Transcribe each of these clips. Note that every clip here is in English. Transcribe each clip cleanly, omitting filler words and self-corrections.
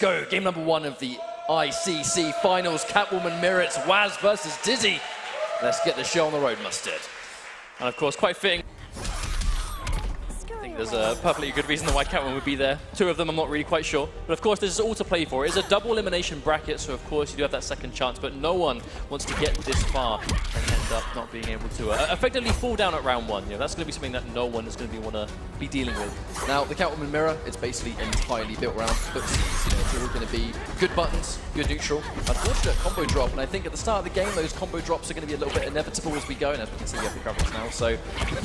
go. Game number 1 of the ICC finals. Catwoman mirror. It's Waz versus Dizzy. Let's get the show on the road, Mustard. And of course, quite fitting. I think there's a perfectly good reason why Catwoman would be there. 2 of them, I'm not really quite sure. But of course, this is all to play for. It's a double elimination bracket, so of course you do have that second chance, but no one wants to get this far and end up not being able to effectively fall down at round 1. You know, that's going to be something that no one is going to want to be dealing with. Now, the Catwoman mirror, it's basically entirely built around footsies. You know, it's all going to be good buttons, good neutral. Unfortunate combo drop, and I think at the start of the game, those combo drops are going to be a little bit inevitable as we go, and as we can see, we have the graphics now, so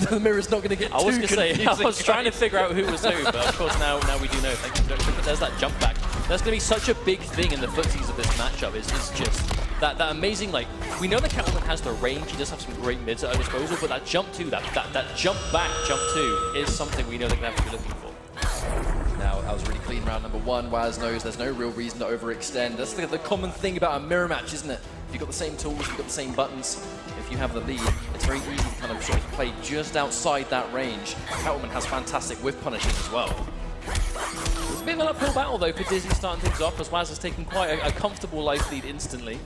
the mirror's not going to get too confusing. I was trying to figure out who was who, but of course now we do know. Thank you, Doctor. But there's that jump back. That's going to be such a big thing in the footsies of this matchup. Is just that amazing, like, we know that Catwoman has the range, he does have some great mids at her disposal, but that jump 2, that jump back jump 2 is something we know they're going to have to be looking for. Now, that was really clean round number 1. Waz knows there's no real reason to overextend. That's the common thing about a mirror match, isn't it? If you've got the same tools, you've got the same buttons, if you have the lead, it's very easy to kind of sort of play just outside that range. Catwoman has fantastic whiff punishes as well. It's a bit of an uphill battle though for Dizzy starting things off, as Waz has taken quite a comfortable life lead instantly.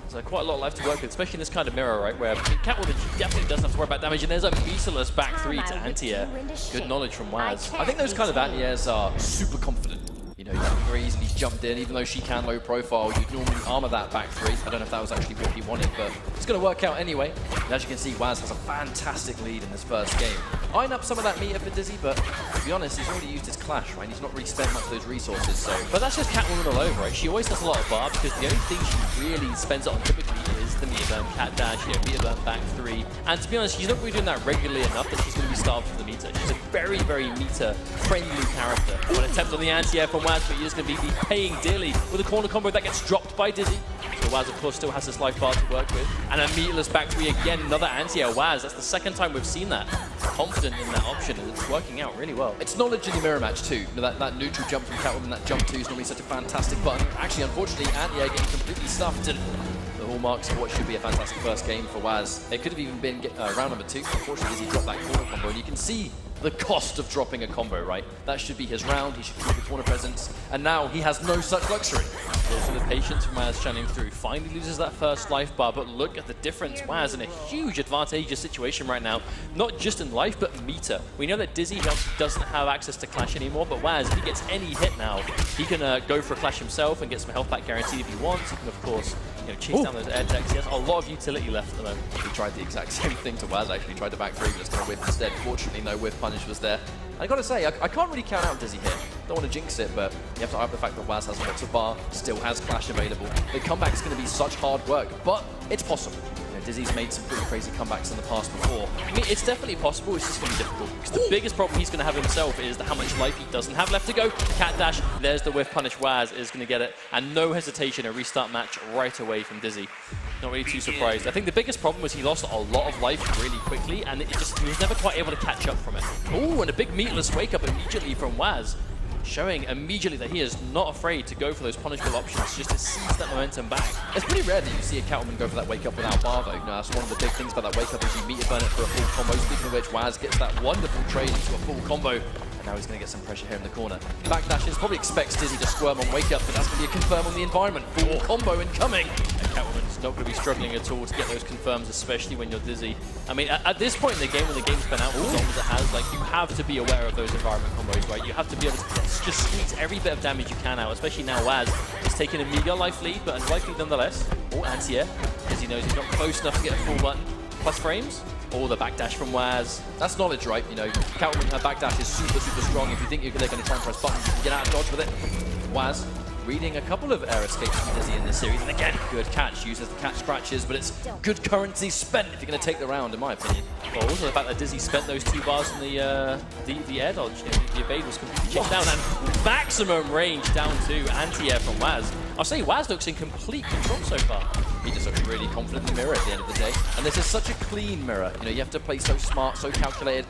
So quite a lot of life to work with, especially in this kind of mirror, right, where Catwoman definitely doesn't have to worry about damage, and there's a meterless back 3 to anti-air. Good knowledge from Waz. I think those kind of anti-airs are super confident. You know, you can very easily jumped in, even though she can low profile, you'd normally armor that back 3. I don't know if that was actually what he wanted, but it's going to work out anyway. And as you can see, Waz has a fantastic lead in this first game. Eyeing up some of that meter for Dizzy, but to be honest, he's already used his clash, right? He's not really spent much of those resources, so. But that's just Catwoman all over, right? She always does a lot of bar, because the only thing she really spends it on typically is the meter burn, cat dash, you know, meter burn back 3. And to be honest, she's not really doing that regularly enough that she's going to be starved for the meter. She's a very, very meter-friendly character. One attempt on the anti-air from Waz, but he's going to be paying dearly with a corner combo that gets dropped by Dizzy. So Waz, of course, still has this life bar to work with. And a meterless back 3 again, another anti-air. Waz, that's the second time we've seen that. Confident in that option, and it's working out really well. It's knowledge in the mirror match too. You know, that neutral jump from Catwoman, that jump 2 is normally such a fantastic button. Actually, unfortunately, anti-air getting completely stuffed, and the hallmarks of what should be a fantastic first game for Waz. It could have even been round number 2. Unfortunately, Dizzy dropped that corner combo, and you can see the cost of dropping a combo, right? That should be his round, he should keep the corner presence, and now he has no such luxury. Also the patience from Waz shining through. Finally loses that first life bar, but look at the difference. Waz in a huge advantageous situation right now, not just in life, but meter. We know that Dizzy obviously doesn't have access to Clash anymore, but Waz, if he gets any hit now, he can go for a Clash himself and get some health back guaranteed if he wants. He can, of course, you know, chase down those air decks. He has a lot of utility left at the moment. He tried the exact same thing to Waz, actually. He tried the back 3, but it's going to whiff instead. Fortunately, no whiff punish was there. I gotta say, I can't really count out Dizzy here. Don't want to jinx it, but you have to eye up the fact that Waz has lots of bar, still has Clash available. The comeback is going to be such hard work, but it's possible. You know, Dizzy's made some pretty crazy comebacks in the past before. I mean, it's definitely possible, it's just going to be difficult. Because the biggest problem he's going to have himself is how much life he doesn't have left to go. Cat dash, there's the whiff punish. Waz is going to get it, and no hesitation, a restart match right away from Dizzy. Not really too surprised. I think the biggest problem was he lost a lot of life really quickly, and he was never quite able to catch up from it. Oh, and a big meatless wake up immediately from Waz, showing immediately that he is not afraid to go for those punishable options just to seize that momentum back. It's pretty rare that you see a Catwoman go for that wake up without bar though. You know, that's one of the big things about that wake up is you meter burn it for a full combo. Speaking of which, Waz gets that wonderful trade into a full combo. And now he's going to get some pressure here in the corner. Backdashes, probably expects Dizzy to squirm on wake up, but that's going to be a confirm on the environment. Full combo incoming. And Catwoman's not going to be struggling at all to get those confirms, especially when you're Dizzy. I mean, at this point in the game, when the game's been out for as long as it has, like, you have to be aware of those environment combos, right? You have to be able to just squeeze every bit of damage you can out, especially now Waz is taking a meager life lead, but unlikely nonetheless. Or anti-air, because he knows he's not close enough to get a full button. Plus frames. Or the backdash from Waz. That's knowledge, right? You know, Catwoman, her backdash is super, super strong. If you think they're going to try and press buttons, you can get out of dodge with it. Waz reading a couple of air escapes from Dizzy in this series. And again, good catch. Uses the catch scratches, but it's good currency spent if you're going to take the round, in my opinion. Well, also the fact that Dizzy spent those 2 bars on the air dodge. You know, the evade was completely kicked down, and maximum range down to anti-air from Waz. I'll say Waz looks in complete control so far. He just looks really confident in the mirror at the end of the day. And this is such a clean mirror. You know, you have to play so smart, so calculated,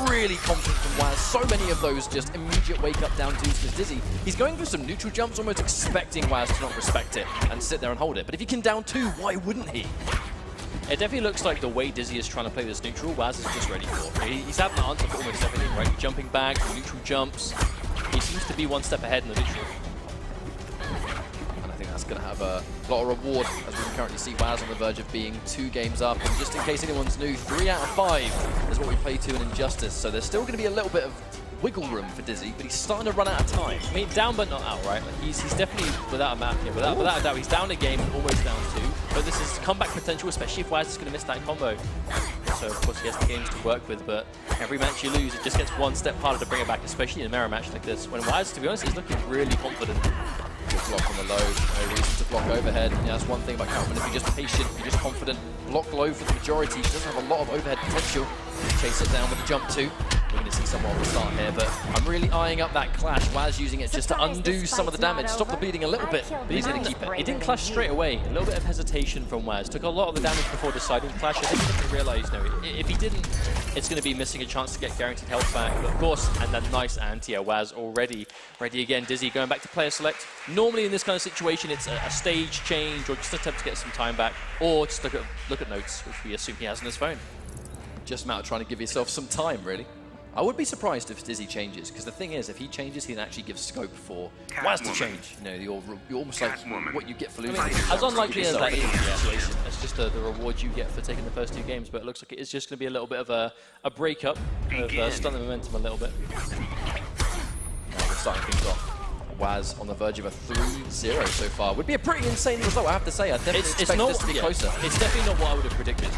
really confident from Waz. So many of those just immediate wake up down twos because Dizzy, he's going through some neutral jumps, almost expecting Waz to not respect it and sit there and hold it. But if he can down 2, why wouldn't he? It definitely looks like the way Dizzy is trying to play this neutral, Waz is just ready for. He's having the answer for almost everything, right? Jumping back, neutral jumps. He seems to be one step ahead in the neutral. that's going to have a lot of reward, as we can currently see Waz on the verge of being 2 games up. And just in case anyone's new, 3 out of 5 is what we play to in Injustice. So there's still going to be a little bit of wiggle room for Dizzy, but he's starting to run out of time. I mean, down but not out, right? Like he's definitely, without a doubt, he's down a game and almost down 2. But this is comeback potential, especially if Waz is going to miss that combo. So, of course, he has the games to work with, but every match you lose, it just gets one step harder to bring it back, especially in a mirror match like this, when Waz, to be honest, is looking really confident. Good block on the low, no reason to block overhead. Yeah, that's one thing about Catwoman. If you're just patient, if you're just confident, block low for the majority. She doesn't have a lot of overhead potential. Chase it down with the jump 2. We're going to see someone on the start here, but I'm really eyeing up that clash. Waz using it just to undo some of the damage, stop the bleeding a little bit, but he's going to keep it. He didn't clash straight away. A little bit of hesitation from Waz. Took a lot of the damage before deciding to clash. I think he didn't realise, no, if he didn't, it's going to be missing a chance to get guaranteed health back. But of course, and that nice anti, Waz already ready again. Dizzy going back to player select. Normally in this kind of situation, it's a stage change or just attempt to get some time back, or just look at notes, which we assume he has on his phone. Just about trying to give yourself some time, really. I would be surprised if Dizzy changes, because the thing is, if he changes, he can actually give scope for Waz to change. You know, you're almost like what you get for losing. As unlikely as that is the situation, it's just the reward you get for taking the first 2 games, but it looks like it is just going to be a little bit of a breakup, of stun the momentum a little bit. Now we're starting things off. Waz on the verge of a 3-0 so far. Would be a pretty insane result, I have to say. I definitely expect this to be closer. It's definitely not what I would have predicted.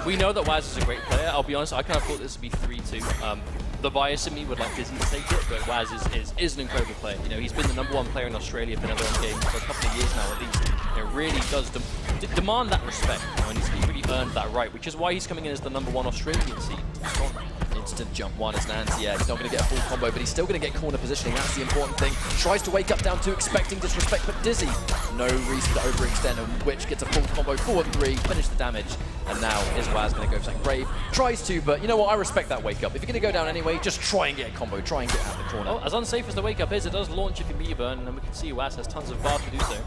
We know that Waz is a great player. I'll be honest, I kind of thought this would be 3-2. The bias in me would like Dizzy to take it, but Waz is an incredible player. You know, he's been the #1 player in Australia for Netherlands games for a couple of years now at least. It really does demand that respect, you know, and he's really earned that right, which is why he's coming in as the #1 Australian seed. Instant jump 1 as Nancy. Yeah, he's not going to get a full combo, but he's still going to get corner positioning. That's the important thing. Tries to wake up down 2, expecting disrespect, but Dizzy, no reason to overextend, and Witch gets a full combo, 4-3, finish the damage. And now is Waz going to go for something brave. Tries to, but you know what? I respect that wake up. If you're going to go down anyway, just try and get a combo. Try and get out the corner. Well, as unsafe as the wake up is, it does launch if you meter burn, and we can see Waz has tons of bar to do so.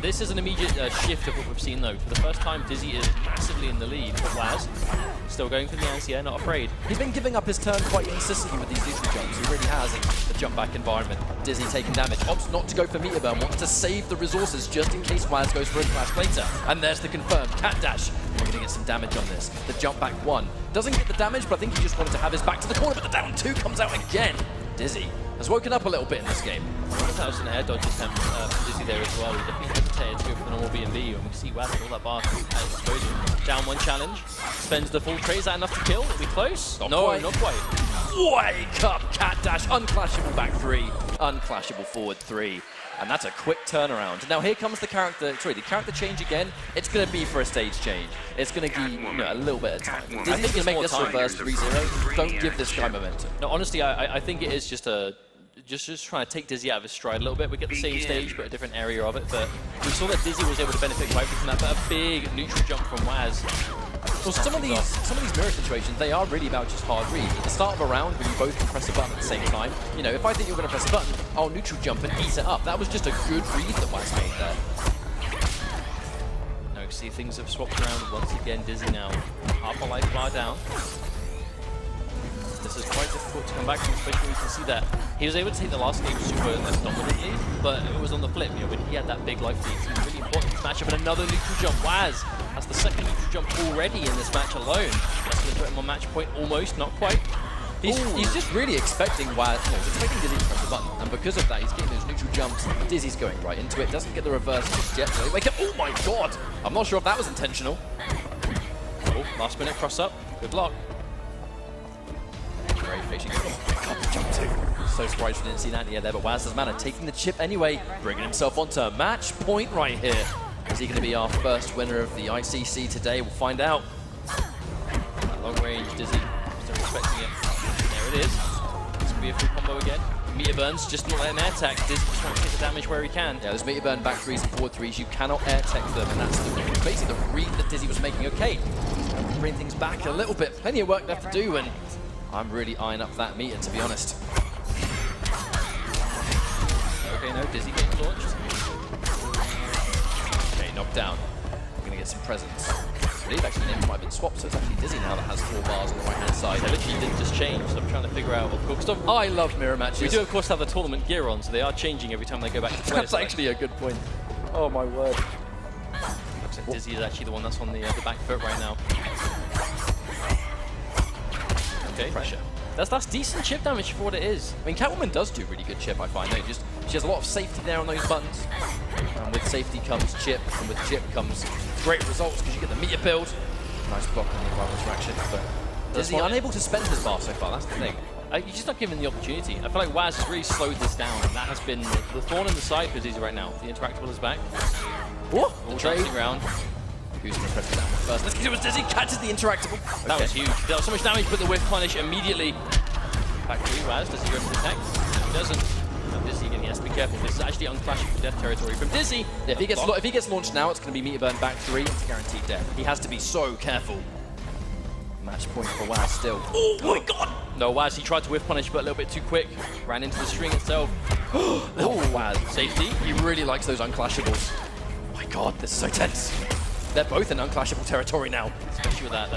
This is an immediate shift of what we've seen though. For the first time, Dizzy is massively in the lead, but Waz still going for the anti-air, not afraid. He's been giving up his turn quite consistently with these neutral jumps. He really has in the jump back environment. Dizzy taking damage, opts not to go for meter burn, wants to save the resources just in case Waz goes for a clash later. And there's the confirmed cat dash. We're going to get some damage on this. The jump back 1 doesn't get the damage, but I think he just wanted to have his back to the corner, but the down 2 comes out again. Dizzy has woken up a little bit in this game. That was an air dodge attempt from Dizzy there as well. He definitely hesitated to go for the normal B&B, and we can see Waz with all that bar at his disposal. Down 1 challenge, spends the full trade. Is that enough to kill? Are we close? Not quite. Wake up, cat dash, unclashable back 3, unclashable forward 3. And that's a quick turnaround. Now here comes the character change again. It's going to be for a stage change. It's going to give a little bit of time. Disney's going to make this reverse 3-0. Don't give this guy momentum. No, honestly, I think it is just trying to take Dizzy out of his stride a little bit. We get the same stage, but a different area of it. But we saw that Dizzy was able to benefit quite from that. But a big neutral jump from Waz. Well, some of these mirror situations, they are really about just hard reads. At the start of a round, when you both can press a button at the same time, you know, if I think you're going to press a button, I'll neutral jump and eat it up. That was just a good read that Waz made there. Now you can see things have swapped around once again. Dizzy now half a life bar down. This is quite difficult to come back from, especially when you can see that he was able to take the last game super dominantly, but it was on the flip, you know, when he had that big life lead. It's really important in this matchup, and another neutral jump. Waz has the second neutral jump already in this match alone. That's going to put him on match point almost, not quite. He's just really expecting Waz, expecting Dizzy to press the button, and because of that, he's getting those neutral jumps. Dizzy's going right into it, doesn't get the reverse just yet. So wake up. Oh my god! I'm not sure if that was intentional. Oh, last minute cross up. Good luck. Very patient. Oh, jump 2. So surprised we didn't see that there, but Waz's mana taking the chip anyway, bringing himself onto match point right here. Is he going to be our first winner of the ICC today? We'll find out. That long range Dizzy, still expecting it. There it is. This could be a full combo again. Meter burns, just not letting air tech. Dizzy just trying to get the damage where he can. Yeah, those meter burn back 3s and forward 3s, you cannot air tech them, and that's basically the read that Dizzy was making. Okay, bring things back a little bit. Plenty of work left to do, and I'm really eyeing up that meter, to be honest. Okay, no, Dizzy getting launched. Okay, knocked down. We're going to get some presents. believe actually the names might have been swapped, so it's actually Dizzy now that has 4 bars on the right-hand side. They literally didn't just change, so I'm trying to figure out, of course. I love mirror matches. We do, of course, have the tournament gear on, so they are changing every time they go back to play. That's actually a good point. Oh, my word. Looks like Dizzy is actually the one that's on the back foot right now. Okay. Pressure. That's decent chip damage for what it is. I mean, Catwoman does do really good chip, I find. She has a lot of safety there on those buttons. And with safety comes chip, and with chip comes great results because you get the meter build. Nice block on the environment interaction, but Dizzy unable to spend his bar so far, that's the thing. You're just not given the opportunity. I feel like Waz has really slowed this down, and that has been the thorn in the side for Dizzy right now. The interactable is back. Whoa! All dancing around. Who's going to press it down first? Let's get it was Dizzy, catches the interactable. Okay. That was huge. There was so much damage, but the whiff punish immediately. Back to Waz, does he go for the tech? He doesn't. Now Dizzy again, he has to be careful. This is actually unclashing for death territory from Dizzy. Yeah, if he gets launched now, it's going to be meter burn back 3. It's guaranteed death. He has to be so careful. Match point for Waz still. Oh my god! No, Waz, he tried to whiff punish, but a little bit too quick. Ran into the string itself. Oh, Waz. Safety. He really likes those unclashables. Oh my god, this is so tense. They're both in unclashable territory now. Especially with that.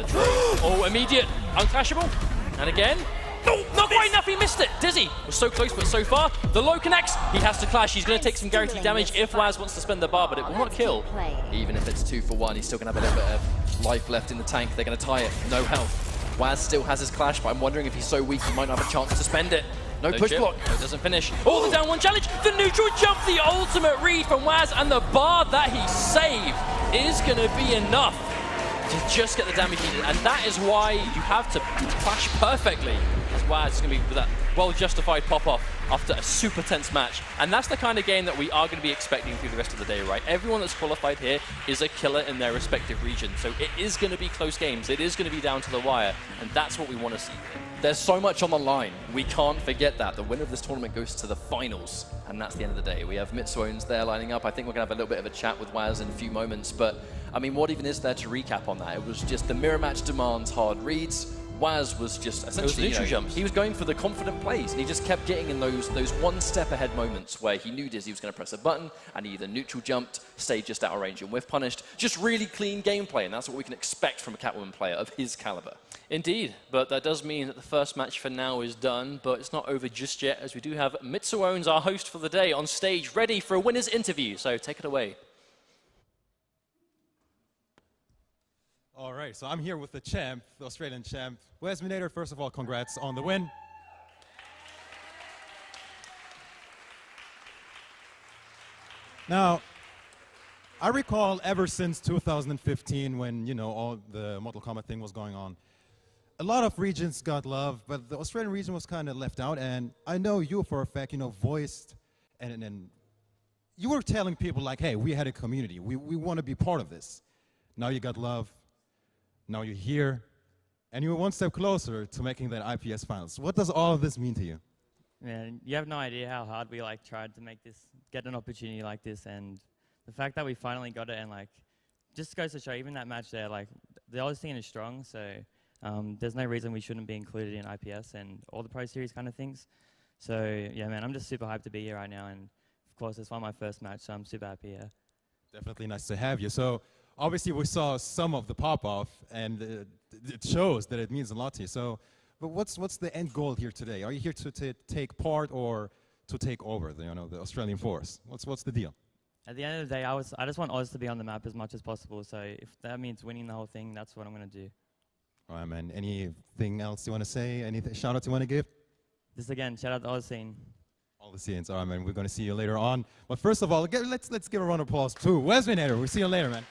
Oh, immediate unclashable. And again. No, not quite enough. He missed it. Dizzy was so close, but so far. The low connects. He has to clash. He's going to take some guaranteed damage if Waz wants to spend the bar, but it will not kill. Even if it's 2 for 1, he's still going to have a little bit of life left in the tank. They're going to tie it. No health. Waz still has his clash, but I'm wondering if he's so weak he might not have a chance to spend it. No push chip. block. No, it doesn't finish. Oh, the down 1 challenge. The neutral jump, the ultimate read from Waz, and the bar that he saved is going to be enough to just get the damage needed. And that is why you have to clash perfectly. As Waz is going to be with that well-justified pop-off after a super tense match. And that's the kind of game that we are going to be expecting through the rest of the day, right? Everyone that's qualified here is a killer in their respective region. So it is going to be close games. It is going to be down to the wire. And that's what we want to see here. There's so much on the line. We can't forget that. The winner of this tournament goes to the finals. And that's the end of the day. We have Mitsuones there lining up. I think we're going to have a little bit of a chat with Waz in a few moments. But, I mean, what even is there to recap on that? It was just the mirror match demands hard reads. Waz was just essentially, neutral jumps. He was going for the confident plays, and he just kept getting in those one step ahead moments where he knew Dizzy was going to press a button, and he either neutral jumped, stayed just out of range and whiff punished. Just really clean gameplay, and that's what we can expect from a Catwoman player of his caliber. Indeed, but that does mean that the first match for now is done, but it's not over just yet, as we do have Mitsuones, our host for the day, on stage, ready for a winner's interview, so take it away. All right, so I'm here with the champ, the Australian champ. Wesminator, first of all, congrats on the win. Now, I recall ever since 2015 when, you know, all the Mortal Kombat thing was going on, a lot of regions got love, but the Australian region was kind of left out, and I know you for a fact, you know, voiced, and you were telling people like, hey, we had a community, we want to be part of this. Now you got love. Now you're here, and you're one step closer to making that IPS finals. What does all of this mean to you? Man, you have no idea how hard we tried to make this, get an opportunity like this, and the fact that we finally got it, and just goes to show, even that match there, the Aussie scene is strong, so there's no reason we shouldn't be included in IPS and all the Pro Series kind of things. So yeah, man, I'm just super hyped to be here right now, and of course, it's one of my first match, so I'm super happy here. Definitely nice to have you. So obviously, we saw some of the pop-off, and it shows that it means a lot to you. So, but what's the end goal here today? Are you here to take part or to take over the Australian force? What's the deal? At the end of the day, I just want Oz to be on the map as much as possible. So if that means winning the whole thing, that's what I'm going to do. All right, man. Anything else you want to say? Any shout-out you want to give? Just again, shout out the Oz scene. All the scenes. All right, man. We're going to see you later on. But first of all, let's give a round of applause to Wesminator. We'll see you later, man.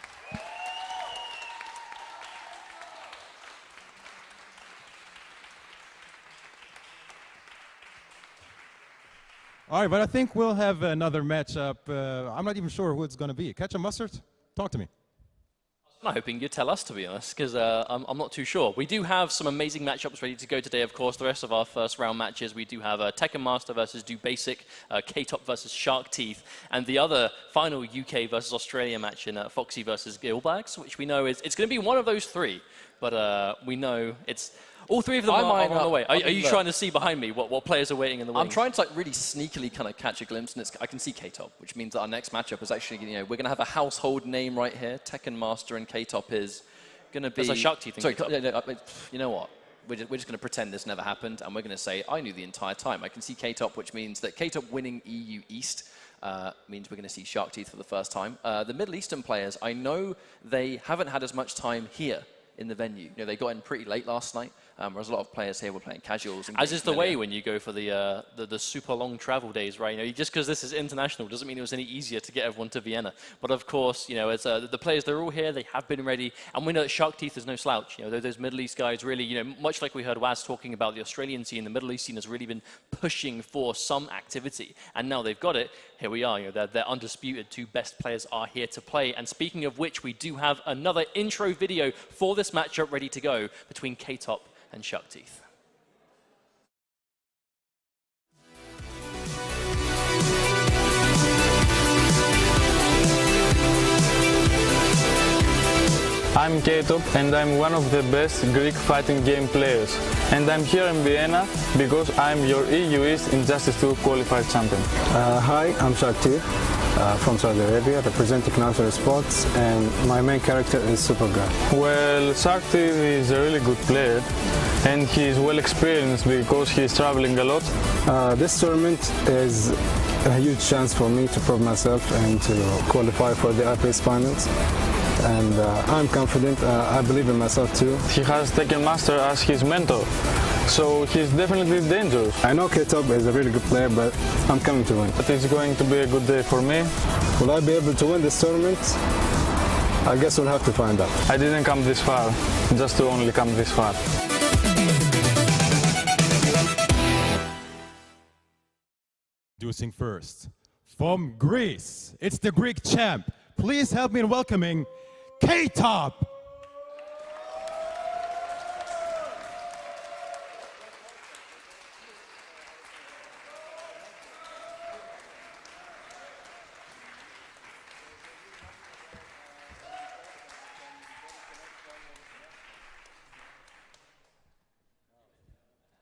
All right, but I think we'll have another matchup. I'm not even sure who it's going to be. Ketchup Mustard? Talk to me. I'm hoping you'd tell us, to be honest, because I'm not too sure. We do have some amazing matchups ready to go today, of course. The rest of our first round matches, we do have Tekken Master versus Do Basic, K-Top versus Shark Teeth, and the other final UK versus Australia match in Foxy versus Gilbags, which we know it's going to be one of those three. But we know it's... All three of them are on the way. Are you trying to see behind me what players are waiting in the wings? I'm trying to really sneakily kind of catch a glimpse, and I can see K-Top, which means that our next matchup is actually, we're going to have a household name right here. Tekken Master and K-Top is going to be... That's a Shark Teeth thing. Sorry, you know what? We're just going to pretend this never happened, and we're going to say, I knew the entire time. I can see K-Top, which means that K-Top winning EU East means we're going to see Shark Teeth for the first time. The Middle Eastern players, I know they haven't had as much time here in the venue. You know, they got in pretty late last night, whereas a lot of players here were playing casuals. And as is the way when you go for the super long travel days, right? You know, just because this is international doesn't mean it was any easier to get everyone to Vienna. But of course, you know, it's, the players, they're all here, they have been ready, and we know that Shark Teeth is no slouch. You know, those Middle East guys really, you know, much like we heard Waz talking about the Australian scene, the Middle East scene has really been pushing for some activity, and now they've got it. Here we are, you know, they're undisputed. Two best players are here to play. And speaking of which, we do have another intro video for this matchup ready to go between K-Top and Shark Teeth. I'm K-Top and I'm one of the best Greek fighting game players. And I'm here in Vienna because I'm your EU East Injustice 2 qualified champion. Hi, I'm Shark Teeth from Saudi Arabia, representing National Sports, and my main character is Supergirl. Well, Shark Teeth is a really good player and he's well experienced because he's traveling a lot. This tournament is a huge chance for me to prove myself and to qualify for the IPS finals. And I'm confident, I believe in myself too. He has Tekken Master as his mentor, so he's definitely dangerous. I know K-Top is a really good player, but I'm coming to win. But it's going to be a good day for me. Will I be able to win this tournament? I guess we'll have to find out. I didn't come this far, just to only come this far. Introducing first, from Greece, it's the Greek champ. Please help me in welcoming K-Top.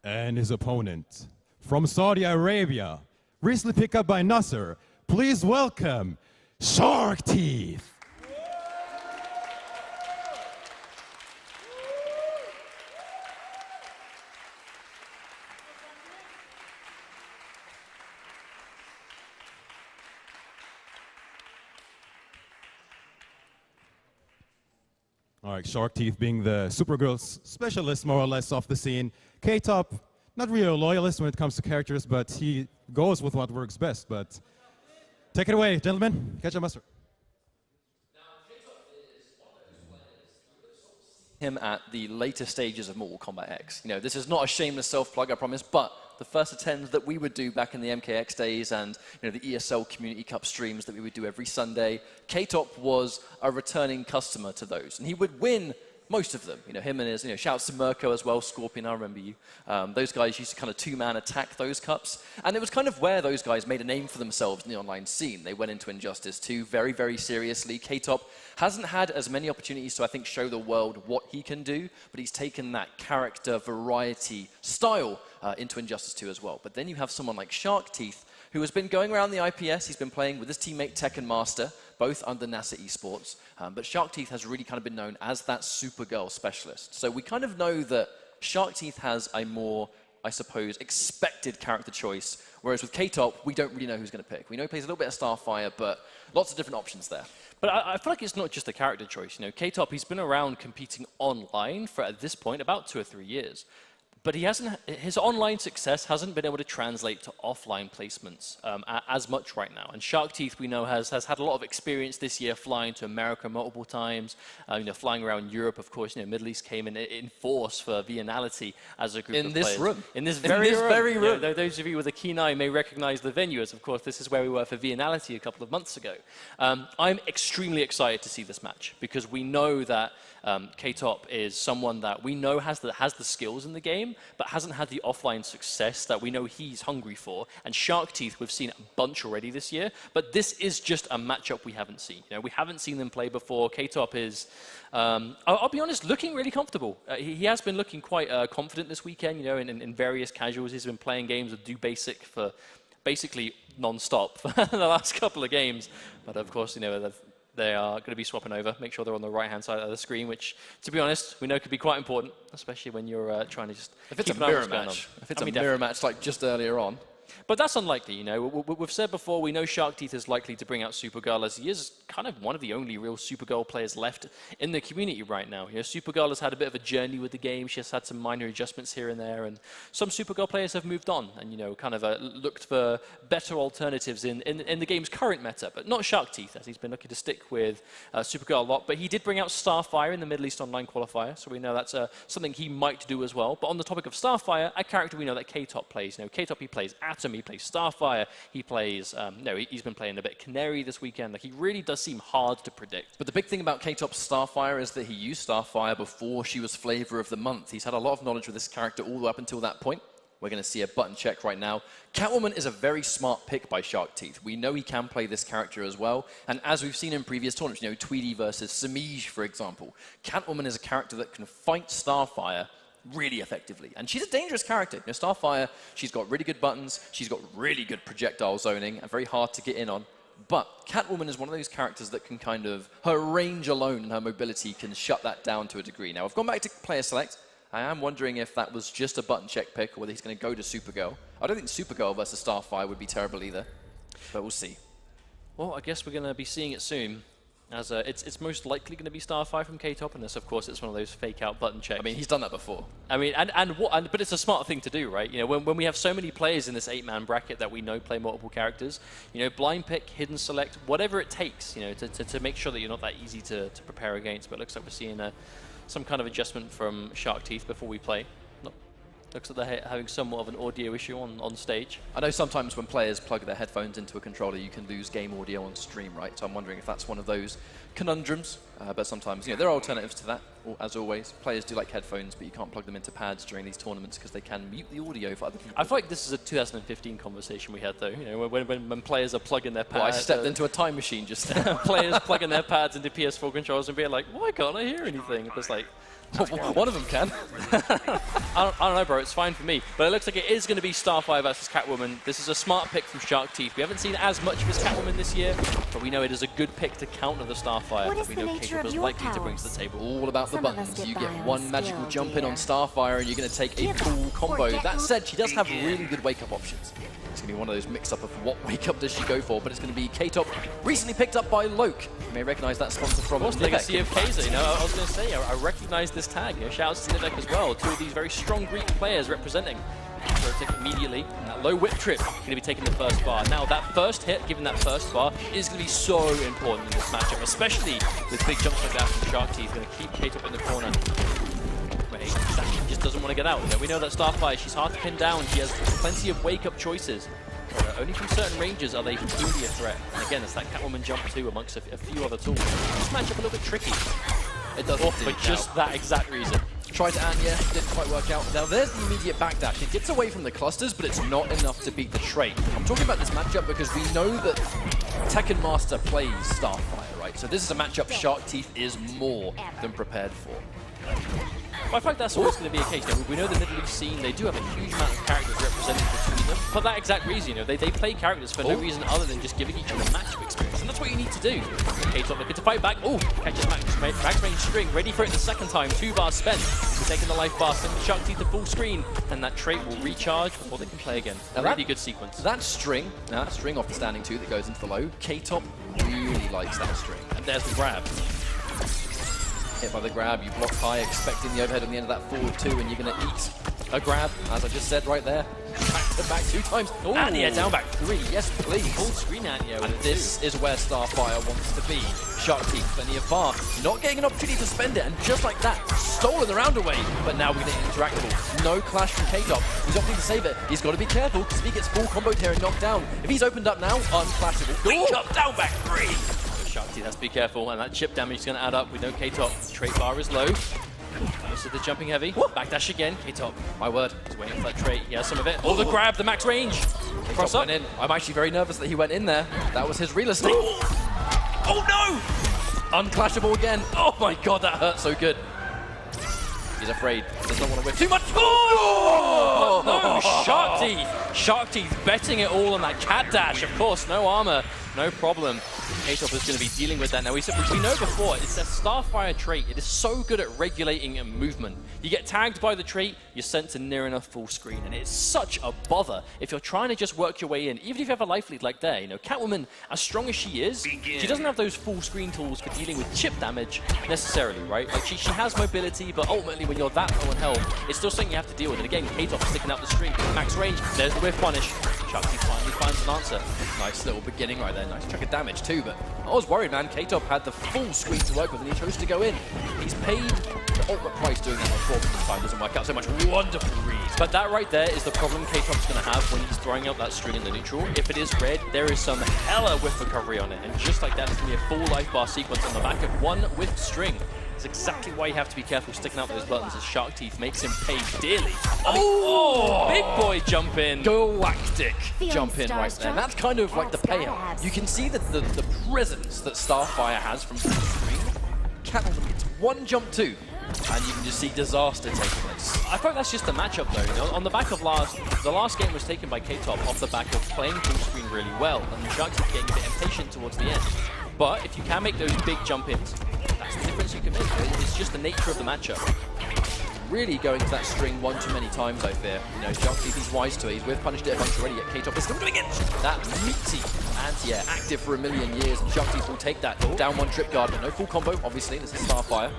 And his opponent, from Saudi Arabia, recently picked up by Nasser, please welcome Shark Teeth. All right, Shark Teeth being the Supergirl specialist, more or less, off the scene. K-Top, not really a loyalist when it comes to characters, but he goes with what works best. But take it away, gentlemen. Catch a master. Him at the later stages of Mortal Kombat X. You know, this is not a shameless self-plug, I promise, but the first attempts that we would do back in the MKX days and, you know, the ESL Community Cup streams that we would do every Sunday, K-Top was a returning customer to those, and he would win most of them. You know, him and his, you know, shouts to Mirko as well, Scorpion, I remember you. Those guys used to kind of two-man attack those cups. And it was kind of where those guys made a name for themselves in the online scene. They went into Injustice 2 very, very seriously. K-Top hasn't had as many opportunities to, I think, show the world what he can do, but he's taken that character variety style into Injustice 2 as well. But then you have someone like Shark Teeth, who has been going around the IPS. He's been playing with his teammate Tekken Master, both under NASA Esports. But Shark Teeth has really kind of been known as that Supergirl specialist. So we kind of know that Shark Teeth has a more, I suppose, expected character choice, whereas with K-Top, we don't really know who's going to pick. We know he plays a little bit of Starfire, but lots of different options there. But I feel like it's not just a character choice. You know, K-Top, he's been around competing online for, at this point, about 2 or 3 years. But he hasn't, his online success hasn't been able to translate to offline placements as much right now. And Shark Teeth, we know, has had a lot of experience this year flying to America multiple times, you know, flying around Europe, of course. You know, Middle East came in force for Viennality as a group of players. In this very room. room. You know, those of you with a keen eye may recognize the venue, as of course this is where we were for Viennality a couple of months ago. I'm extremely excited to see this match because we know that K-Top is someone that we know has the skills in the game, but hasn't had the offline success that we know he's hungry for. And Shark Teeth, we've seen a bunch already this year, but this is just a matchup we haven't seen. You know, we haven't seen them play before. K-Top is, I'll be honest, looking really comfortable. He has been looking quite confident this weekend, you know, in various casuals. He's been playing games with Do Basic for basically non-stop for the last couple of games. But of course, you know, They are going to be swapping over. Make sure they're on the right-hand side of the screen, which, to be honest, we know could be quite important, especially when you're trying to just if it's keep a an eye on mirror what's going match, on. if it's a mirror match like just earlier on. But that's unlikely, you know. We've said before, we know Shark Teeth is likely to bring out Supergirl, as he is kind of one of the only real Supergirl players left in the community right now. You know, Supergirl has had a bit of a journey with the game. She has had some minor adjustments here and there, and some Supergirl players have moved on and, you know, kind of looked for better alternatives in the game's current meta, but not Shark Teeth, as he's been looking to stick with Supergirl a lot. But he did bring out Starfire in the Middle East Online qualifier, so we know that's something he might do as well. But on the topic of Starfire, a character we know that K-Top plays. You know, K-Top, he plays Atom, he plays Starfire, he plays, he's been playing a bit Canary this weekend. Like, he really does seem hard to predict. But the big thing about K-Top's Starfire is that he used Starfire before she was Flavor of the Month. He's had a lot of knowledge with this character all the way up until that point. We're going to see a button check right now. Catwoman is a very smart pick by Shark Teeth. We know he can play this character as well. And as we've seen in previous tournaments, you know, Tweedy versus Samij, for example, Catwoman is a character that can fight Starfire really effectively. And she's a dangerous character. You know, Starfire, she's got really good buttons, she's got really good projectile zoning, and very hard to get in on. But Catwoman is one of those characters that can kind of, her range alone and her mobility can shut that down to a degree. Now, I've gone back to player select. I am wondering if that was just a button check pick or whether he's going to go to Supergirl. I don't think Supergirl versus Starfire would be terrible either, but we'll see. Well, I guess we're going to be seeing it soon. As it's most likely going to be Starfire from K-Top, and this, of course, it's one of those fake-out button checks. I mean, he's done that before. I mean, but it's a smart thing to do, right? You know, when we have so many players in this 8-man bracket that we know play multiple characters, you know, blind pick, hidden select, whatever it takes, you know, to make sure that you're not that easy to prepare against. But it looks like we're seeing some kind of adjustment from Shark Teeth before we play. Looks like they're having somewhat of an audio issue on stage. I know sometimes when players plug their headphones into a controller, you can lose game audio on stream, right? So I'm wondering if that's one of those conundrums. But sometimes, you know, there are alternatives to that, as always. Players do like headphones, but you can't plug them into pads during these tournaments because they can mute the audio for other people. I feel like this is a 2015 conversation we had, though. You know, when players are plugging their pads. Well, I stepped into a time machine just now. Players plugging their pads into PS4 controllers and being like, why can't I hear anything? It's like, one of them can. I don't know, bro. It's fine for me. But it looks like it is going to be Starfire versus Catwoman. This is a smart pick from Shark Teeth. We haven't seen as much of his Catwoman this year, but we know it is a good pick to counter the Starfire that we know K-Top is likely to bring to the table. All about the buttons. You get one magical jump in on Starfire and you're going to take a full combo. That said, she does have really good wake-up options. It's going to be one of those mix-up of what wake-up does she go for, but it's going to be K-Top, recently picked up by Loke. You may recognize that sponsor from Legacy of Kaiser. You know, I was going to say, I recognize this tag. You know, shout out to Nivek as well. Two of these very strong Greek players representing. Rotate immediately. That low whip trip going to be taking the first bar. Now, that first hit, given that first bar, is going to be so important in this matchup, especially with big jumps like that from Shark Teeth. Going to keep K-Top in the corner. He just doesn't want to get out. You know, we know that Starfire, she's hard to pin down. She has plenty of wake-up choices. But only from certain ranges are they truly a threat. And again, it's that Catwoman jump too amongst a few other tools. This matchup a little bit tricky. It does for just that exact reason. Tried to Anya, didn't quite work out. Now there's the immediate backdash. It gets away from the clusters, but it's not enough to beat the trait. I'm talking about this matchup because we know that Tekken Master plays Starfire, right? So this is a matchup Shark Teeth is more than prepared for. Well, I feel like that's always going to be a case. You know, we know the Middle East scene, they do have a huge amount of characters represented between them. For that exact reason, you know, they play characters for no reason other than just giving each other matchup experience. And that's what you need to do. K-Top looking to fight back. Oh, catches max range string, ready for it the second time. 2 bars spent. He's taking the life bar, sending Shark Teeth to full screen. And that trait will recharge before they can play again. A really good sequence. That string off the standing 2 that goes into the low, K-Top really likes that string. And there's the grab. Hit by the grab, you block high, expecting the overhead on the end of that forward 2, and you're going to eat a grab, as I just said right there. Back to back 2 times. Ooh. Anya down back 3, yes please. Full screen Anya. And this is where Starfire wants to be. Shark Teeth, plenty of bar, not getting an opportunity to spend it, and just like that, stolen the round away. But now we're getting interactable. No clash from K-Top. He's opting to save it. He's got to be careful, because if he gets full comboed here and knocked down, if he's opened up now, unclashable. Wake up, down back 3. Shark Teeth has to be careful, and that chip damage is going to add up. We know K-Top. Trait bar is low. This is the jumping heavy. Backdash again. K-Top. My word. He's waiting for that trait. He has some of it. Oh, the grab, the max range. Cross up. Went in. I'm actually very nervous that he went in there. That was his real estate. Oh no! Unclashable again. Oh my god, that hurt so good. He's afraid. Does not want to whip too much. Oh! No, Shark Teeth. Shark Teeth betting it all on that cat dash. Of course, no armor. No problem. K-Top is going to be dealing with that now. We know before, it's a Starfire trait. It is so good at regulating movement. You get tagged by the trait, you're sent to near enough full screen, and it's such a bother if you're trying to just work your way in. Even if you have a life lead like there, you know, Catwoman, as strong as she is, she doesn't have those full screen tools for dealing with chip damage necessarily, right? Like she has mobility, but ultimately when you're that low on health, it's still something you have to deal with. And again, K-Top sticking out the string, max range, there's the whiff punish. Sharky finally finds an answer. Nice little beginning right there, nice chunk of damage too, but I was worried, man. K-Top had the full screen to work with and he chose to go in. He's paid the ultimate price doing that before, but this time doesn't work out so much. Wonderful reads. But that right there is the problem K-Top's going to have when he's throwing out that string in the neutral. If it is red, there is some hella whiff recovery on it, and just like that, it's going to be a full life bar sequence on the back of one whiff string. That's exactly why you have to be careful sticking out those buttons, as Shark Teeth makes him pay dearly. Oh, big boy jump in. Galactic jump in right there. And that's kind of like the payout. You can see that the presence that Starfire has from full screen. Catwoman gets one jump too, and you can just see disaster take place. I thought that's just the matchup though. You know, on the back of the last game was taken by K-Top off the back of playing full screen really well, and Shark Teeth getting a bit impatient towards the end. But if you can make those big jump ins, that's the difference you can make. It's just the nature of the matchup. Really going to that string one too many times, I fear. You know, Shark Teeth, he's wise to it. He's with punished it a bunch already, yet K-Top is still doing it. That meaty anti-air, active for a million years, and Shark Teeth will take that. Down one trip guard, but no full combo, obviously. This is Starfire.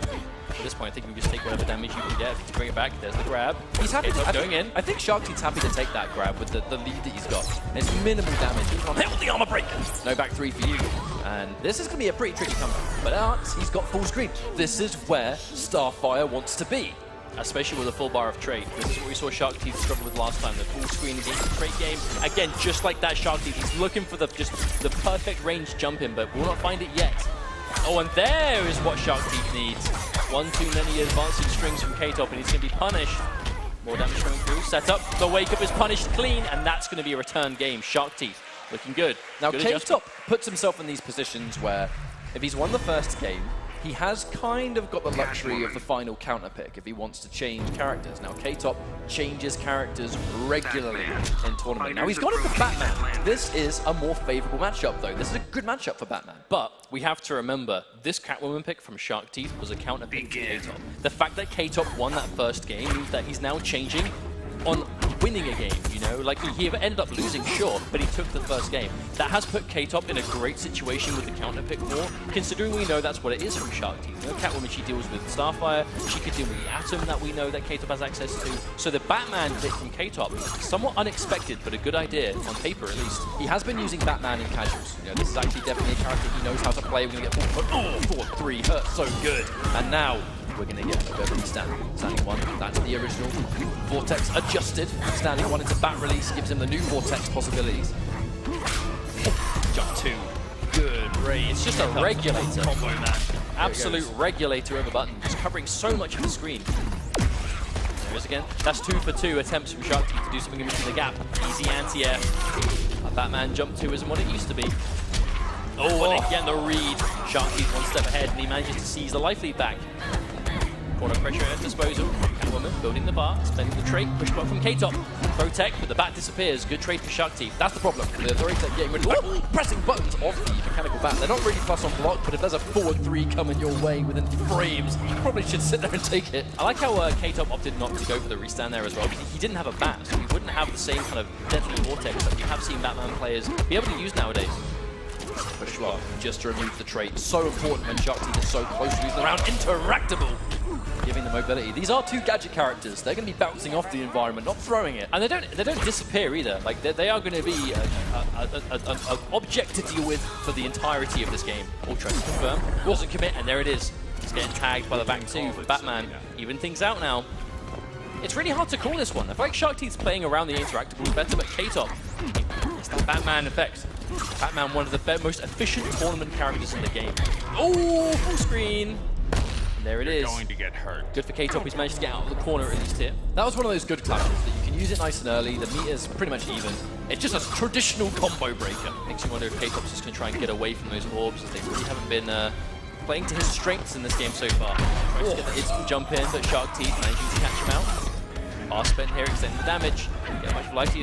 At this point, I think you can just take whatever damage you can get. If you bring it back, there's the grab. He's happy to going in. I think Shark Teeth's happy to take that grab with the lead that he's got. There's minimal damage. He's on hit with the armor break. No back three for you. And this is going to be a pretty tricky comeback. But he's got full screen. This is where Starfire wants to be. Especially with a full bar of trait. This is what we saw Shark Teeth struggle with last time, the full screen against the trait game. Again, just like that Shark Teeth, he's looking for the perfect range jump in, but will not find it yet. Oh, and there is what Shark Teeth needs. One too many advancing strings from K-Top, and he's going to be punished. More damage coming through. Set up. The wake up is punished clean, and that's going to be a return game. Shark Teeth looking good. Now, good K-Top puts himself in these positions where if he's won the first game, he has kind of got the luxury of the final counter pick if he wants to change characters. Now, K-Top changes characters regularly in tournament. Now, he's gone into Batman. This is a more favorable matchup, though. This is a good matchup for Batman. But we have to remember, this Catwoman pick from Shark Teeth was a counter pick to K-Top. The fact that K-Top won that first game means that he's now changing on winning a game, you know? Like, he ended up losing, sure, but he took the first game. That has put K-Top in a great situation with the counter pick war, considering we know that's what it is from Shark Teeth. You know, Catwoman, she deals with Starfire, she could deal with the Atom that we know that K-Top has access to. So the Batman pick from K-Top, somewhat unexpected, but a good idea, on paper at least. He has been using Batman in casuals. You know, this is actually definitely a character he knows how to play. We're going to get 4-3, hurts so good. And now, we're going to get a Beverly standing one. That's the original. Vortex adjusted. Standing one into bat release gives him the new Vortex possibilities. Jump two. Good raid. It's just a regulator. Combo, man. Absolute regulator of a button. Just covering so much of the screen. There it is again. That's 2 for 2 attempts from Shark Teeth to do something in between the gap. Easy anti-air. A Batman jump 2 isn't what it used to be. Oh, and again the read. Shark Teeth one step ahead, and he manages to seize the life lead back. Corner pressure at disposal. Catwoman building the bar, spending the trait, push block from K-Top. Protect, but the bat disappears. Good trade for Shark Teeth. That's the problem. The authorities are getting rid of pressing buttons off the mechanical bat. They're not really plus on block, but if there's a forward 3 coming your way within frames, you probably should sit there and take it. I like how K-Top opted not to go for the restand there as well, because he didn't have a bat, so he wouldn't have the same kind of deadly vortex that you have seen Batman players be able to use nowadays. Push block, just to remove the trait. So important when Shark Teeth is so close to losing the round. Interactable! Giving the mobility. These are 2 gadget characters. They're going to be bouncing off the environment, not throwing it. And they don't disappear either. Like they are going to be an object to deal with for the entirety of this game. All tries to confirm, doesn't commit, and there it is. He's getting tagged by the back 2 for Batman. Even things out now. It's really hard to call this one. I feel like Shark Teeth's playing around the interactables better, but K-Top, it's that Batman effect. Batman, one of the most efficient tournament characters in the game. Oh, full screen. And there it is. Going to get hurt. Good for K-Top, he's managed to get out of the corner at least here. That was one of those good clashes that you can use it nice and early. The meter's pretty much even. It's just a traditional combo breaker. Makes you wonder if K-Top's just going to try and get away from those orbs, as they really haven't been playing to his strengths in this game so far. Tries to get the instant jump in, but Shark Teeth managing to catch him out. R spent here, extending the damage. Get much likely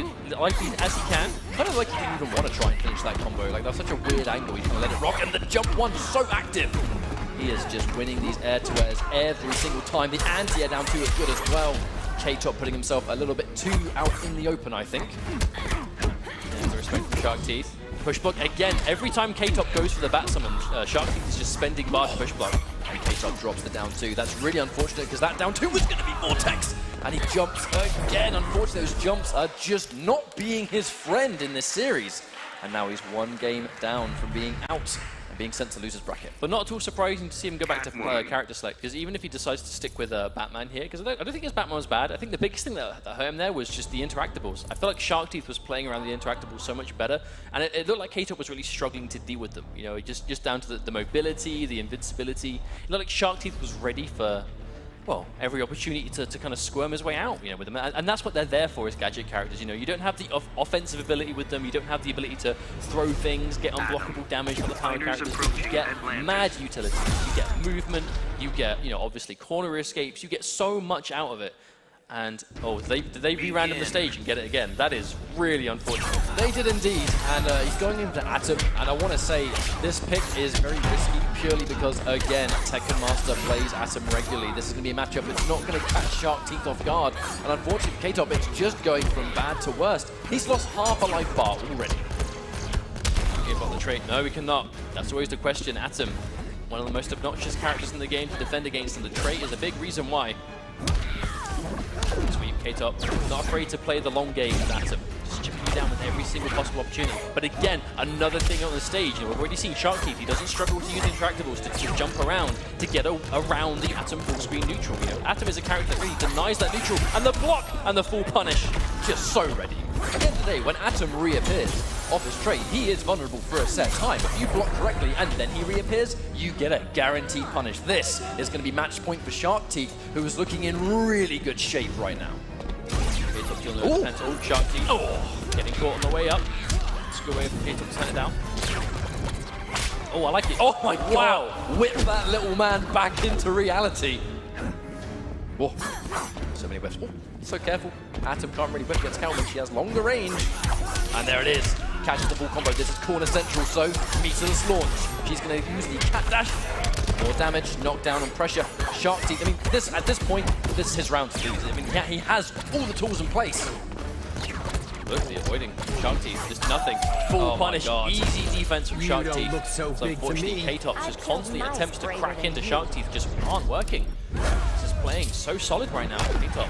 as he can. Kind of like he didn't even want to try and finish that combo. Like, that's such a weird angle. He's going to let it rock, and the jump one so active. He is just winning these air-to-airs every single time. The anti-air down 2 is good as well. K-Top putting himself a little bit too out in the open, I think. And the respect from Shark Teeth. Push block again. Every time K-Top goes for the bat summon, Shark Teeth is just spending bar to push block. And K-Top drops the down 2. That's really unfortunate because that down 2 was going to be Vortex. And he jumps again. Unfortunately, those jumps are just not being his friend in this series. And now he's 1 game down from being out. Being sent to loser's bracket. But not at all surprising to see him go back to character select, because even if he decides to stick with Batman here, because I don't think his Batman was bad, I think the biggest thing that hurt him there was just the interactables. I feel like Shark Teeth was playing around the interactables so much better, and it looked like K-Top was really struggling to deal with them. You know, just down to the mobility, the invincibility. It looked like Shark Teeth was ready for, well, every opportunity to kind of squirm his way out, you know, with them. And that's what they're there for as gadget characters, you know. You don't have the offensive ability with them, you don't have the ability to throw things, get unblockable damage with the power characters. You get mad utility, you get movement, you get, you know, obviously corner escapes, you get so much out of it. And, oh, did they re-random the stage and get it again? That is really unfortunate. They did indeed, and he's going into Atom, and I want to say this pick is very risky purely because, again, Tekken Master plays Atom regularly. This is going to be a matchup that's not going to catch Shark Teeth off guard, and unfortunately for K-Top, it's just going from bad to worst. He's lost half a life bar already. Give up the trait. No, we cannot. That's always the question. Atom, one of the most obnoxious characters in the game to defend against, and the trait is a big reason why. Sweep, K-Top, not afraid to play the long game with Atom. Just chipping you down with every single possible opportunity. But again, another thing on the stage, you know, we've already seen Shark Teeth, he doesn't struggle to use interactables to jump around, to get around the Atom full screen neutral. You know, Atom is a character that really denies that neutral, and the block and the full punish, just so ready. At the end of the day, when Atom reappears off his trait, he is vulnerable for a set time. If you block correctly and then he reappears, you get a guaranteed punish. This is going to be match point for Shark Teeth, who is looking in really good shape right now. Oh, Shark Teeth. Oh, getting caught on the way up. Let's go away from K-Top to send it down. Oh, I like it. Oh my God. Wow. Whip that little man back into reality. Whoa. So many whips. Oh, so careful. Atom can't really whip against Calvin. She has longer range. And there it is. Catches the full combo. This is corner central, so meterless launch. She's going to use the cat dash. More damage, knockdown and pressure. Shark Teeth, I mean, at this point, this is his round to lose. I mean, yeah, he has all the tools in place. Look, the avoiding Shark Teeth, just nothing. Full punish, easy defense from Shark Teeth. So unfortunately, K-Top just constantly attempts to crack into Shark Teeth, just aren't working. This is playing so solid right now, K-Top.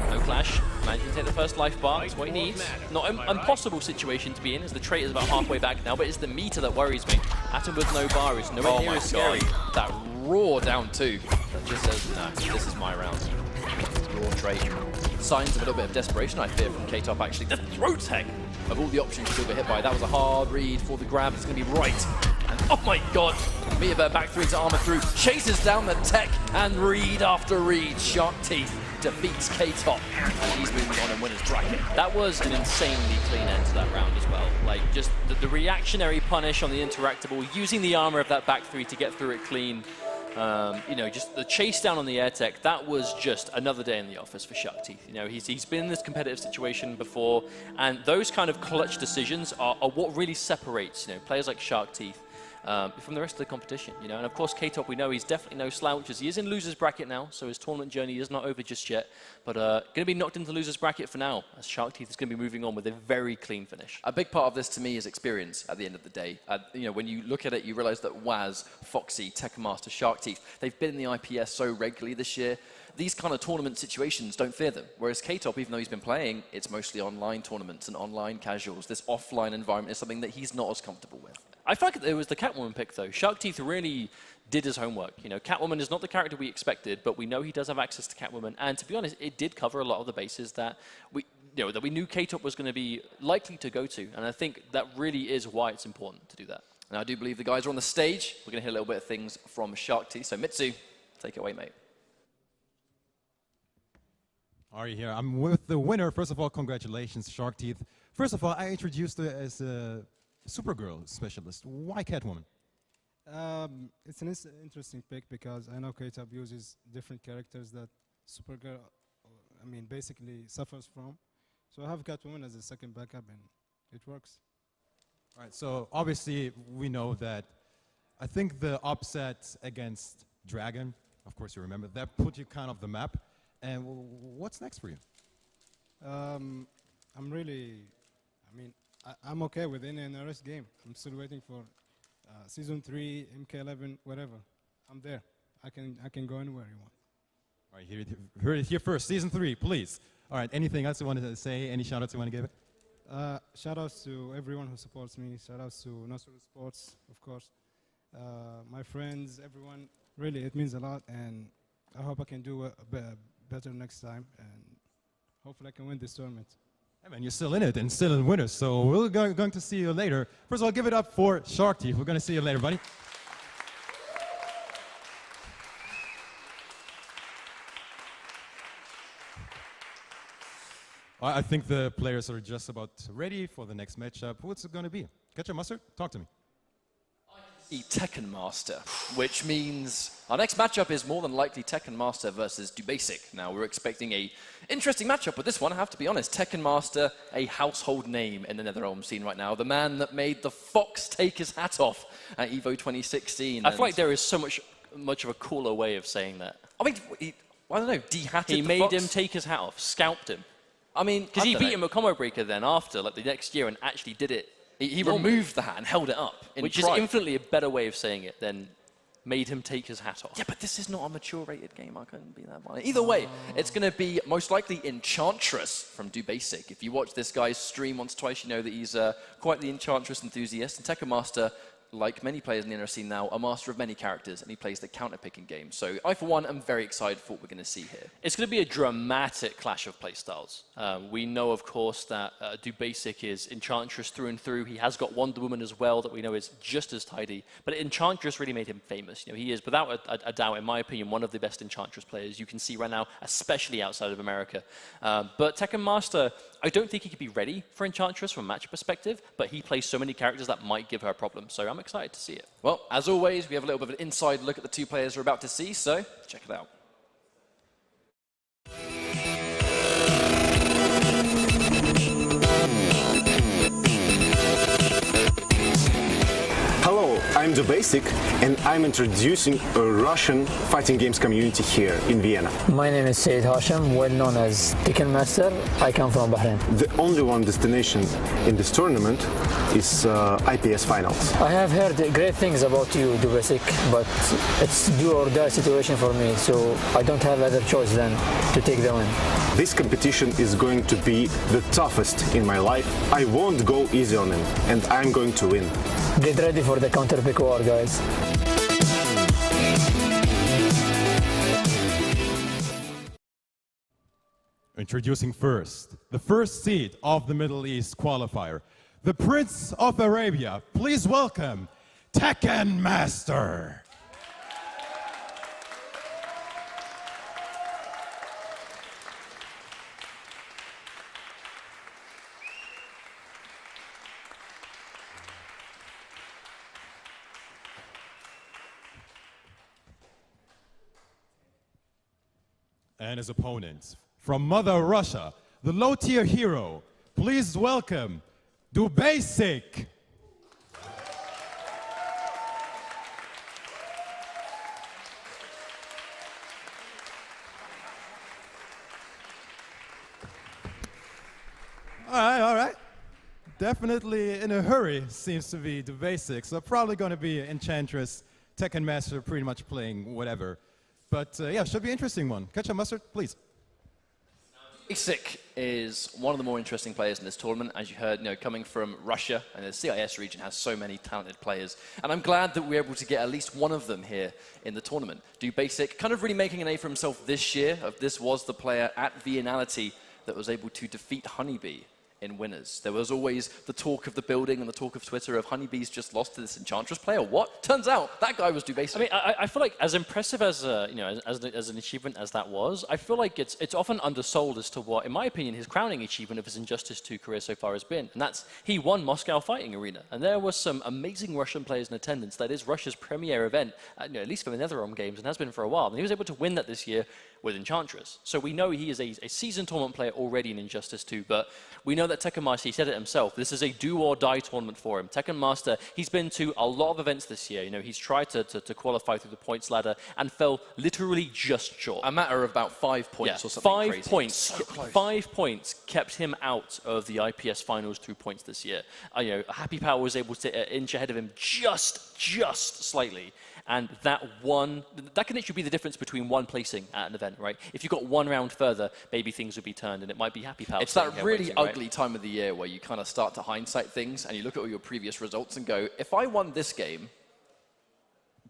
No clash, managing to take the first life bar, that's what he needs. Not an impossible situation to be in, as the trait is about halfway back now, but it's the meter that worries me. Atom with no bar is nowhere near as scary. That raw down 2 that just says, no, this is my round. Raw trait. Signs of a little bit of desperation, I fear, from K-Top, actually. The throw tech of all the options she'll get hit by. That was a hard read for the grab. It's going to be right. And oh my God, Mia back 3 to armor through. Chases down the tech, and read after read. Shark Teeth defeats K-Top. And he's moving on in winner's bracket. That was an insanely clean end to that round as well. Like, just the reactionary punish on the interactable, using the armor of that back 3 to get through it clean. You know, just the chase down on the air tech, that was just another day in the office for Shark Teeth. You know, he's been in this competitive situation before, and those kind of clutch decisions are what really separates, you know, players like Shark Teeth from the rest of the competition, you know. And of course, K-Top, we know he's definitely no slouch, as he is in loser's bracket now, so his tournament journey is not over just yet. But going to be knocked into loser's bracket for now, as Shark Teeth is going to be moving on with a very clean finish. A big part of this to me is experience at the end of the day. You know, when you look at it, you realize that Waz, Foxy, Tekken Master, Shark Teeth, they've been in the IPS so regularly this year. These kind of tournament situations don't fear them. Whereas K-Top, even though he's been playing, it's mostly online tournaments and online casuals. This offline environment is something that he's not as comfortable with. I feel like it was the Catwoman pick, though. Shark Teeth really did his homework. You know, Catwoman is not the character we expected, but we know he does have access to Catwoman. And to be honest, it did cover a lot of the bases that we knew K-Top was going to be likely to go to. And I think that really is why it's important to do that. And I do believe the guys are on the stage. We're going to hear a little bit of things from Shark Teeth. So Mitsu, take it away, mate. Are you here? I'm with the winner. First of all, congratulations, Shark Teeth. First of all, I introduced her as a Supergirl specialist. Why Catwoman? It's an interesting pick because I know K-Top uses different characters that Supergirl basically suffers from. So I have Catwoman as a second backup, and it works. All right, so obviously we know that I think the upset against Dragon, of course you remember, that put you kind of the map. And what's next for you? I'm okay with any NRS game. I'm still waiting for Season 3, MK11, whatever. I'm there. I can go anywhere you want. All right, hear it here first. Season 3, please. All right, anything else you wanted to say? Any shout-outs you want to give it? Shout-outs to everyone who supports me. Shout-outs to Nasser Sports, of course. My friends, everyone. Really, it means a lot, and I hope I can do better next time, and hopefully I can win this tournament. Hey man, you're still in it and still in winners, so we're going to see you later. First of all, give it up for Shark Teeth. We're going to see you later, buddy. I think the players are just about ready for the next matchup. What's it going to be? Ketchup Mustard, talk to me. Tekken Master, which means our next matchup is more than likely Tekken Master versus DoBasic. Now, we're expecting a interesting matchup with this one, I have to be honest. Tekken Master, a household name in the NetherRealm scene right now. The man that made the Fox take his hat off at EVO 2016. I feel like there is so much of a cooler way of saying that. I mean, I don't know, de-hatted He the made Fox? him take his hat off, scalped him. I mean, Because he beat him at Combo Breaker then after, like the next year, and actually did it. He removed the hat and held it up. Which is infinitely a better way of saying it than made him take his hat off. Yeah, but this is not a mature rated game. I couldn't be that violent. Either way, it's going to be most likely Enchantress from DoBasic. If you watch this guy's stream once, twice, you know that he's quite the Enchantress enthusiast. And Tekken Master, like many players in the NRS scene now, a master of many characters, and he plays the counter-picking game. So I, for one, am very excited for what we're going to see here. It's going to be a dramatic clash of playstyles. We know, of course, that DoBasic is Enchantress through and through. He has got Wonder Woman as well that we know is just as tidy. But Enchantress really made him famous. You know, he is, without a doubt, in my opinion, one of the best Enchantress players you can see right now, especially outside of America. But Tekken Master, I don't think he could be ready for Enchantress from a match perspective, but he plays so many characters that might give her a problem. So I'm excited to see it. Well, as always, we have a little bit of an inside look at the two players we're about to see, so check it out. Hello, I'm DoBasic, and I'm introducing a Russian fighting games community here in Vienna. My name is Said Hashim, well known as Tekken Master. I come from Bahrain. The only one destination in this tournament is IPS Finals. I have heard great things about you, DoBasic, but it's do or die situation for me, so I don't have other choice than to take the win. This competition is going to be the toughest in my life. I won't go easy on him, and I'm going to win. Get ready for the counter pick war, guys. Introducing first, the first seed of the Middle East qualifier, the Prince of Arabia. Please welcome Tekken Master. And his opponent, from Mother Russia, the low-tier hero, please welcome DoBasic. All right. Definitely in a hurry seems to be DoBasic, so probably going to be Enchantress, Tekken Master pretty much playing whatever. But yeah, should be an interesting one. Ketchup Mustard, please. DoBasic is one of the more interesting players in this tournament. As you heard, coming from Russia, and the CIS region has so many talented players. And I'm glad that we're able to get at least one of them here in the tournament. DoBasic kind of really making a name for himself this year. This was the player at Vienality that was able to defeat Honeybee in winners. There was always the talk of the building and the talk of Twitter of Honeybees just lost to this Enchantress player. What? Turns out that guy was DoBasic. I mean, I feel like as impressive as you know, as an achievement as that was, I feel like it's often undersold as to what, in my opinion, his crowning achievement of his Injustice 2 career so far has been, and that's he won Moscow Fighting Arena, and there were some amazing Russian players in attendance. That is Russia's premier event, you know, at least for the NetherRealm games, and has been for a while. And he was able to win that this year with Enchantress. So we know he is a seasoned tournament player already in Injustice 2, but we know that Tekken Master, he said it himself, this is a do-or-die tournament for him. Tekken Master, he's been to a lot of events this year. You know, he's tried to qualify through the points ladder and fell literally just short. A matter of about 5 points or something 5 crazy. points. So close. 5 points kept him out of the IPS finals through points this year. You know, Happy Power was able to inch ahead of him just slightly. And that can literally be the difference between one placing at an event, right? If you got 1 round further, maybe things would be turned, and it might be Happy Power. It's that really ugly time of the year where you kind of start to hindsight things, and you look at all your previous results and go, if I won this game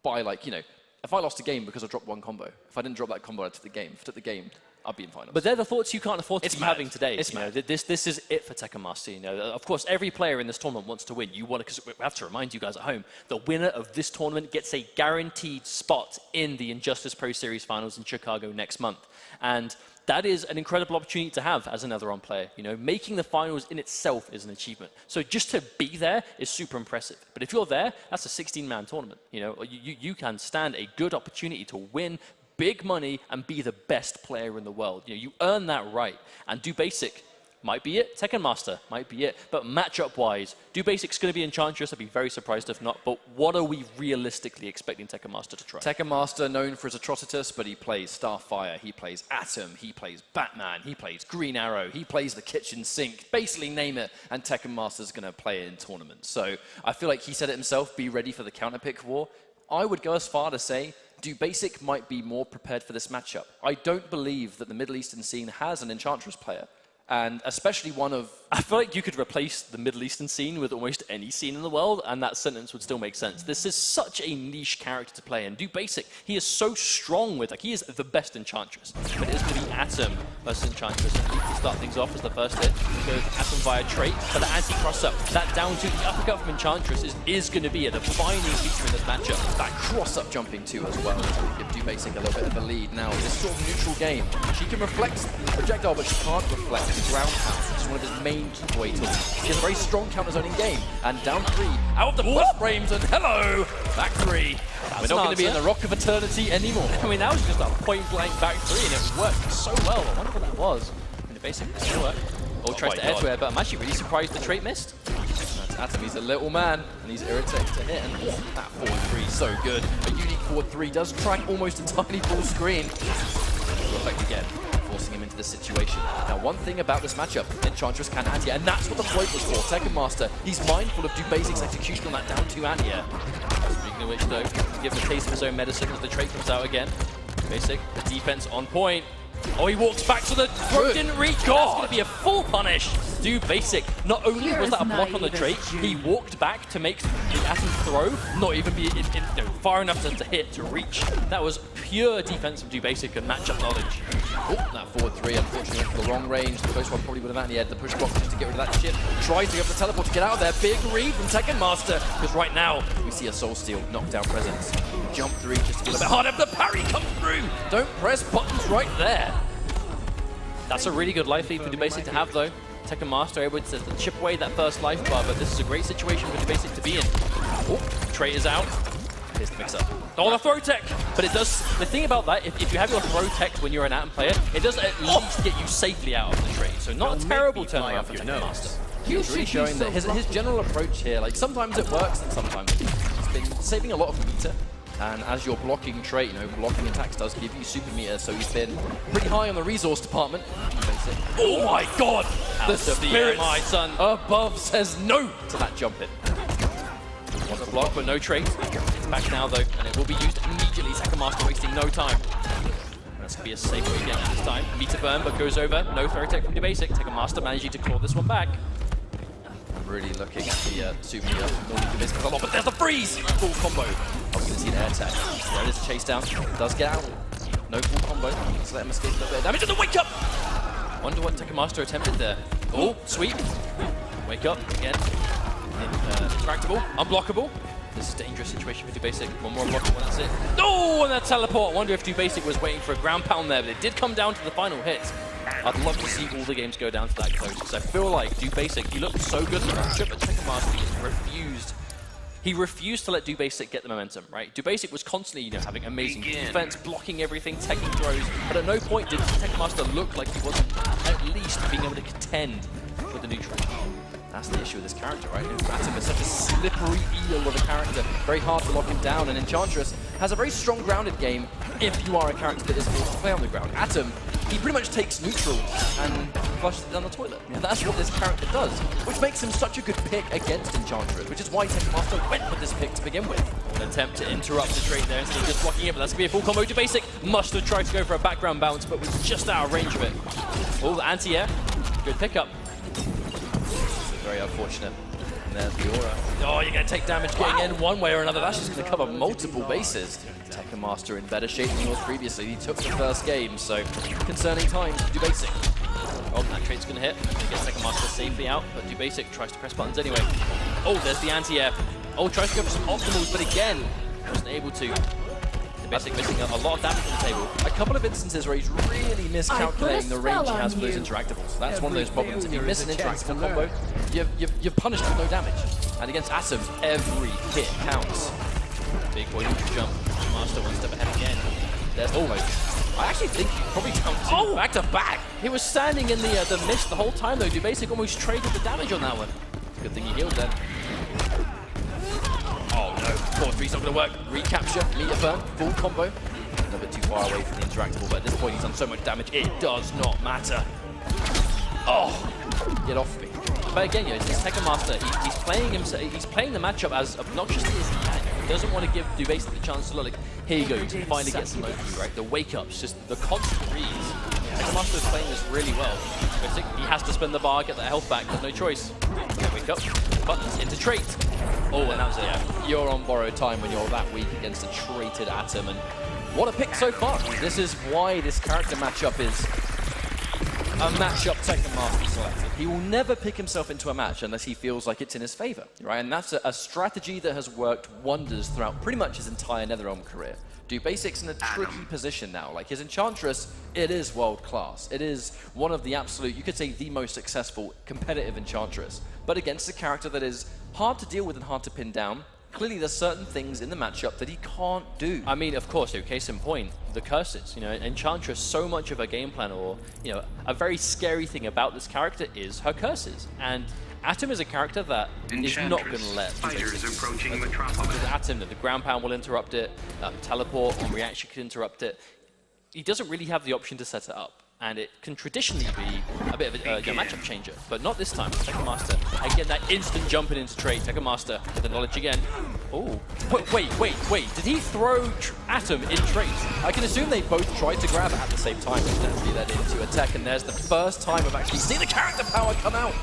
by, like, you know, if I lost a game because I dropped 1 combo, if I didn't drop that combo, I took the game. If I took the game, I'd be in finals. But they're the thoughts you can't afford to be having today. It's mad. This is it for Tekken Master. You know, of course, every player in this tournament wants to win. You want to, because we have to remind you guys at home, the winner of this tournament gets a guaranteed spot in the Injustice Pro Series finals in Chicago next month. And that is an incredible opportunity to have as a NetherRealm player. You know, making the finals in itself is an achievement. So just to be there is super impressive. But if you're there, that's a 16-man tournament. You know, you can stand a good opportunity to win big money and be the best player in the world. You know, you earn that right. And DoBasic might be it. Tekken Master might be it. But matchup-wise, DoBasic's going to be Enchantress. I'd be very surprised if not. But what are we realistically expecting Tekken Master to try? Tekken Master, known for his Atrocitus, but he plays Starfire, he plays Atom, he plays Batman, he plays Green Arrow, he plays the kitchen sink, basically name it, and Tekken Master's going to play it in tournaments. So I feel like he said it himself, be ready for the counterpick war. I would go as far to say DoBasic might be more prepared for this matchup. I don't believe that the Middle Eastern scene has an Enchantress player, and especially one of... I feel like you could replace the Middle Eastern scene with almost any scene in the world, and that sentence would still make sense. This is such a niche character to play, and DoBasic, he is so strong with, like, he is the best Enchantress. But it is going to be Atom versus Enchantress. And he can start things off as the first hit, with Atom via trait, but the anti-cross-up, that down to the uppercut from Enchantress is going to be a defining feature in this matchup. That cross-up jumping too as well to give DoBasic a little bit of a lead. Now, this sort of neutral game, she can reflect the projectile, but she can't reflect the ground pound. It's one of his main keep away tools. He has a very strong counter-zoning game. And down 3, out of the plus frames, and hello! Back 3. We're not going to be in the Rock of Eternity anymore. I mean, that was just a point-blank back 3, and it worked so well. I wonder what that was. And DoBasic still work. Or tries to edgeware, but I'm actually really surprised the trait missed. That's Atom, he's a little man, and he's irritated to hit, and that forward 3, so good. A unique forward 3 does track almost entirely full screen. Reflect again, forcing him into this situation. Now, one thing about this matchup, Enchantress can anti, and that's what the float was for. Tekken Master, he's mindful of DoBasic's execution on that down 2 anti-air. Speaking of which, though, to give him a taste of his own medicine as the trait comes out again. DoBasic, the defense on point. Oh, he walks back to the throw, didn't reach. That's going to be a full punish. DoBasic, not only was that a block on the trait, he walked back to make the Atom throw, not even be far enough to hit, to reach. That was pure defense from DoBasic and matchup knowledge. Oh, that forward 3, unfortunately, went for the wrong range. The close one probably would have anti-aired the push block just to get rid of that chip. Tries to go for the teleport to get out of there. Big read from Tekken Master, because right now we see a Soul Steal knockdown presence. Jump 3 just to get a bit harder. The parry comes through. Don't press buttons right there. That's a really good life lead for DoBasic to have, though. Tekken Master able to chip away that first life bar, but this is a great situation for DoBasic to be in. Oh, trait is out. Here's the mix-up. Oh, the throw tech! But it does, the thing about that, if you have your throw tech when you're an Atom player, it does at least get you safely out of the trait. So not a terrible turnaround for Tekken Master. He's really showing that his general approach here, like sometimes it works and sometimes it doesn't. He's been saving a lot of meter. And as your blocking trait, blocking attacks does give you super meter, so he's been pretty high on the resource department. Oh my god! The spirit son above says no to that jump in. Want the block, but no trait. It's back now though, and it will be used immediately. Tekken Master wasting no time. That's going to be a safe way again this time. Meter burn, but goes over. No throw tech from DoBasic. Tekken Master managing to claw this one back. Really looking at the super meter. But there's the freeze! Full combo. I was going to see an air tag. There it is, chase down. Does get out. No full combo. Let's let him escape a little bit of damage. And the wake up! Wonder what Tekken Master attempted there. Oh, sweep. Wake up again. Interactable, unblockable. This is a dangerous situation for DoBasic. One more unblockable, that's it. Oh, and that teleport. I wonder if DoBasic was waiting for a ground pound there, but it did come down to the final hit. I'd love to see all the games go down to that close, because I feel like DoBasic, he looked so good in the matchup, but Tekken Master just refused. He refused to let DoBasic get the momentum, right? DoBasic was constantly, having amazing defense, blocking everything, taking throws, but at no point did Tekken Master look like he wasn't at least being able to contend with the neutral. That's the issue with this character, right? Atom is such a slippery eel of a character, very hard to lock him down, and Enchantress has a very strong grounded game if you are a character that is forced to play on the ground. Atom, he pretty much takes neutral and flushes it down the toilet. That's what this character does, which makes him such a good pick against Enchantress, which is why Tekken Master went with this pick to begin with. An attempt to interrupt the trade there instead of just blocking it, but that's going to be a full combo. DoBasic must have tried to go for a background bounce, but was just out of range of it. Oh, the anti-air, good pickup. Very unfortunate. And there's the aura. Oh, you're going to take damage getting in one way or another. That's just going to cover multiple bases. Tekken Master in better shape than he was previously. He took the first game, so concerning times. DoBasic. Oh, that trade's going to hit. He gets Tekken Master safely out, but DoBasic tries to press buttons anyway. Oh, there's the anti-air. Oh, tries to go for some optimals, but again, wasn't able to. DoBasic missing a lot of damage on the table. A couple of instances where he's really miscalculating the range he has for those interactables. That's one of those problems. If you miss an interactable combo, you're punished with no damage. And against Atom, every hit counts. Big boy neutral jump. Master one step ahead again. There's almost. I actually think he probably jumped back to back. He was standing in the mist the whole time though. DoBasic almost traded the damage on that one. Good thing he healed then. Oh no, 4-3's not going to work. Recapture, meter burn, full combo. A little bit too far away from the interactable, but at this point he's done so much damage, it does not matter. Oh, get off me. But again, this Tekken Master, he's playing himself. He's playing the matchup as obnoxiously as he can. He doesn't want to give DoBasic the chance to look like, here you go, you can finally get some OP, right? The wake-ups, just the constant reads. Tekken Master is playing this really well. He has to spend the bar, get that health back, there's no choice. Wake up, buttons into trait. Oh, and that was it. You're on borrowed time when you're that weak against a traited Atom, and what a pick so far. This is why this character matchup is a matchup Tekken Master selected. He will never pick himself into a match unless he feels like it's in his favor, right? And that's a strategy that has worked wonders throughout pretty much his entire NetherRealm career. DoBasic's in a tricky position now. Like his Enchantress, it is world class. It is one of the absolute, you could say the most successful competitive Enchantress. But against a character that is hard to deal with and hard to pin down, clearly there's certain things in the matchup that he can't do. I mean, of course, case in point, the curses. Enchantress, so much of her game plan, or a very scary thing about this character is her curses. And Atom is a character that is not going to let fighters approaching Metropolis. With Atom, the ground pound will interrupt it, teleport and reaction can interrupt it. He doesn't really have the option to set it up. And it can traditionally be a bit of a matchup changer, but not this time. Tekken Master, again, that instant jumping into trade. Tekken Master with the knowledge again. Oh, wait. Did he throw Atom in trade? I can assume they both tried to grab it at the same time, which naturally led into attack, and there's the first time I've actually seen the character power come out.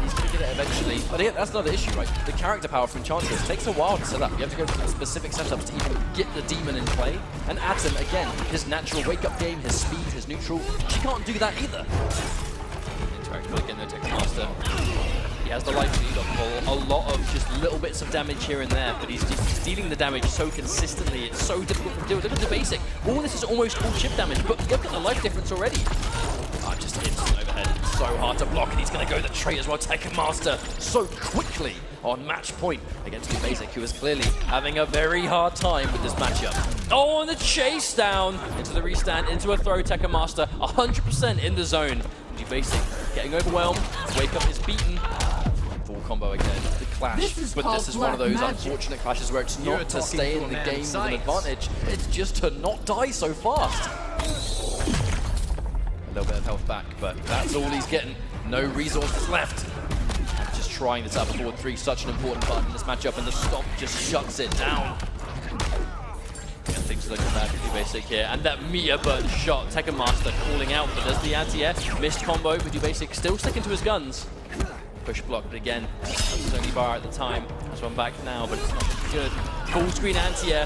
He's going to get it eventually, but yeah, that's not an issue, right? The character power from Enchantress takes a while to set up. You have to go through specific setups to even get the demon in play. And Atom, again, his natural wake-up game, his speed, his neutral, she can't do that either. Interactable again, though, Tekken Master. He has the life lead up, a lot of just little bits of damage here and there, but he's dealing the damage so consistently, it's so difficult to do. Look at DoBasic. All this is almost all chip damage, but look at the life difference already. Just instant overhead. So hard to block, and he's going to go the trait as well. Tekken Master so quickly on match point against DoBasic, who is clearly having a very hard time with this matchup. Oh, and the chase down into the restand, into a throw. Tekken Master 100% in the zone. DoBasic getting overwhelmed. Wake up is beaten. Full combo again. The clash, but this is one of those unfortunate clashes where it's not to stay in the game with an advantage. It's just to not die so fast. A little bit of health back, but that's all he's getting. No resources left. Just trying this out forward 3, such an important button in this matchup, and the stop just shuts it down. Yeah, things are looking bad for DoBasic here, and that meter burn shot, Tekken Master calling out, but there's the anti-air, missed combo, but DoBasic still sticking to his guns. Push block, but again, that was only bar at the time. There's one back now, but it's not good. Full screen anti-air.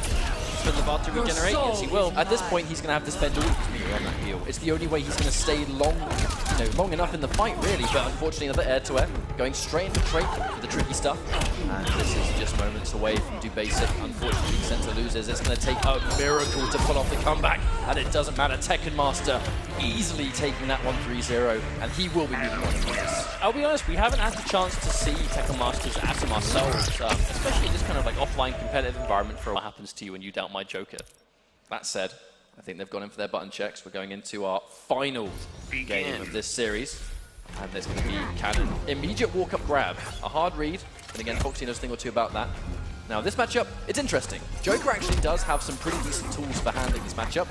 spend the bar to regenerate? Yes, he will. At this point, he's going to have to spend all of his meter on that heal. It's the only way he's going to stay long enough in the fight, really. But unfortunately, another air-to-air, going straight into trait for the tricky stuff. And this is just moments away from do basic. Unfortunately, Center loses. It's going to take a miracle to pull off the comeback. And it doesn't matter. Tekken Master easily taking that 1-3-0. And he will be moving on to this. I'll be honest, we haven't had the chance to see Tekken Masters at them ourselves, especially in this kind of like offline competitive environment for what happens to you when you doubt my Joker. That said, I think they've gone in for their button checks. We're going into our final game of this series. And there's going to be Cannon. Immediate walk-up grab. A hard read. And again, Foxy knows a thing or two about that. Now, this matchup, it's interesting. Joker actually does have some pretty decent tools for handling this matchup.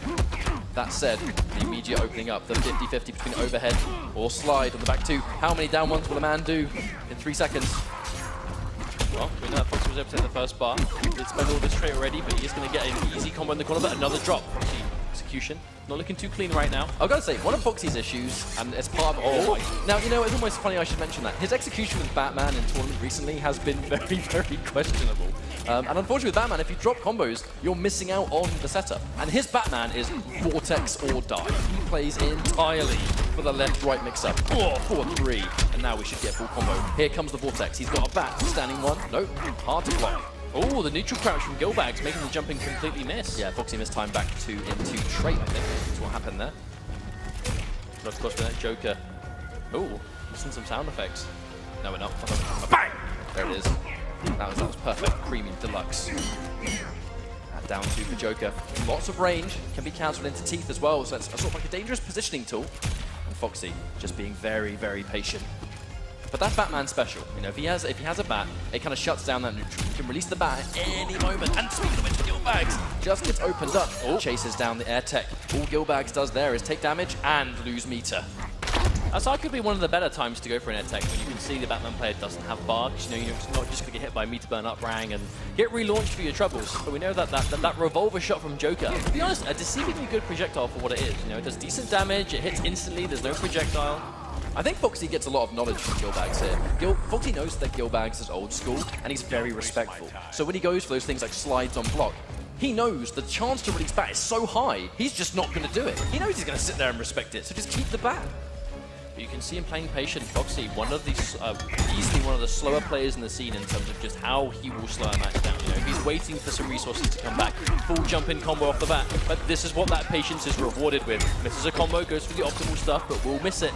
That said, the immediate opening up, the 50-50 between overhead or slide on the back two. How many down ones will a man do in 3 seconds? Well, we know that Foxy was able to take the first bar. He did spend all this trait already, but he is going to get an easy combo in the corner, but another drop. Foxy execution. Not looking too clean right now. I've got to say, one of Foxy's issues, and it's part of it. Now, you know, it's almost funny I should mention that. His execution with Batman in tournament recently has been very, very questionable. And unfortunately with Batman, if you drop combos, you're missing out on the setup. And his Batman is Vortex or die. He plays entirely for the left-right mix-up. 4-3. And now we should get full combo. Here comes the Vortex. He's got a bat, standing one. Nope, hard to block. Oh, the neutral crouch from Gilbags, making the jumping completely miss. Yeah, Foxy missed time back into trait, I think. That's what happened there. But of course, with that Joker. Oh, missing some sound effects. No, we're not. Bang! There it is. That was perfect. Premium deluxe. Down two for Joker. Lots of range. Can be cancelled into teeth as well. So that's sort of like a dangerous positioning tool. And Foxy just being very, very patient. But that's Batman's special. You know, if he has a bat, it kind of shuts down that neutral. You can release the bat at any moment. And speaking of which, Gilbags just gets opened up. Chases down the air tech. All Gilbags does there is take damage and lose meter. That's arguably one of the better times to go for an air tech when you can see the Batman player doesn't have bar. You know, you're not just going to get hit by meter burn up rang and get relaunched for your troubles. But we know that revolver shot from Joker, to be honest, a deceivingly good projectile for what it is. You know, it does decent damage, it hits instantly, there's no projectile. I think Foxy gets a lot of knowledge from Gilbags here. Foxy knows that Gilbags is old school, and he's very respectful. So when he goes for those things like slides on block, he knows the chance to release bat is so high, he's just not going to do it. He knows he's going to sit there and respect it, so just keep the bat. You can see him playing patient. Foxy, one of these, easily one of the slower players in the scene in terms of just how he will slow a match down. You know, he's waiting for some resources to come back. Full jump-in combo off the bat, but this is what that patience is rewarded with. Misses a combo, goes for the optimal stuff, but will miss it.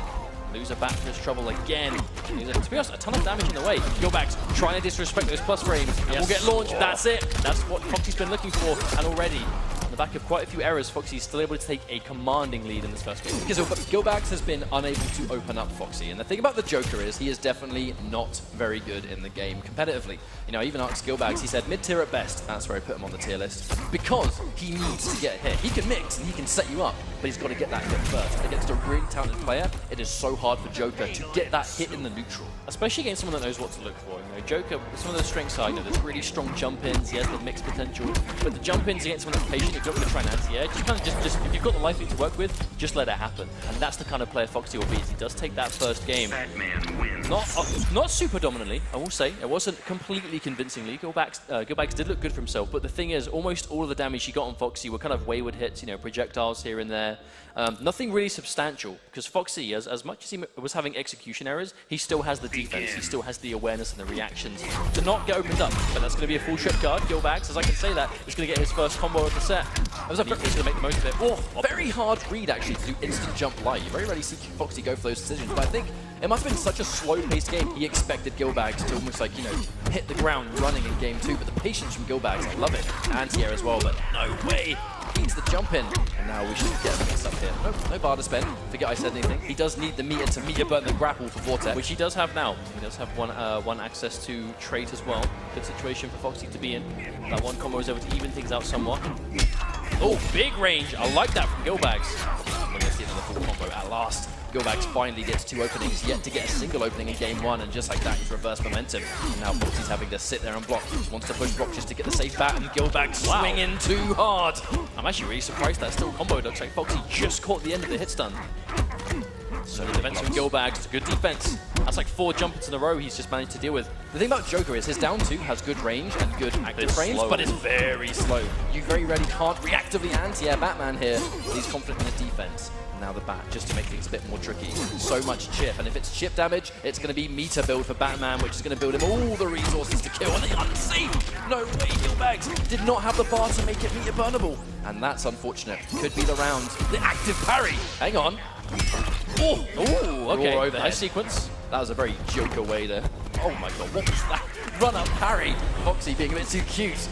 Lose a bat for his trouble again. To be honest, a ton of damage in the way. Gilbags trying to disrespect those plus frames. Yes. Will get launched. That's it. That's what Foxy's been looking for. And already, on the back of quite a few errors, Foxy's still able to take a commanding lead in this first game. Because Gilbags has been unable to open up Foxy. And the thing about the Joker is he is definitely not very good in the game competitively. You know, I even asked Gilbags, he said mid-tier at best. That's where I put him on the tier list. Because he needs to get hit. He can mix and he can set you up, but he's got to get that hit first. Against a really talented player, it is so hard for Joker to get that hit in the neutral. Especially against someone that knows what to look for. You know, Joker, some of the strengths are, you know, there's really strong jump-ins, he has the mix potential, but the jump-ins against someone that's patient, if you're not going to try and anti-air, you kind of just, if you've got the life lead to work with, just let it happen. And that's the kind of player Foxy will be, as he does take that first game. Not super dominantly, I will say. It wasn't completely convincingly. Gilbags did look good for himself, but the thing is, almost all of the damage he got on Foxy were kind of wayward hits, you know, projectiles here and there. Nothing really substantial, because Foxy, as much as he was having execution errors, he still has the defense, he still has the awareness and the reactions to not get opened up. But that's going to be a full trip guard. Gilbags, as I can say that, is going to get his first combo of the set. He's going to make the most of it. Oh, very hard read, actually, to do instant jump light. You very rarely see Foxy go for those decisions, but I think it must have been such a slow-paced game. He expected Gilbags to almost, like, you know, hit the ground running in game 2, but the patience from Gilbags, I love it. Anti-air as well, but no way. Needs the jump in, and now we should get a mix up here. Nope, no bar to spend. Forget I said anything. He does need the meter to meter burn the grapple for Vortex, which he does have now. He does have one access to trait as well. Good situation for Foxy to be in. That one combo is able to even things out somewhat. Oh, big range. I like that from Gilbags. We're going to see another full combo at last. Gilbags finally gets 2 openings, yet to get a single opening in game 1, and just like that, he's reversed momentum. And now Foxy's having to sit there and block. Wants to push block just to get the safe bat, and Gilbags swinging too hard. I'm actually really surprised that still combo. Looks like Foxy just caught the end of the hit stun. So the defense from Gilbags, good defense. That's like 4 jumpers in a row he's just managed to deal with. The thing about Joker is his down 2 has good range and good active frames, slow. but it's very slow. You very rarely can't reactively anti-air Batman here. He's confident in his defense. Now the bat, just to make things a bit more tricky. So much chip, and if it's chip damage, it's going to be meter build for Batman, which is going to build him all the resources to kill. And the unsafe! No way, Gilbags did not have the bar to make it meter burnable. And that's unfortunate. Could be the round. The active parry! Hang on. Oh, okay, overhead. nice sequence. That was a very Joker way to... Oh my god, what was that? Run-up parry! Foxy being a bit too cute.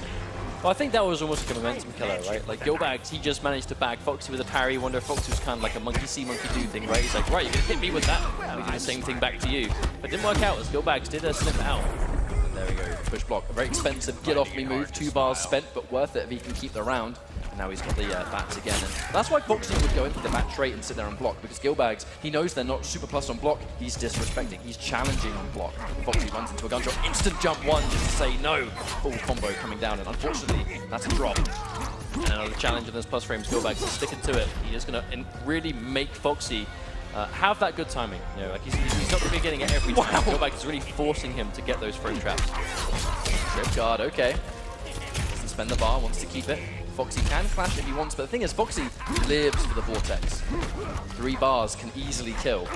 Well, I think that was almost like a momentum killer, right? Like, Gilbags, he just managed to bag Foxy with a parry. Wonder if Foxy was kind of like a monkey see, monkey do thing, right? He's like, right, you're going to hit me with that. We do the same thing back to you. But it didn't work out as Gilbags did snip it out. And there we go, push block. A very expensive get-off-me move, 2 bars spent, but worth it if he can keep the round. And now he's got the bats again. And that's why Foxy would go into the bat trait and sit there and block, because Gilbags, he knows they're not super plus on block, he's disrespecting, he's challenging on block. Foxy runs into a gun drop, instant jump 1 just to say no. Full combo coming down, and unfortunately, that's a drop. And another challenge in those plus frames, Gilbags is sticking to it. He is going to really make Foxy have that good timing. You know, like he's not going to be getting it every time. Wow. Gilbags is really forcing him to get those frame traps. Trip guard, okay. Doesn't spend the bar, wants to keep it. Foxy can clash if he wants, but the thing is, Foxy lives for the vortex. 3 bars can easily kill.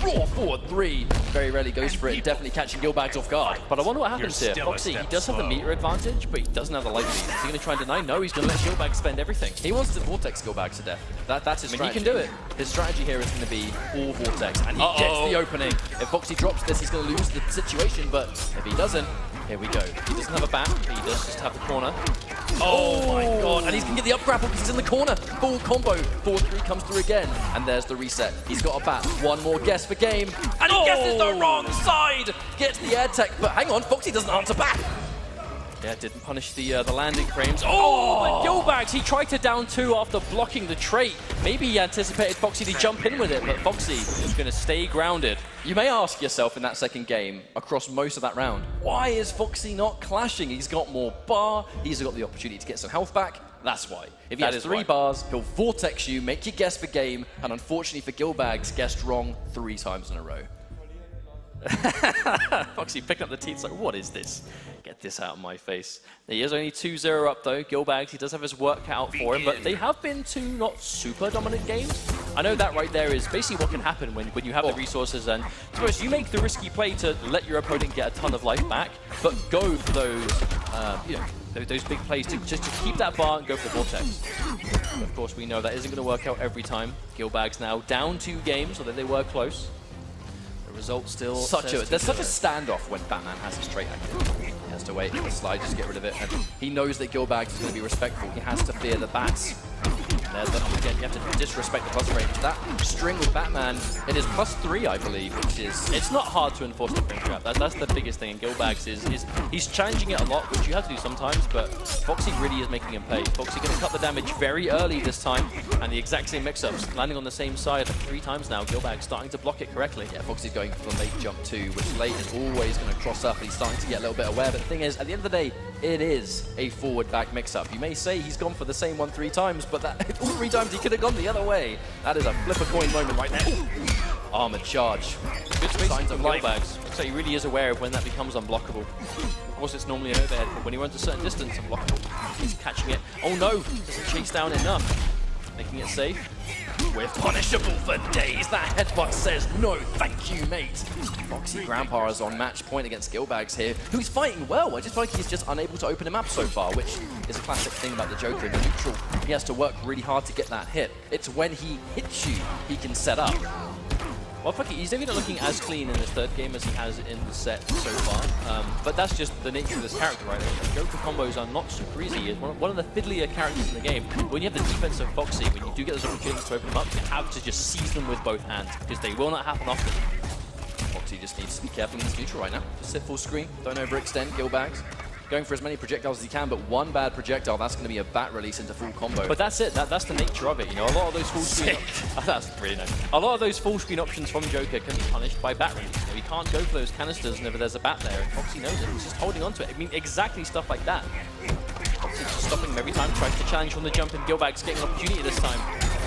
Raw forward 3. Very rarely goes for it, definitely catching Gilbags off guard. But I wonder what happens here. Foxy, he does have the meter advantage, but he doesn't have the light lead. Is he going to try and deny? No, he's going to let Gilbags spend everything. He wants to vortex Gilbags to death. That's his strategy. He can do it. His strategy here is going to be all vortex, and he gets the opening. If Foxy drops this, he's going to lose the situation, but if he doesn't, here we go. He doesn't have a bat, he does just have the corner. Oh my god, and he's going to get the up grapple because he's in the corner. Full combo, 4-3 comes through again, and there's the reset. He's got a bat, 1 more guess for game, and he guesses the wrong side! Gets the air tech, but hang on, Foxy doesn't answer back. Yeah, didn't punish the landing frames. Oh, but Gilbags, he tried to down 2 after blocking the trait. Maybe he anticipated Foxy to jump in with it, but Foxy is going to stay grounded. You may ask yourself in that second game, across most of that round, why is Foxy not clashing? He's got more bar, he's got the opportunity to get some health back. That's why. If he has 3 bars, he'll vortex you, make you guess for game, and unfortunately for Gilbags, guessed wrong 3 times in a row. Foxy picking up the teeth, like, what is this? Get this out of my face. He is only 2-0 up though. Gilbags, he does have his work cut out for him, but they have been 2 not super dominant games. I know that right there is basically what can happen when you have the resources, and to be honest, you make the risky play to let your opponent get a ton of life back, but go for those, those big plays to just to keep that bar and go for the vortex. But of course, we know that isn't going to work out every time. Gilbags now down 2 games, although they were close. Result still There's such a standoff when Batman has his trait active. He has to wait for the slide, just get rid of it, and he knows that Gilbags is going to be respectful. He has to fear the bats. Again, you have to disrespect the plus range. That string with Batman, it is +3, I believe, which is... It's not hard to enforce the frame trap. That's the biggest thing in Gilbags is he's challenging it a lot, which you have to do sometimes, but Foxy really is making him pay. Foxy going to cut the damage very early this time, and the exact same mix-ups, landing on the same side like 3 times now. Gilbags starting to block it correctly. Yeah, Foxy's going for the late jump too, which late is always going to cross up, and he's starting to get a little bit aware. But the thing is, at the end of the day, it is a forward-back mix-up. You may say he's gone for the same one 3 times, but that all 3 times he could have gone the other way. That is a flip-a-coin moment right there. Armored charge. Good signs of Gilbags. So he really is aware of when that becomes unblockable. Of course, it's normally an overhead, but when he runs a certain distance, unblockable. He's catching it. Oh no! Doesn't chase down enough. Making it safe. We're punishable for days. That headbutt says no, thank you, mate. Foxy Grandpa is on match point against Gilbags here, who's fighting well. I just feel like he's just unable to open him up so far, which is a classic thing about the Joker in the neutral. He has to work really hard to get that hit. It's when he hits you, he can set up. Well, he's maybe not looking as clean in this 3rd game as he has in the set so far, but that's just the nature of this character, right? Joker combos are not super easy. He's one of the fiddlier characters in the game. When you have the defense of Foxy, when you do get those opportunities to open them up, you have to just seize them with both hands, because they will not happen often. Foxy just needs to be careful in his neutral right now. Just sit full screen, don't overextend. Gilbags going for as many projectiles as he can, but one bad projectile, that's going to be a bat release into full combo. But that's it. That's the nature of it. You know, a lot of those full screen. That's really nice. A lot of those full screen options from Joker can be punished by bat release. You know, he can't go for those canisters whenever there's a bat there, and Foxy knows it. He's just holding on to it. I mean, exactly stuff like that. Foxy just stopping him every time, tries to challenge from the jump, and Gilbags getting an opportunity this time.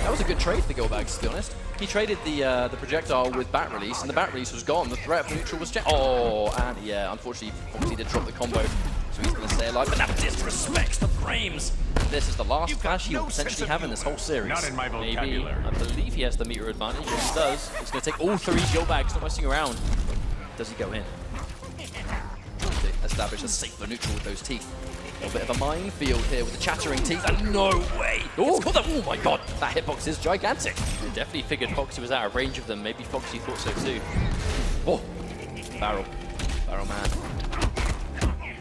That was a good trade for Gilbags, to be honest. He traded the projectile with bat release, and the bat release was gone. The threat for neutral was checked. Oh, and yeah, unfortunately, Foxy did drop the combo, so he's going to stay alive. But now disrespects the frames. This is the last flash he'll potentially have in this whole series. Not in my Maybe, I believe he has the meter advantage. Yes, he does. He's going to take all three Gilbags, not messing around. Does he go in? To establish a safer neutral with those teeth. A little bit of a minefield here with the chattering teeth, and no way! Oh my god, that hitbox is gigantic. He definitely figured Foxy was out of range of them. Maybe Foxy thought so too. Oh, barrel man.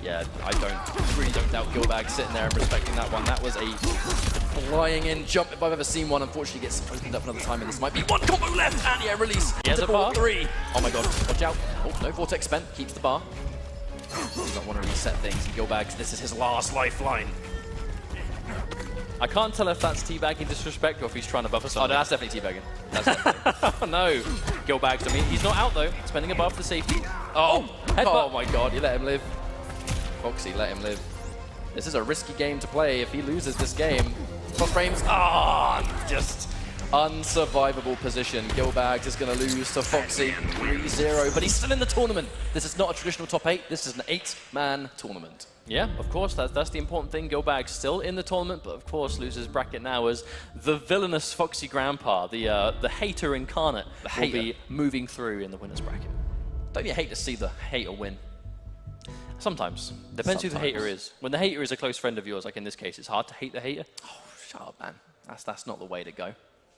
Yeah, I really don't doubt Gilbags sitting there and respecting that one. That was a flying in jump if I've ever seen one. Unfortunately, gets opened up another time, and this might be one combo left, and yeah, release. He has a bar. 3. Oh my god, watch out. Oh, no vortex spent, keeps the bar. Does not want to reset things. Gilbags, this is his last lifeline. I can't tell if that's teabagging disrespect or if he's trying to buffer Oh, something. no, that's definitely teabagging. That's definitely. Oh no, Gilbags, I mean, he's not out though, spending a buff for safety. Oh headbutt. my god, you let him live. Foxy, let him live. This is a risky game to play. If he loses this game, cross frames, just unsurvivable position. Gilbags is going to lose to Foxy 3-0, but he's still in the tournament. This is not a traditional top 8. This is an 8-man tournament. Yeah, of course, that's the important thing. Gilbags still in the tournament, but of course loses bracket now as the villainous Foxy Grandpa, the hater incarnate, will be moving through in the winner's bracket. Don't you hate to see the hater win? Sometimes. Depends who the hater is. When the hater is a close friend of yours, like in this case, it's hard to hate the hater. Oh, shut up, man. That's not the way to go.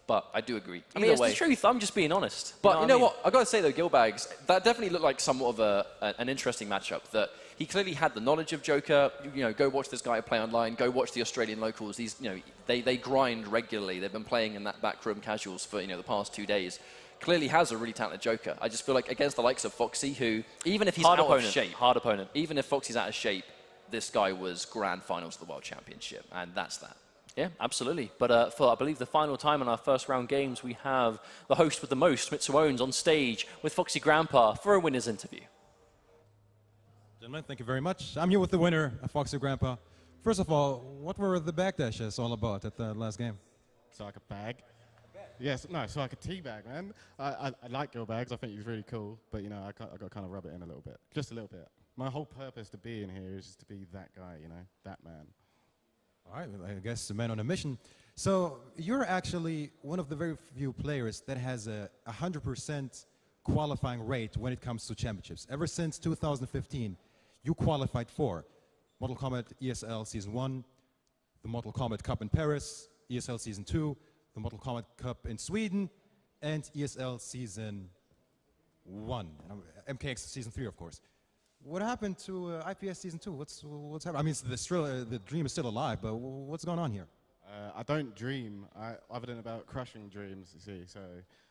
But I do agree. I mean, it's the truth. I'm just being honest. But you know what? I've got to say, though, Gilbags, that definitely looked like somewhat of an interesting matchup. That he clearly had the knowledge of Joker. You know, go watch this guy play online. Go watch the Australian locals. These, you know, they grind regularly. They've been playing in that backroom casuals for, you know, the past 2 days. Clearly has a really talented Joker. I just feel like against the likes of Foxy, who, even if he's out of shape. Hard opponent. Even if Foxy's out of shape, this guy was grand finals of the World Championship. And that's that. Yeah, absolutely. But for, I believe, the final time in our first round games, we have the host with the most, Mitsu Owens, on stage with Foxy Grandpa for a winner's interview. Gentlemen, thank you very much. I'm here with the winner, Foxy Grandpa. First of all, what were the backdashes all about at the last game? So like a bag. Yes, no, so like a tea bag, man. I like Gilbags. I think he's really cool. But, you know, I got to kind of rub it in a little bit. Just a little bit. My whole purpose to be in here is just to be that guy, you know, that man. All right, well, I guess the man on a mission. So you're actually one of the very few players that has a 100% qualifying rate when it comes to championships. Ever since 2015, you qualified for Mortal Kombat ESL Season 1, the Mortal Kombat Cup in Paris, ESL Season 2, the Mortal Kombat Cup in Sweden, and ESL Season 1, MKX Season 3, of course. What happened to IPS Season 2? What's happening? I mean, the dream is still alive, but what's going on here? I don't dream, other than about crushing dreams, you see. So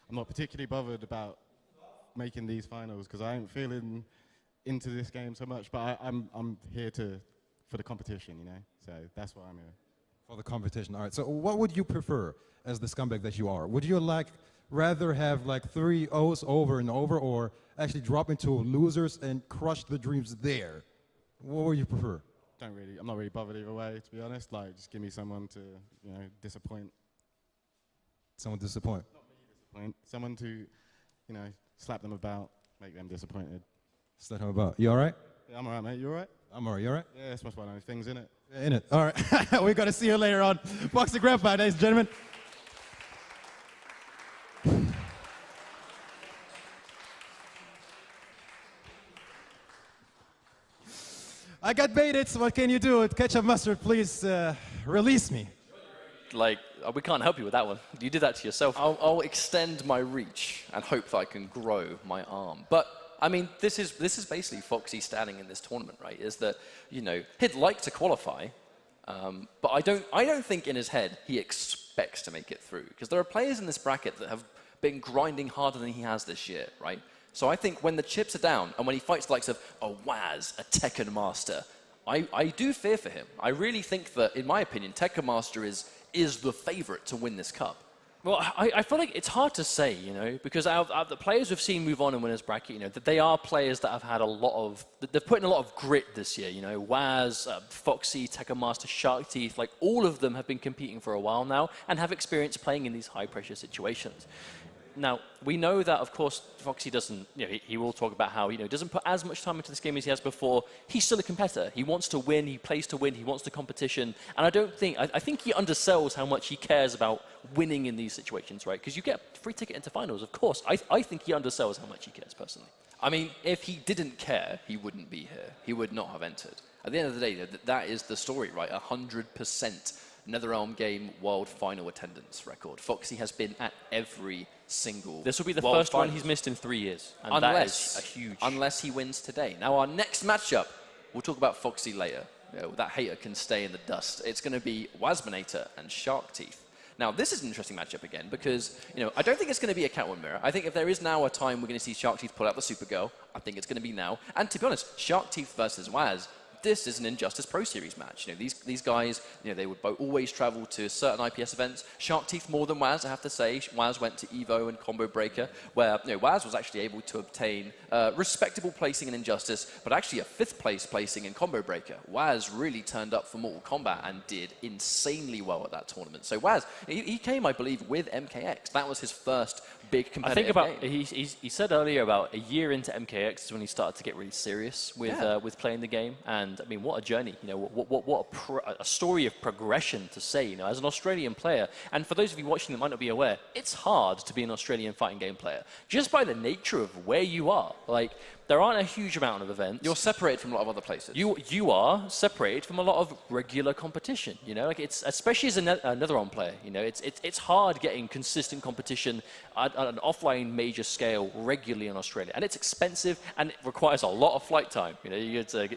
I'm not particularly bothered about making these finals because I ain't feeling into this game so much. But I'm here for the competition, you know. So that's why I'm here. For the competition, all right. So what would you prefer as the scumbag that you are? Would you rather have like 3 O's over and over, or actually drop into losers and crush the dreams there? What would you prefer? I'm not really bothered either way, to be honest. Like, just give me someone to, you know, disappoint. Someone disappoint? Not me disappoint. Someone to, you know, slap them about, make them disappointed. Slap them about. You all right? Yeah, I'm all right, mate. You all right? I'm all right. You all right? Yeah, that's one of those things, innit? Yeah, in it. All right. We're going to see you later on. Foxy Grandpa, ladies and gentlemen. I got baited, so what can you do? Ketchup mustard, please release me. Like, we can't help you with that one. You did that to yourself. I'll extend my reach and hope that I can grow my arm. But I mean, this is basically Foxy standing in this tournament, right? Is that, you know, he'd like to qualify, but I don't think in his head he expects to make it through, because there are players in this bracket that have been grinding harder than he has this year, right? So I think when the chips are down and when he fights the likes of a Waz, a Tekken Master, I do fear for him. I really think that, in my opinion, Tekken Master is the favorite to win this cup. Well, I feel like it's hard to say, you know, because out of the players we've seen move on in winners bracket, you know, that they are players that have had a lot of, they've put in a lot of grit this year, you know, Waz, Foxy, Tekken Master, Shark Teeth, like all of them have been competing for a while now and have experience playing in these high pressure situations. Now, we know that, of course, Foxy doesn't, you know, he will talk about how, you know, doesn't put as much time into this game as he has before. He's still a competitor. He wants to win, he plays to win, he wants the competition. And I don't think, I think he undersells how much he cares about winning in these situations, right? Because you get a free ticket into finals, of course. I think he undersells how much he cares, personally. I mean, if he didn't care, he wouldn't be here. He would not have entered. At the end of the day, that is the story, right? 100% NetherRealm game world final attendance record. Foxy has been at every single This will be the world first one finals. he's missed in 3 years. And that is a huge... Unless he wins today. Now, our next matchup, we'll talk about Foxy later. You know, that hater can stay in the dust. It's going to be Wazminator and Shark Teeth. Now, this is an interesting matchup again because, you know, I don't think it's going to be a Catwoman mirror. I think if there is now a time we're going to see Shark Teeth pull out the Supergirl, I think it's going to be now. And to be honest, Shark Teeth versus Waz, this is an Injustice Pro Series match. You know, these guys, you know, they would both always travel to certain IPS events. Shark Teeth more than Waz, I have to say. Waz went to Evo and Combo Breaker, where, you know, Waz was actually able to obtain respectable placing in Injustice, but actually a 5th place placing in Combo Breaker. Waz really turned up for Mortal Kombat and did insanely well at that tournament. So Waz, he came, I believe, with MKX. That was his first big competitive game. He said earlier about a year into MKX is when he started to get really serious with playing the game. And I mean, what a journey, you know, what a story of progression to say, you know, as an Australian player. And for those of you watching that might not be aware, it's hard to be an Australian fighting game player just by the nature of where you are. Like, there aren't a huge amount of events. You're separated from a lot of other places. You are separated from a lot of regular competition. You know, like it's especially as a NetherRealm player. You know, it's hard getting consistent competition at an offline major scale regularly in Australia, and it's expensive and it requires a lot of flight time. You know, you have to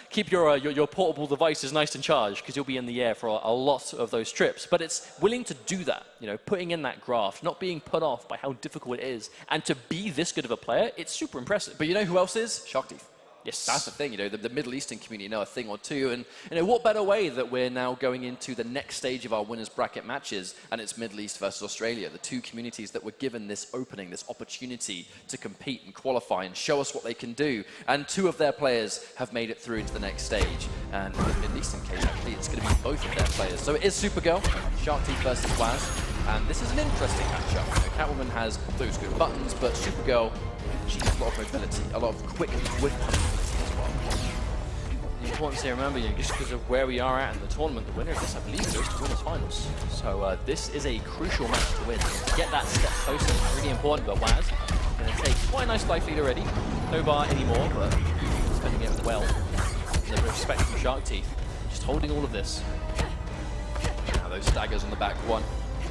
keep your portable devices nice and charged because you'll be in the air for a lot of those trips. But it's willing to do that. You know, putting in that graft, not being put off by how difficult it is, and to be this good of a player, it's super impressive. But you know who else is? Shark Teeth. Yes. That's the thing, you know, the Middle Eastern community know a thing or two, and, you know, what better way that we're now going into the next stage of our winners bracket matches, and it's Middle East versus Australia, the two communities that were given this opening, this opportunity to compete and qualify and show us what they can do, and 2 of their players have made it through into the next stage, and in the Middle Eastern case, actually, it's going to be both of their players. So it is Supergirl, Shark Teeth versus Waz, and this is an interesting matchup. You know, Catwoman has those good buttons, but Supergirl, she has a lot of mobility, a lot of quick whip punchability as well. The important thing to remember, you know, just because of where we are at in the tournament, the winner of this, I believe, goes to winners finals. So this is a crucial match to win. To get that step closer is really important, but Waz going to take quite a nice life lead already. No bar anymore, but spending it well. And a bit of respect from Shark Teeth. Just holding all of this. Now those staggers on the back one.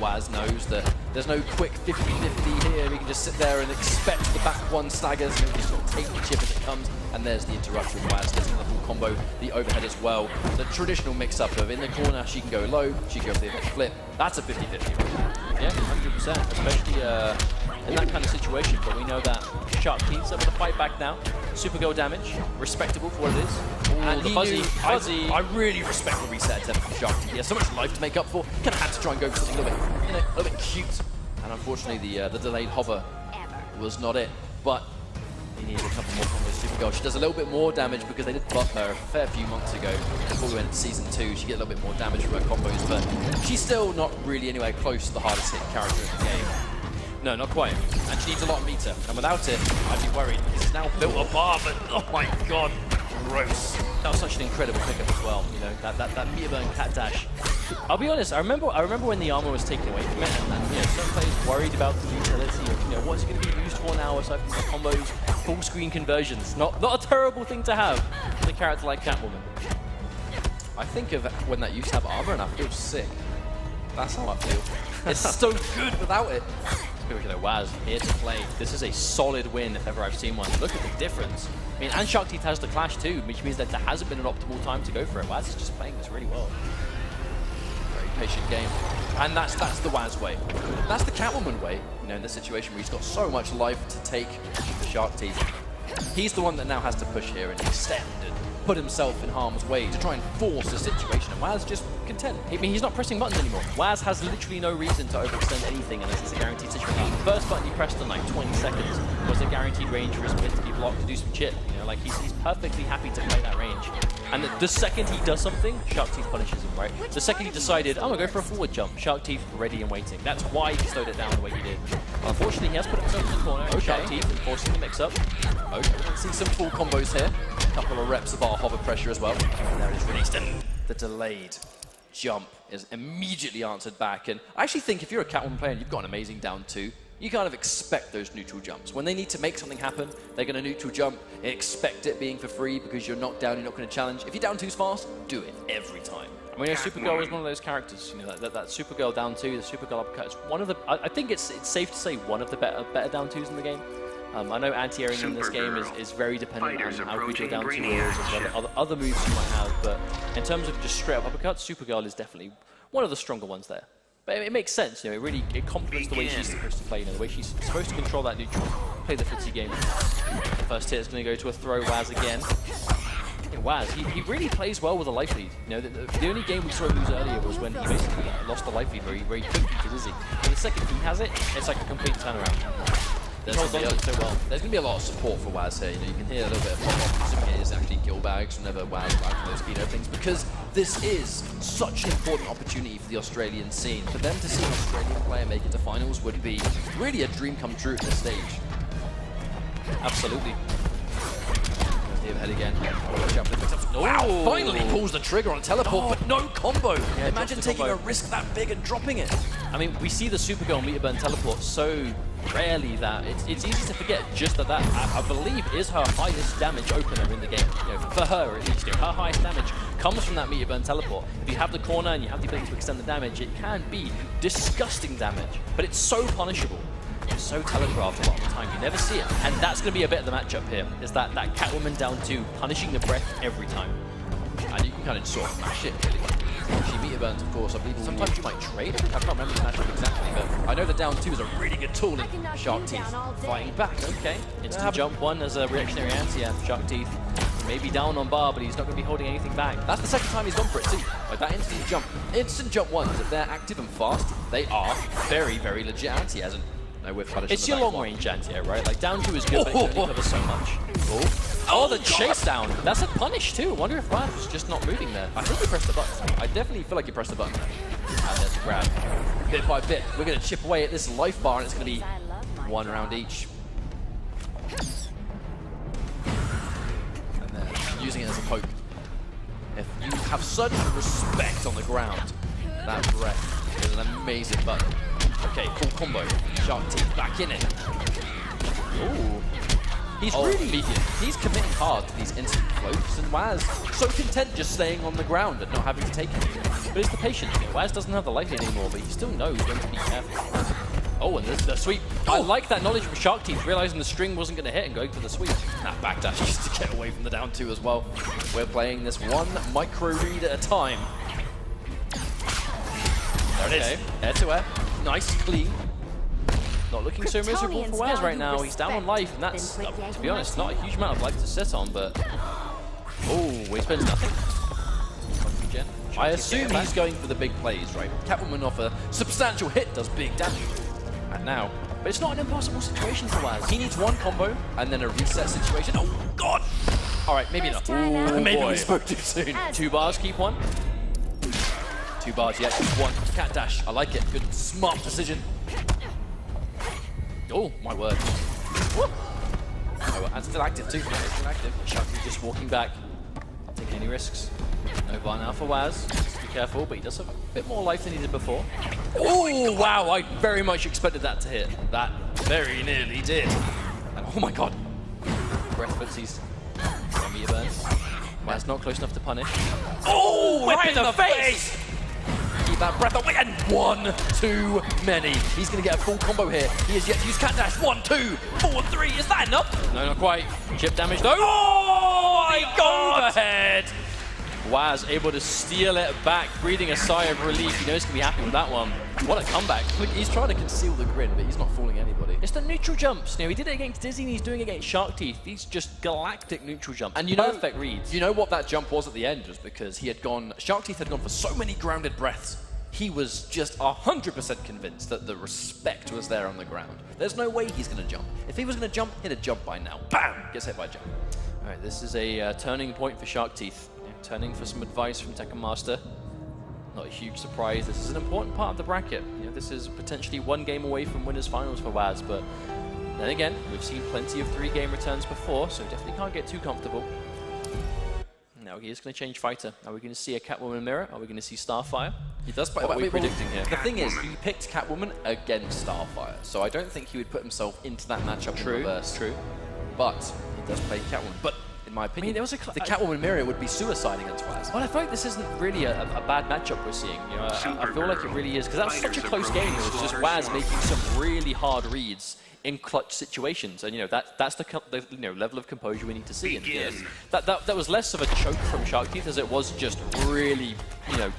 Waz knows that there's no quick 50-50 here. He can just sit there and expect the back one staggers and just sort of take the chip as it comes. And there's the interruption. Waz gets the full combo, the overhead as well. The traditional mix-up of in the corner, she can go low, she can go for the overhead flip. That's a 50-50. Yeah, 100%, especially in that kind of situation. But we know that Shark Teeth's able to fight back now. Supergirl damage, respectable for what it is. Ooh, And the fuzzy. I really respect the reset attempt from Shark Teeth. He has so much life to make up for. He kind of had to try and go for something a little bit, you know, a little bit cute. And unfortunately, the delayed hover was not it. But he needs a couple more combos. Supergirl, she does a little bit more damage because they did buff her a fair few months ago. Before we went into Season 2, she get a little bit more damage from her combos, but she's still not really anywhere close to the hardest hit character in the game. No, not quite. And she needs a lot of meter. And without it, I'd be worried. It's now built a bar, but oh my god, gross. That was such an incredible pickup as well. You know, that meter burn cat dash. I'll be honest. I remember when the armor was taken away from it, and you know, some players worried about the utility of, you know, what's it going to be used for now aside from the combos, full screen conversions. Not a terrible thing to have with a character like Catwoman. I think of when that used to have armor, and I feel sick. That's how I feel. It's so good without it. You know, Waz here to play. This is a solid win if ever I've seen one. Look at the difference. I mean, and Shark Teeth has the clash too, which means that there hasn't been an optimal time to go for it. Waz is just playing this really well. Very patient game. And that's the Waz way. That's the Catwoman way, you know, in this situation where he's got so much life to take the Shark Teeth. He's the one that now has to push here and extend and put himself in harm's way to try and force the situation, and Waz just content. I mean, he's not pressing buttons anymore. Waz has literally no reason to overextend anything unless it's a guaranteed situation. The first button he pressed in like 20 seconds was a guaranteed range for his mid to be blocked to do some chip. You know, like he's perfectly happy to play that range. And the second he does something, Shark Teeth punishes him, right? The second he decided, I'm gonna go for a forward jump, Shark Teeth ready and waiting. That's why he slowed it down the way he did. Unfortunately, he has put himself in the corner. Okay. Shark Teeth forcing the mix up. Okay, we can see some full combos here. A couple of reps of our hover pressure as well. And there it is released, and the delayed jump is immediately answered back. And I actually think if you're a Catwoman player and you've got an amazing down 2, you kind of expect those neutral jumps. When they need to make something happen, they're going to neutral jump, expect it being for free because you're knocked down, you're not going to challenge. If you're down 2's fast, do it every time. I mean, Supergirl is one of those characters, you know, that Supergirl down 2, the Supergirl uppercut is one of the, I think it's safe to say one of the better down 2s in the game. I know anti-airing in this game is very dependent on how good your down 2 is and other moves you might have, but in terms of just straight up uppercuts, Supergirl is definitely one of the stronger ones there. But it makes sense, you know, it complements the way she's supposed to play, you know, the way she's supposed to control that neutral, play the footsie game. First hit is going to go to a throw, Waz again. Yeah, Waz, he really plays well with a life lead. You know, the only game we saw him lose earlier was when he basically lost the life lead where he couldn't beat Dizzy. But the second he has it, it's like a complete turnaround. There's going to be a lot of support for Waz here. You know, you can hear a little bit of pop-up. Assuming it is actually Gilbags whenever Waz back those speedo things, because this is such an important opportunity for the Australian scene. For them to see an Australian player make it to finals would be really a dream come true at this stage. Absolutely. Head again. Wow! Finally pulls the trigger on a teleport, but no combo. Yeah, imagine taking a risk that big and dropping it. I mean, we see the Supergirl meter burn teleport so rarely that it's easy to forget just that I believe is her highest damage opener in the game. You know, for her at least, you know, her highest damage comes from that meter burn teleport. If you have the corner and you have the ability to extend the damage, it can be disgusting damage, but it's so punishable. It's so telegraphed a lot of the time, you never see it. And that's going to be a bit of the matchup here, is that Catwoman down 2, punishing the breath every time. And you can kind of sort of mash it, really. She meter burns, of course, I believe sometimes you might trade. I can't remember the matchup exactly, but I know the down 2 is a really good tool in Shark Teeth. Fighting back, okay. Instant jump 1 as a reactionary anti, and Shark Teeth maybe down on bar, but he's not going to be holding anything back. That's the second time he's gone for it too. Like that instant jump 1s, if they're active and fast, they are very, very legit anti-airs. It's your long range anti-air, right? Like down 2 is good, but it can only cover so much. Oh, the chase down. That's a punish too. I wonder if Waz was just not moving there. I think he pressed the button. I definitely feel like he pressed the button. And there's a grab. Bit by bit, we're going to chip away at this life bar, and it's going to be 1 round each. And then using it as a poke. If you have such respect on the ground, that breath is an amazing button. Okay, full combo. Shark Teeth back in it. Ooh. He's he's committing hard to these instant floats, and Waz so content just staying on the ground and not having to take anything. But it's the patience. You know, Waz doesn't have the life lead anymore, but he still knows when to be careful. Oh, and there's the sweep. I like that knowledge from Shark Teeth, realizing the string wasn't going to hit and going for the sweep. That backdash just to get away from the down 2 as well. We're playing this one micro read at a time. There it is. Air to air. Nice, clean. Not looking so miserable for Waz right now. He's down on life, and that's, to be honest, not a huge amount of life to sit on, but... Oh, he spends nothing. I assume he's going for the big plays, right? Catwoman off a substantial hit does big damage. And now... But it's not an impossible situation for Waz. He needs one combo, and then a reset situation. Oh, God! Alright, maybe not. Ooh, maybe we spoke too soon. 2 bars, keep 1. 2 bars, yeah, keep 1. Cat dash, I like it. Good, smart decision. Oh, my word. Oh, and still active too. Still active. Shark is just walking back. Not taking any risks. No bar now for Waz. Just be careful, but he does have a bit more life than he did before. Oh, wow, I very much expected that to hit. That very nearly did. And oh my God. Breath footsies. Meter burn. Waz not close enough to punish. Oh, right in the face! Keep that breath away, and 1 too many. He's going to get a full combo here. He has yet to use cat dash. 1, 2, 4, 3. Is that enough? No, not quite. Chip damage though. Oh my God! Overhead. Waz able to steal it back, breathing a sigh of relief. You know he's going to be happy with that one. What a comeback. Look, he's trying to conceal the grin, but he's not fooling anybody. It's the neutral jumps. You know, he did it against Dizzy and he's doing it against Shark Teeth. These just galactic neutral jumps. And you know, perfect reads. You know what that jump was at the end? Was because he had gone, Shark Teeth had gone for so many grounded breaths. He was just 100% convinced that the respect was there on the ground. There's no way he's going to jump. If he was going to jump, he'd have jumped by now. Bam! Gets hit by a jump. All right, this is a turning point for Shark Teeth. Yeah, turning for some advice from Tekken Master. Not a huge surprise. This is an important part of the bracket. You know, this is potentially one game away from winners finals for Waz, but then again, we've seen plenty of 3-game returns before, so definitely can't get too comfortable. Now he is going to change fighter. Are we going to see a Catwoman mirror? Are we going to see Starfire? He does. What are we predicting here? The thing is, he picked Catwoman against Starfire, so I don't think he would put himself into that matchup in reverse. True. But he does play Catwoman. But in my opinion, there was the Catwoman mirror would be suicide against Waz. Well, I feel like this isn't really a bad matchup we're seeing. You know, I feel like it really is, because that was such a close game. It was just Waz making some really hard reads in clutch situations, and you know that's the level of composure we need to see. And that was less of a choke from Shark Teeth as it was just really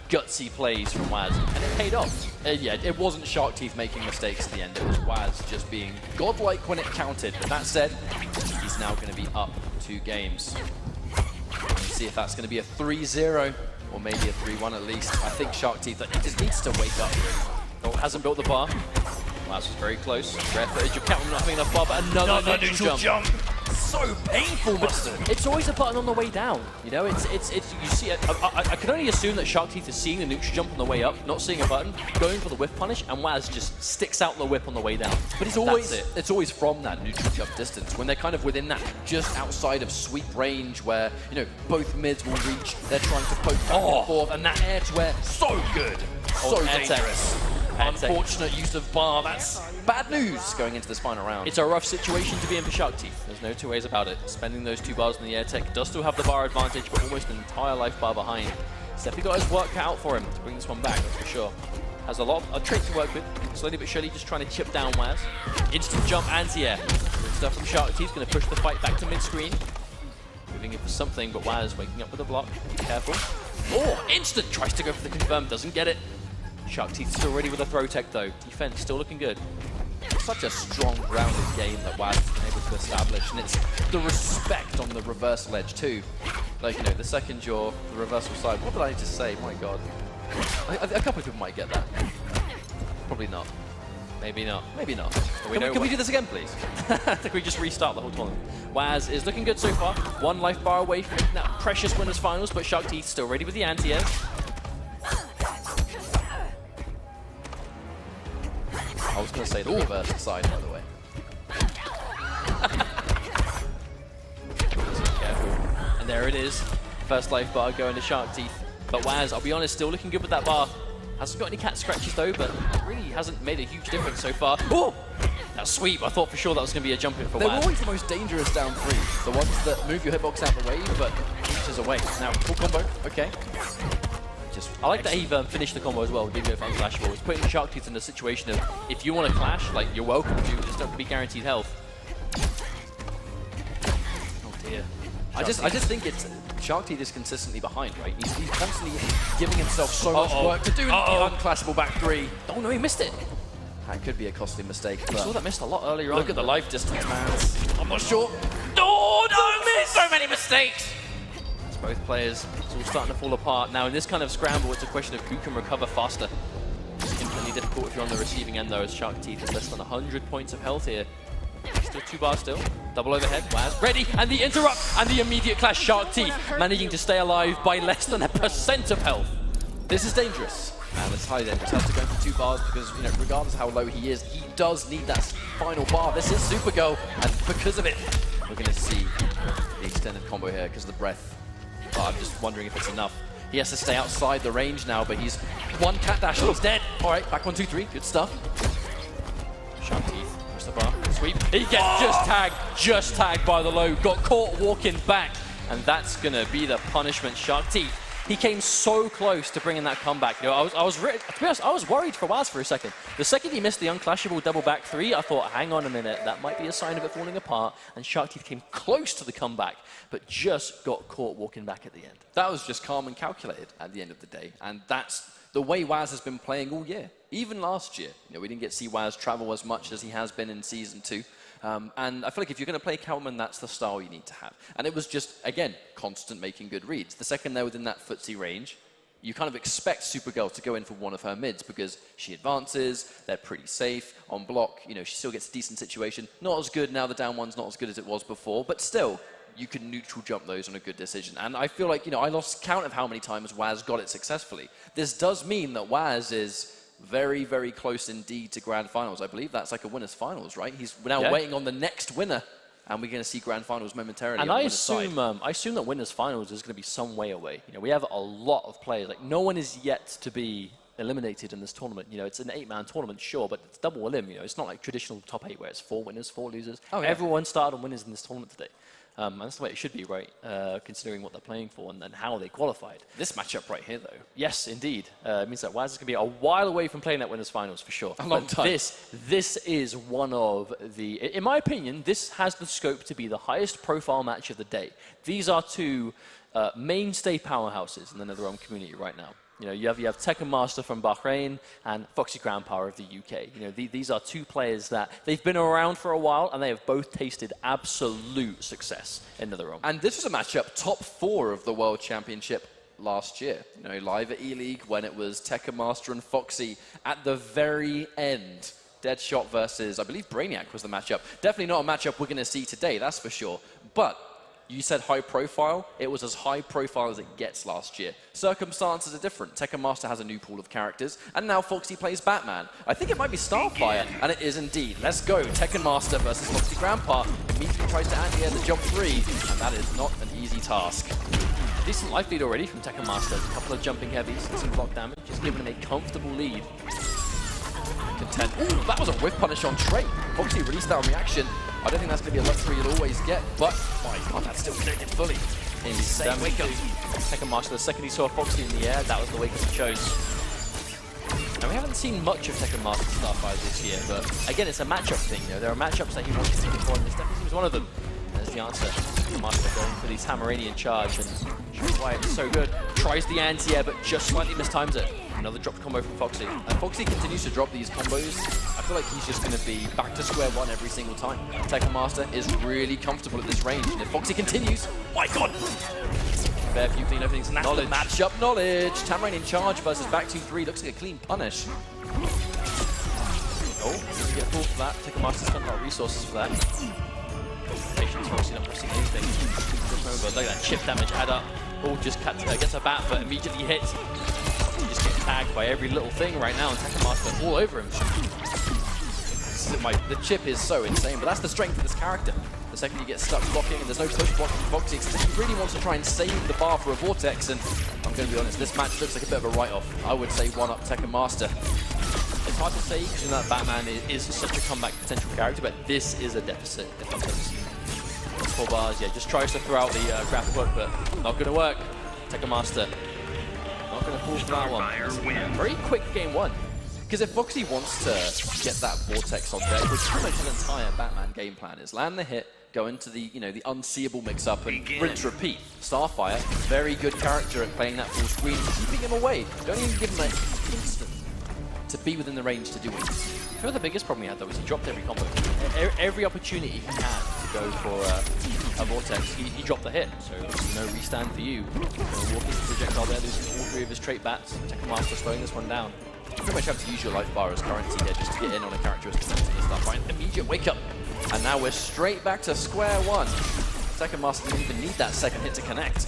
gutsy plays from Waz, and it paid off. Yeah, it wasn't Shark Teeth making mistakes at the end. It was Waz just being godlike when it counted. But that said, he's now going to be up 2 games. Let's see if that's going to be a 3-0 or maybe a 3-1 at least. I think Shark Teeth, he just needs to wake up. Oh, hasn't built the bar. Waz was very close. Rare footage of Catwoman not having enough bar, but another neutral jump. So painful, Mustard. It's always a button on the way down. You know, it's you see it. I can only assume that Shark Teeth is seeing the neutral jump on the way up, not seeing a button, going for the whiff punish, and Waz just sticks out the whip on the way down. But it's always from that neutral jump distance, when they're kind of within that just outside of sweep range where, both mids will reach, they're trying to poke back and forth, and that air to air, so good. So dangerous. Unfortunate use of bar. That's bad news going into this final round. It's a rough situation to be in for Shark Teeth. There's no 2 ways about it. Spending those 2 bars on the air tech does still have the bar advantage, but almost an entire life bar behind. He's definitely got his work cut out for him to bring this one back, that's for sure. Has a lot of traits to work with. Slowly but surely just trying to chip down Waz. Instant jump anti-air. Good stuff from Shark Teeth. Going to push the fight back to mid-screen. Moving in for something, but Waz waking up with a block. Be careful. Oh, instant! Tries to go for the confirm, doesn't get it. Shark Teeth still ready with a throw tech though. Defense still looking good. Such a strong grounded game that Waz has been able to establish, and it's the respect on the reversal edge too. Like, the second you're the reversal side, what did I just say? My God. A couple of people might get that. Probably not. Maybe not. Maybe not. Can we do this again, please? I think we just restart the whole tournament. Waz is looking good so far. 1 life bar away from that precious winners finals, but Shark Teeth still ready with the anti-air. I was going to say the reverse side, by the way. Careful. And there it is. First life bar going to Shark Teeth. But Waz, I'll be honest, still looking good with that bar. Hasn't got any cat scratches though, but really hasn't made a huge difference so far. Oh! That sweep, I thought for sure that was going to be a jump in for Waz. They're always the most dangerous down 3. The ones that move your hitbox out the way, but reaches away. Now, full combo, okay. I like that he finished the combo as well with Big Move Unslashable. He's putting Shark Teeth in the situation of, if you want to clash, like, you're welcome to, it's not going to be guaranteed health. Oh dear. I just think it's Shark Teeth is consistently behind, right? He's constantly giving himself so much work to do the unclashable back 3. Oh no, he missed it. That could be a costly mistake. We saw that missed a lot earlier on. Look at the life distance, man. I'm not sure. Oh, don't miss! So many mistakes! Both players, it's all starting to fall apart. Now in this kind of scramble, it's a question of who can recover faster. It's infinitely difficult if you're on the receiving end though, as Shark Teeth is less than 100 points of health here. Still 2 bars still. Double overhead, Waz ready, and the interrupt, and the immediate clash. Shark Teeth managing to stay alive by less than 1% of health. This is dangerous. And it's highly dangerous. Has to go for 2 bars because, regardless of how low he is, he does need that final bar. This is Supergirl, and because of it, we're going to see the extended combo here because of the breath. I'm just wondering if it's enough. He has to stay outside the range now, but he's 1 cat dash and he's dead. All right, back 1, 2, 3. Good stuff. Shark Teeth, push the bar, sweep. He gets just tagged by the low. Got caught walking back, and that's going to be the punishment. Shark Teeth He came so close to bringing that comeback. You know, to be honest, I was worried for Waz for a second. The second he missed the unclashable double back three, I thought, hang on a minute, that might be a sign of it falling apart. And Shark Teeth came close to the comeback, but just got caught walking back at the end. That was just calm and calculated at the end of the day. And that's the way Waz has been playing all year. Even last year, you know, we didn't get to see Waz travel as much as he has been in Season 2. And I feel like if you're going to play Catwoman, that's the style you need to have. And it was just, again, constant making good reads. The second they're within that footsie range, you kind of expect Supergirl to go in for one of her mids because she advances, they're pretty safe, on block, you know, she still gets a decent situation. Not as good now, the down one's not as good as it was before, but still, you can neutral jump those on a good decision. And I feel like, you know, I lost count of how many times Waz got it successfully. This does mean that Waz is very, very close indeed to Grand Finals. I believe that's like a winner's finals, right? He's now waiting on the next winner, and we're going to see Grand Finals momentarily. And I assume that winner's finals is going to be some way away. You know, we have a lot of players. Like, no one is yet to be eliminated in this tournament. You know, it's an 8-man tournament, sure, but it's double elim. You know, it's not like traditional top 8 where it's 4 winners, 4 losers. Oh, yeah. Everyone started on winners in this tournament today. And that's the way it should be, right? Considering what they're playing for and how they qualified. This matchup right here, though. Yes, indeed. It means that Waz is going to be a while away from playing that winners finals for sure. A long time. This is one of the, in my opinion, this has the scope to be the highest profile match of the day. These are two mainstay powerhouses in the NetherRealm community right now. You know, you have Tekken Master from Bahrain and Foxy Grandpa of the UK. You know, these are two players that they've been around for a while and they have both tasted absolute success in NetherRealm. And this was a matchup top 4 of the World Championship last year. You know, live at E-League when it was Tekken Master and Foxy at the very end. Deadshot versus, I believe Brainiac was the matchup. Definitely not a matchup we're going to see today, that's for sure. But you said high profile. It was as high profile as it gets last year. Circumstances are different. Tekken Master has a new pool of characters, and now Foxy plays Batman. I think it might be Starfire, and it is indeed. Let's go. Tekken Master versus Foxy Grandpa. Immediately tries to anti-air the jump 3, and that is not an easy task. Decent life lead already from Tekken Master. A couple of jumping heavies, some block damage, just giving him a comfortable lead. Content. Ooh, that was a whiff punish on Trey. Foxy released that on reaction. I don't think that's going to be a luxury you'll always get, but my God, that's still connected fully. Insane wake up. Tekken Master, the second he saw Foxy in the air, that was the wake up he chose. And we haven't seen much of Tekken Master Starfire this year, but again, it's a matchup thing. You know, there are matchups that he wants to take it for, and this definitely seems one of them. There's the answer. Tekken Master going for the Tamaranian charge, and shows why it's so good. Tries the anti-air, but just slightly mistimes it. Another drop combo from Foxy. And Foxy continues to drop these combos. I feel like he's just going to be back to square one every single time. Tekken Master is really comfortable at this range, and if Foxy continues, my God! Fair few clean openings, and that's the matchup knowledge. Tamaranian charge versus back 2-3 looks like a clean punish. Oh, doesn't get full for that. Tekken Master's got a lot of resources for that. Patience, Foxy not missing anything. Remember, look at that chip damage add up. Oh, just gets a bat, but immediately hits. He just gets tagged by every little thing right now, and Tekken Master all over him. The chip is so insane, but that's the strength of this character. The second you get stuck blocking and there's no push block from Foxy, he really wants to try and save the bar for a Vortex, and I'm going to be honest, this match looks like a bit of a write-off. I would say 1-up Tekken Master. It's hard to say because that Batman is such a comeback potential character, but this is a deficit if I've ever seen it. 4 bars, yeah, just tries to throw out the graphic hook, but not going to work. Tekken Master not going to fall for that one. Very quick game 1. Because if Foxy wants to get that Vortex on deck, which pretty much the entire Batman game plan is, land the hit, go into the, you know, the unseeable mix-up and rinse repeat. Starfire, very good character at playing that full screen, keeping him away. Don't even give him an instant to be within the range to do it. I feel the biggest problem he had, though, is he dropped every combo. Every opportunity he had to go for a Vortex, he dropped the hit. So no restand for you. Walk into projectile there, losing all 3 of his trait bats. Tekken Master slowing this one down. You pretty much have to use your life bar as currency here just to get in on a character as connected and stuff. Right, immediate wake up. And now we're straight back to square one. Tekken Master didn't even need that second hit to connect.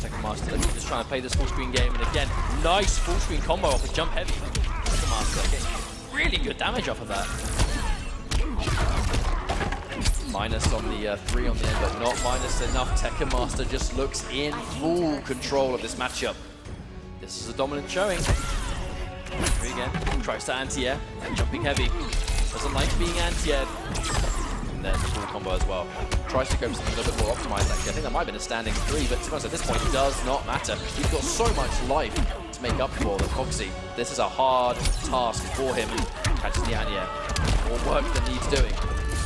Tekken Master just trying to play this full screen game, and again, nice full screen combo off a jump heavy. Tekken Master getting really good damage off of that. Minus on the 3 on the end, but not minus enough. Tekken Master just looks in full control of this matchup. This is a dominant showing. 3 again, tries to anti-air, and jumping heavy. Doesn't like being anti-aired. and there's the full combo as well. Tries to go for something a little bit more optimized actually. I think that might have been a standing 3, but to be honest, at this point it does not matter. He's got so much life to make up for the Foxy. This is a hard task for him. Catches the Anya. More work than needs doing.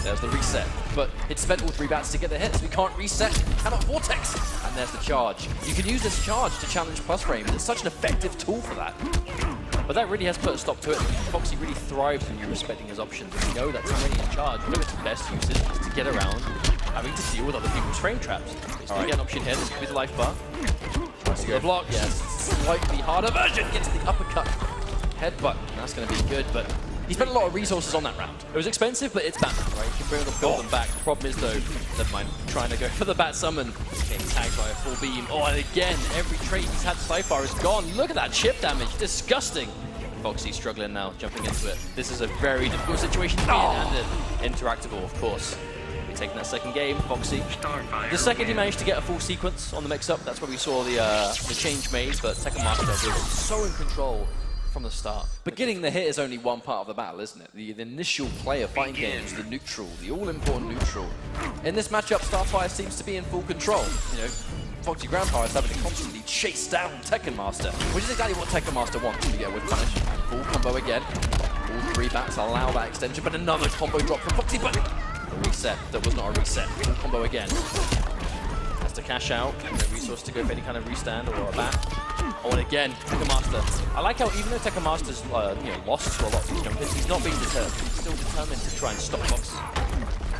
There's the reset, but it spent all 3 bats to get the hit, so we can't reset. How about Vortex? And there's the charge. You can use this charge to challenge plus frames. It's such an effective tool for that. But that really has put a stop to it. Foxy really thrives when you're respecting his options. And we know that Tamranian's charge, one of its best uses is to get around having to deal with other people's frame traps. So we get an option here. This could be the life bar. Tries to go block. Yes, slightly harder version. Gets the uppercut. Headbutt. That's going to be good, but he spent a lot of resources on that round. It was expensive, but it's Batman, right? You can bring them back. The problem is, though, never mind, trying to go for the bat summon. Getting tagged by a full beam. Oh, and again, every trait he's had so far is gone. Look at that chip damage. Disgusting. Foxy struggling now, jumping into it. This is a very difficult situation to be in, and interactable, of course. We're taking that second game, Foxy. The second he managed to get a full sequence on the mix-up, that's where we saw the change made, but Tekken Master was so in control from the start. But getting the hit is only one part of the battle, isn't it? The initial play of fighting games, the neutral, the all-important neutral. In this matchup, Starfire seems to be in full control. You know, Foxy Grandpa is having to constantly chase down Tekken Master, which is exactly what Tekken Master wants. You get with punish, full combo again. All 3 bats allow that extension, but another combo drop from Foxy, but a reset that was not a reset. Full combo again. Has to cash out, no resource to go for any kind of restand or a bat. Oh, and again, Tekken Master. I like how even though Tekken Master's lost to a lot of these jumpers, he's not being deterred. He's still determined to try and stop Foxy.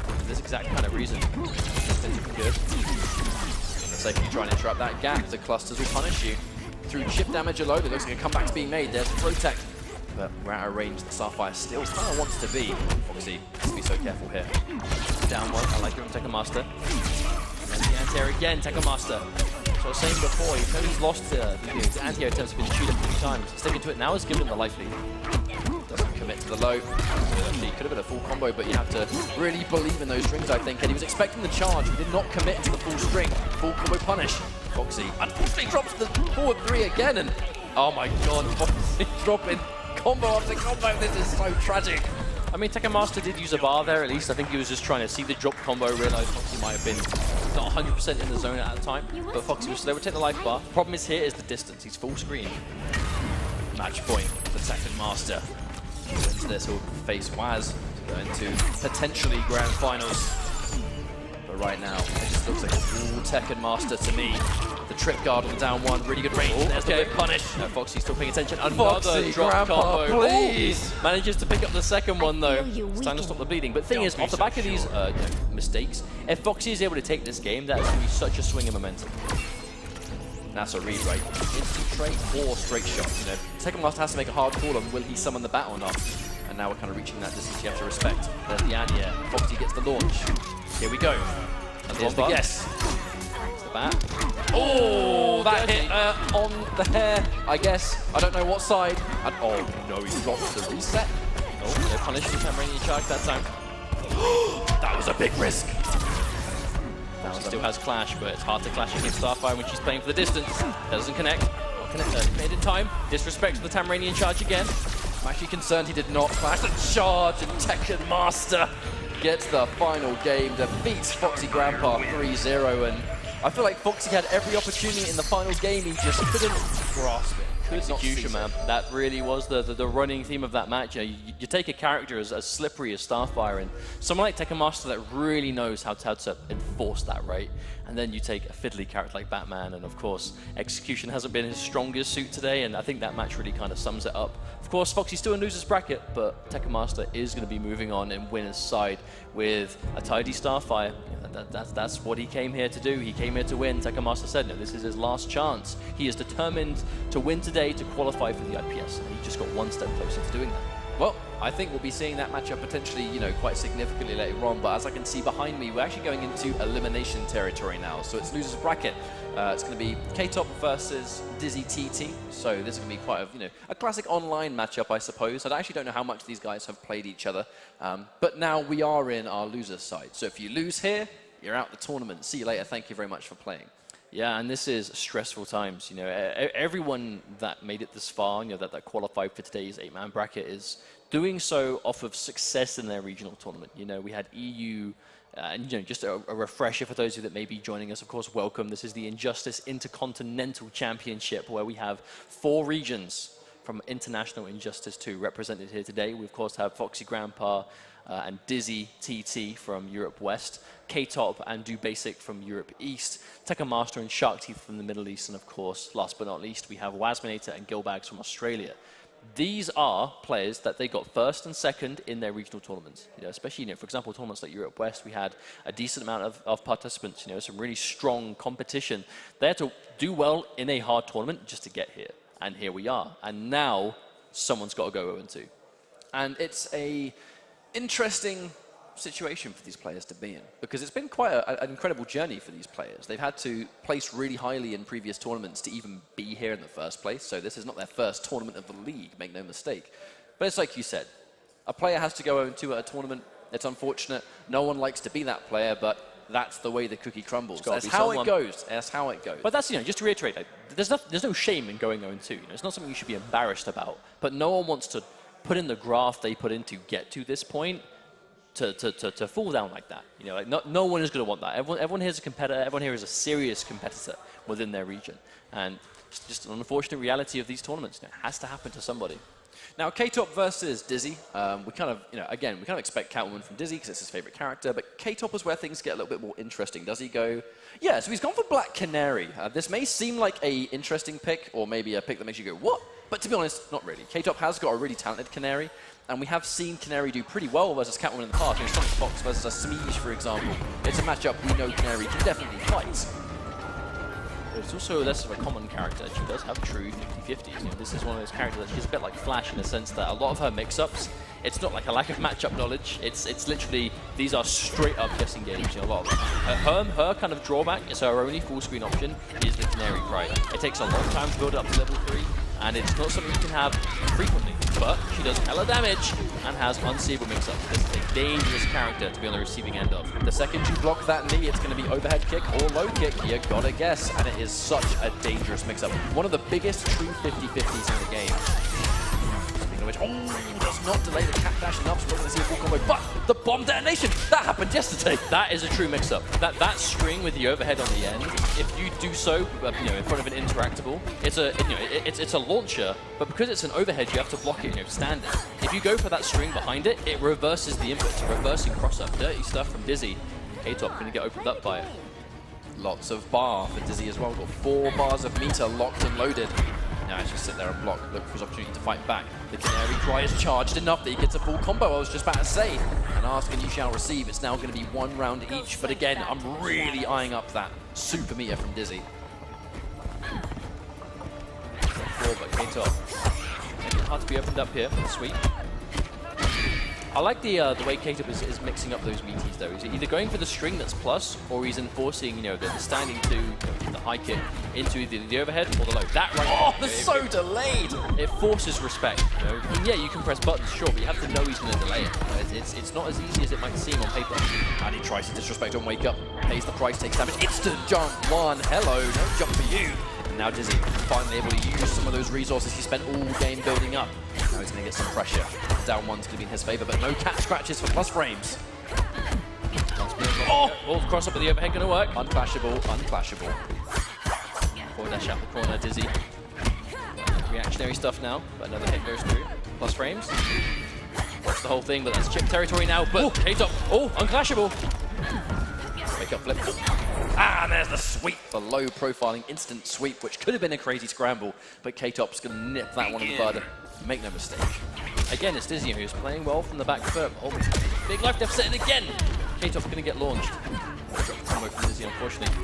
For this exact kind of reason. It's been good. So if you try and interrupt that gap, the clusters will punish you. Through chip damage alone, it looks like a comeback's being made. There's the protect. But we're out of range. The Starfire still kind of wants to be. Foxy has to be so careful here. Down one. I like it from Tekken Master. And then the anti-air again, Tekken Master. So I was saying before, even though he's lost his anti-air attempts have been chewed up 3 times. Sticking to it now has given him the life lead. Doesn't commit to the low. Actually, could have been a full combo, but you have to really believe in those strings, I think. And he was expecting the charge. He did not commit to the full string. Full combo punish. Foxy unfortunately drops the forward 3 again, and oh my god, Foxy dropping combo after combo. This is so tragic. I mean, Tekken Master did use a bar there at least. I think he was just trying to see the drop combo, realize Foxy might have been not 100% in the zone at the time, but Foxy was slow to take the life bar. Problem is here is the distance. He's full screen. Match point for Tekken Master. Into this, he'll face Waz to go into potentially grand finals. But right now, it just looks like a full Tekken Master to me. The trip guard on the down 1, really good range. There's the whip punish. Foxy's still paying attention. Another Foxy, drop Grandpa, combo. please! Ooh, manages to pick up the second one though. It's time to stop the bleeding. But the thing is, off the back of these mistakes, if Foxy is able to take this game, that is going to be such a swing of momentum. That's a read, right? Instant trade or straight shot. You know, Tekken Master has to make a hard call on will he summon the bat or not. And now we're kind of reaching that distance you have to respect. There's the Anya. Foxy gets the launch. Here we go. And there's the guess. It's the bat. Oh, that hit on the hair, I guess. I don't know what side. And oh no, he drops the reset. Oh, no punish for Tamranian charge that time. That was a big risk. She still has clash, but it's hard to clash against Starfire when she's playing for the distance. Doesn't connect. Not connect. Made in time. Disrespects the Tamranian charge again. I'm actually concerned he did not clash the charge, and Tekken Master gets the final game, defeats Foxy Grandpa 3-0, and I feel like Foxy had every opportunity in the finals game, he just couldn't grasp it. Execution, man. That really was the running theme of that match. You take a character as slippery as Starfire, and someone like Tekken Master that really knows how to enforce that, right? And then you take a fiddly character like Batman, and of course, execution hasn't been his strongest suit today, and I think that match really kind of sums it up. Of course, Foxy's still in loser's bracket, but Tekken Master is going to be moving on in winner's side with a tidy Starfire. That's what he came here to do. He came here to win. Tekken Master said, no, this is his last chance. He is determined to win today to qualify for the IPS, and he just got one step closer to doing that. Well, I think we'll be seeing that matchup potentially, you know, quite significantly later on, but as I can see behind me, we're actually going into elimination territory now. So it's loser's bracket. It's going to be K-Top versus Dizzy TT. So this is going to be quite a classic online matchup, I suppose. I actually don't know how much these guys have played each other, but now we are in our loser's side. So if you lose here, you're out the tournament. See you later. Thank you very much for playing. Yeah, and this is stressful times. You know, everyone that made it this far, you know, that qualified for today's 8-man bracket is doing so off of success in their regional tournament. You know, we had EU, and you know, just a refresher for those of you that may be joining us. Of course, welcome. This is the Injustice Intercontinental Championship, where we have 4 regions from International Injustice 2 represented here today. We of course have Foxy Grandpa and Dizzy TT from Europe West, K-Top and Do Basic from Europe East, Tekken Master and Shark Teeth from the Middle East, and of course, last but not least, we have Wasminator and Gilbags from Australia. These are players that they got first and second in their regional tournaments. You know, especially, you know, for example, tournaments like Europe West, we had a decent amount of participants, you know, some really strong competition. They had to do well in a hard tournament just to get here. And here we are. And now someone's got to go 0-2. And it's a interesting situation for these players to be in, because it's been quite an incredible journey for these players. They've had to place really highly in previous tournaments to even be here in the first place, so this is not their first tournament of the league, make no mistake. But it's like you said, a player has to go 0-2 at a tournament. It's unfortunate. No one likes to be that player, but that's the way the cookie crumbles. That's how it goes. That's how it goes. But that's, you know, just to reiterate, like, there's no shame in going 0-2. You know, it's not something you should be embarrassed about. But no one wants to put in the graft they put in to get to this point to fall down like that. You know, like no one is going to want that. Everyone here is a competitor. Everyone here is a serious competitor within their region. And it's just an unfortunate reality of these tournaments. You know, it has to happen to somebody. Now, K-Top versus Dizzy, we kind of, you know, again, we kind of expect Catwoman from Dizzy because it's his favorite character, but K-Top is where things get a little bit more interesting. Does he go? Yeah, so he's gone for Black Canary. This may seem like a interesting pick, or maybe a pick that makes you go, what? But to be honest, not really. K-Top has got a really talented Canary, and we have seen Canary do pretty well versus Catwoman in the past. You know, Sonic Fox versus a Smeege, for example. It's a matchup we know Canary can definitely fight. It's also less of a common character. She does have true 50-50s. You know, this is one of those characters that she's a bit like Flash in the sense that a lot of her mix-ups, it's not like a lack of matchup knowledge. It's literally, these are straight up guessing games. You know, a lot of her kind of drawback is her only full screen option is the Canary Cry. It takes a long time to build up to level 3, and it's not something you can have frequently. But she does hella damage and has unseeable mix-ups. This is a dangerous character to be on the receiving end of. The second you block that knee, it's going to be overhead kick or low kick. You gotta guess, and it is such a dangerous mix-up. One of the biggest true 50-50s in the game. Speaking of which, does not delay the cat dash enough, so we're going to see a full combo. But the bomb detonation, that happened yesterday. That is a true mix-up. That string with the overhead on the end, if you do so, you know, in front of an interactable, it's a launcher, but because it's an overhead, you have to block it, you know, standard. If you go for that string behind it, it reverses the input. It's a reversing cross-up. Dirty stuff from Dizzy. K-Top going to get opened up by it. Lots of bar for Dizzy as well. Got 4 bars of meter locked and loaded. Now he's just sit there and block, look for his opportunity to fight back. The Canary Cry is charged enough that he gets a full combo, I was just about to say. And ask and you shall receive. It's now going to be 1 round each, but again, I'm really eyeing up that super meter from Dizzy. 4, but K-Top making it hard to be opened up here for the sweep. I like the way K-Top is mixing up those meaties though. He's either going for the string that's plus, or he's enforcing, you know, the standing 2, you know, the high kick into either the overhead or the low. That right. Oh, that's so delayed. It forces respect. You know? Yeah, you can press buttons, sure, but you have to know he's going to delay it. It's not as easy as it might seem on paper. And he tries to disrespect on wake up, pays the price, takes damage. Instant jump 1. Hello, no jump for you. And now Dizzy finally able to use some of those resources he spent all game building up. Now he's going to get some pressure. Down 1's going to be in his favor, but no cat scratches for plus frames. Oh, cross up with the overhead going to work. Unclashable, unclashable. Forward dash out the corner, Dizzy. Reactionary stuff now, but another hit goes through. Plus frames. Watch the whole thing, but that's chip territory now. But K-Top, unclashable. Wake up flip. And there's the sweep. The low profiling instant sweep, which could have been a crazy scramble, but K-Top's going to nip that one in the bud. Make no mistake. Again, it's Dizzy who's playing well from the back foot. Oh, big life deficit, and again, K-Top's going to get launched. Drop the combo from Dizzy, unfortunately.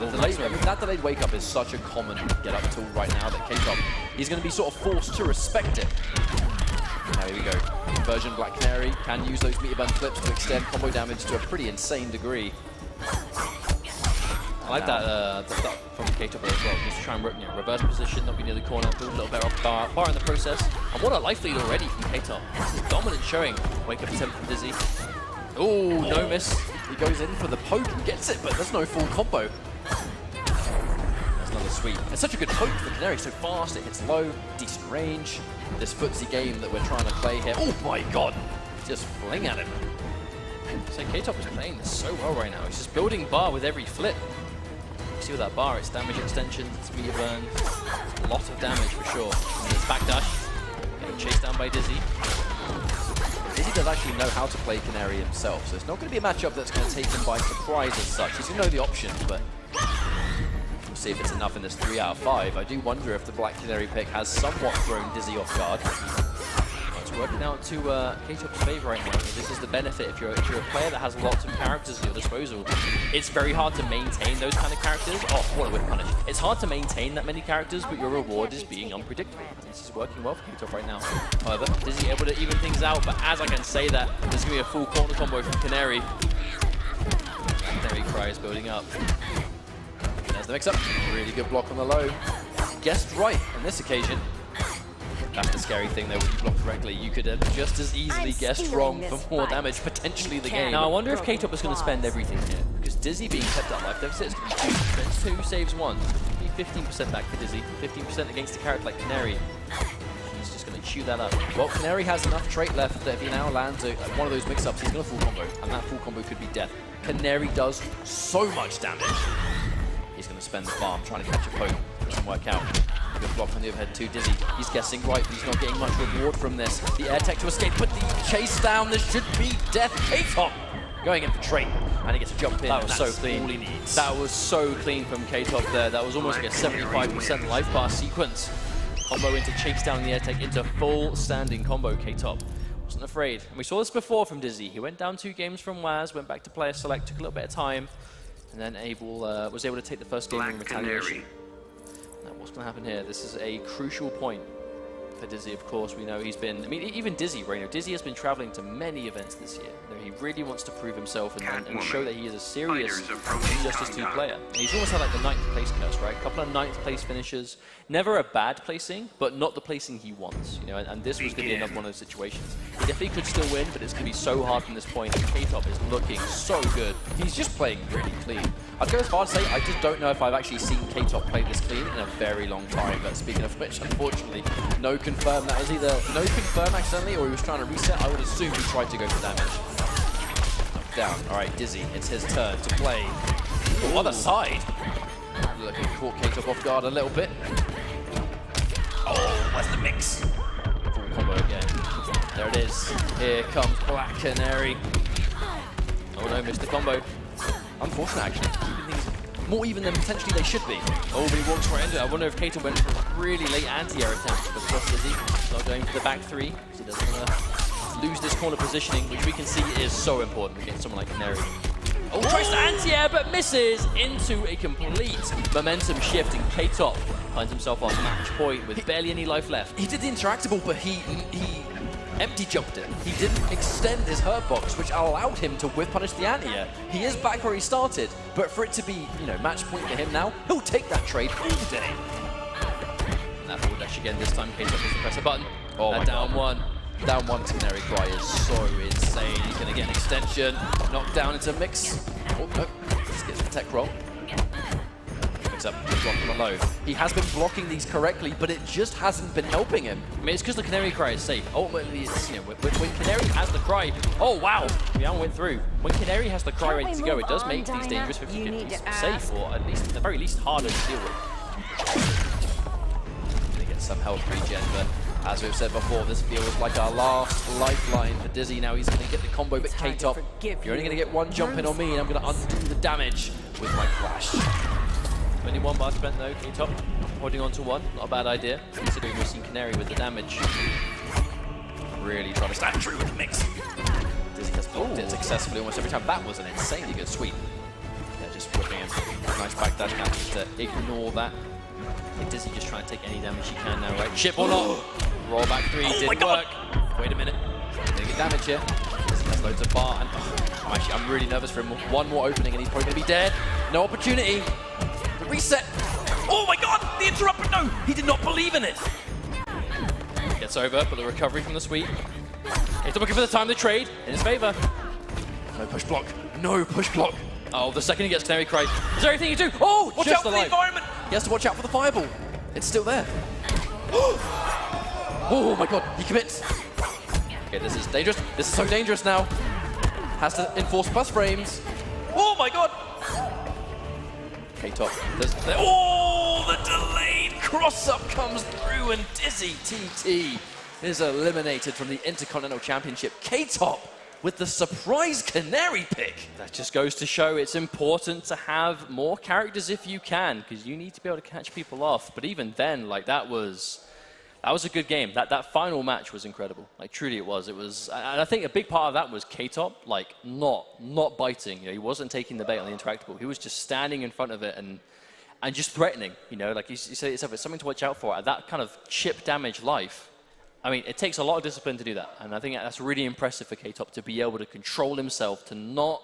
That delayed wake up is such a common get up tool right now that K-Top, he's going to be sort of forced to respect it. Now here we go. Inversion Black Canary can use those meter band flips to extend combo damage to a pretty insane degree. I like that from K-Top as well. Just try and reverse position, not be near the corner, build a little better off bar in the process. And what a life lead already from K-Top. This is dominant showing. Wake up attempt from Dizzy. Oh, no miss. He goes in for the poke and gets it, but there's no full combo. That's another sweep. It's such a good poke for Canary, so fast, it hits low, decent range. This footsie game that we're trying to play here. Oh my god! Just fling at him. So K-Top is playing this so well right now. He's just building bar with every flip. You see with that bar, it's damage extensions, it's meter burns. It's a lot of damage for sure. And it's backdash. Getting chased down by Dizzy. Dizzy does actually know how to play Canary himself, so it's not going to be a matchup that's going to take him by surprise as such. He's going to know the options, but we'll see if it's enough in this 3 out of 5. I do wonder if the Black Canary pick has somewhat thrown Dizzy off guard. It's working out to K-Top's favor right now. This is the benefit if you're a player that has lots of characters at your disposal. It's very hard to maintain those kind of characters. Oh, what a whip punish. It's hard to maintain that many characters, but your reward is being unpredictable. This is working well for K-Top right now. However, Dizzy able to even things out, but as I can say that, there's going to be a full corner combo from Canary. Canary Cry is building up. There's the mix-up. Really good block on the low. Guessed right on this occasion. That's the scary thing though, when you block correctly, you could have just as easily guessed wrong for more damage, potentially the game. Now I wonder if K-Top is going to spend everything here, because Dizzy being kept at life deficit is going to be 2. Spends 2, saves 1. Be 15% back for Dizzy, 15% against a character like Canary. He's just going to chew that up. Well, Canary has enough trait left that if he now lands one of those mix-ups, he's going to full combo, and that full combo could be death. Canary does so much damage. He's going to spend the farm trying to catch a poke. Doesn't work out. Good block on the overhead too. Dizzy, he's guessing right, but he's not getting much reward from this. The air tech to escape, but the chase down, this should be death. K-Top going in for trait, and he gets a jump in. That was so clean. All he needs. That was so clean from K-Top there. That was almost like a 75% life bar sequence. Combo into chase down the air tech into full standing combo. K-Top wasn't afraid. And we saw this before from Dizzy. He went down 2 games from Waz, went back to player select, took a little bit of time, and then was able to take the first game in retaliation. Now, what's going to happen here? This is a crucial point for Dizzy, of course. We know he's been, I mean, even Dizzy, right now, Dizzy has been traveling to many events this year. You know, he really wants to prove himself and show that he is a serious Injustice 2 player. And he's almost had like the 9th place curse, right? A couple of 9th place finishes. Never a bad placing, but not the placing he wants, you know, and this was going to be another one of those situations. He definitely could still win, but it's going to be so hard from this point. K-Top is looking so good. He's just playing really clean. I'd go as far as to say, I just don't know if I've actually seen K-Top play this clean in a very long time, but speaking of which, unfortunately, no confirm. That was either no confirm accidentally, or he was trying to reset. I would assume he tried to go for damage. Knocked down. All right, Dizzy, it's his turn to play. Oh, other side. Looking caught K-Top off guard a little bit. Oh, where's the mix? Full combo again. There it is. Here comes Black Canary. Oh no, missed the combo. Unfortunate, actually. Keeping things more even than potentially they should be. Oh, but he walks right into it. I wonder if K-Top went for a really late anti-air attempt. But of course, Dizzy not going for the back 3. Because he doesn't want to lose this corner positioning, which we can see is so important against someone like Canary. Oh, tries to anti-air, but misses into a complete momentum shift, and K-Top finds himself on match point with barely any life left. He did the interactable, but he empty jumped it. He didn't extend his hurt box, which allowed him to whip punish the anti-air. He is back where he started, but for it to be, you know, match point for him now, he'll take that trade all day. And that forward dash again. This time, K-Top doesn't press a button. Oh, my down God. One. Down 1 to Canary Cry is so insane. He's going to get an extension. Knocked down into mix. Oh, no. This gets the tech roll. Picks up the block on the low. He has been blocking these correctly, but it just hasn't been helping him. I mean, it's because the Canary Cry is safe. Ultimately, it's, you know, when Canary has the Cry... Oh, wow. We haven't went through. When Canary has the Cry ready to go, it does make these dangerous 50-50s safe, or at the very least, harder to deal with. Going to get some health regen, but... As we've said before, this feels like our last lifeline for Dizzy. Now he's going to get the combo, but K-Top, you're only going to get 1 jump in on me, and I'm going to undo the damage with my flash. Only 1 bar spent though, K-Top holding on to 1. Not a bad idea, considering we've seen Canary with the damage. Really trying to stand true with the mix. Dizzy has blocked it successfully almost every time. That was an insanely good sweep. Yeah, just whipping him. Nice backdash managed to ignore that. I think Dizzy just trying to take any damage he can now, right? Chip or not? Roll back 3 didn't work. Wait a minute. Gonna get damage here. Dizzy has loads of bar. And I'm really nervous for him. 1 more opening and he's probably gonna be dead. No opportunity. The reset. Oh my God! The interrupt, but no! He did not believe in it. Gets over, but the recovery from the sweep. He's looking for the time to trade in his favor. No push block. No push block. Oh, the second he gets Canary Cry, is there anything you do? Oh, watch out for the environment. He has to watch out for the fireball. It's still there. Oh my god, he commits. Okay, this is dangerous. This is so dangerous now. Has to enforce plus frames. Oh my god. Okay, top. Oh, the delayed cross-up comes through and Dizzy TT is eliminated from the Intercontinental Championship. K-Top with the surprise Canary pick. That just goes to show it's important to have more characters if you can, because you need to be able to catch people off. But even then, like that was a good game. That final match was incredible. Like truly it was. And I think a big part of that was K-Top, like not biting. You know, he wasn't taking the bait on the interactable. He was just standing in front of it and just threatening. You know, like you said yourself, it's something to watch out for. At that kind of chip damage life, I mean, it takes a lot of discipline to do that. And I think that's really impressive for K-Top to be able to control himself, to not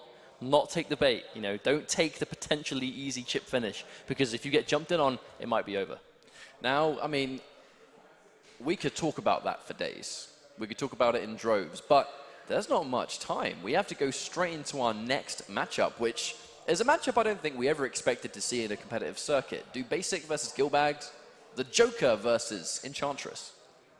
take the bait. You know, don't take the potentially easy chip finish, because if you get jumped in on, it might be over. Now, I mean, we could talk about that for days. We could talk about it in droves, but there's not much time. We have to go straight into our next matchup, which is a matchup I don't think we ever expected to see in a competitive circuit. Do Basic versus Gilbags, the Joker versus Enchantress.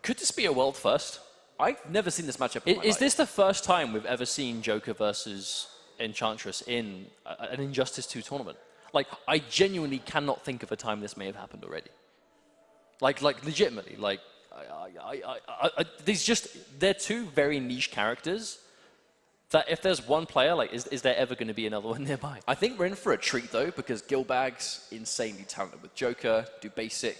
Could this be a world first? I've never seen this matchup in my life. Is this the first time we've ever seen Joker versus Enchantress in an Injustice 2 tournament? Like, I genuinely cannot think of a time this may have happened already. Like legitimately, like, they're two very niche characters that if there's one player, like, is there ever going to be another one nearby? I think we're in for a treat, though, because Gilbags, insanely talented with Joker, Do Basic,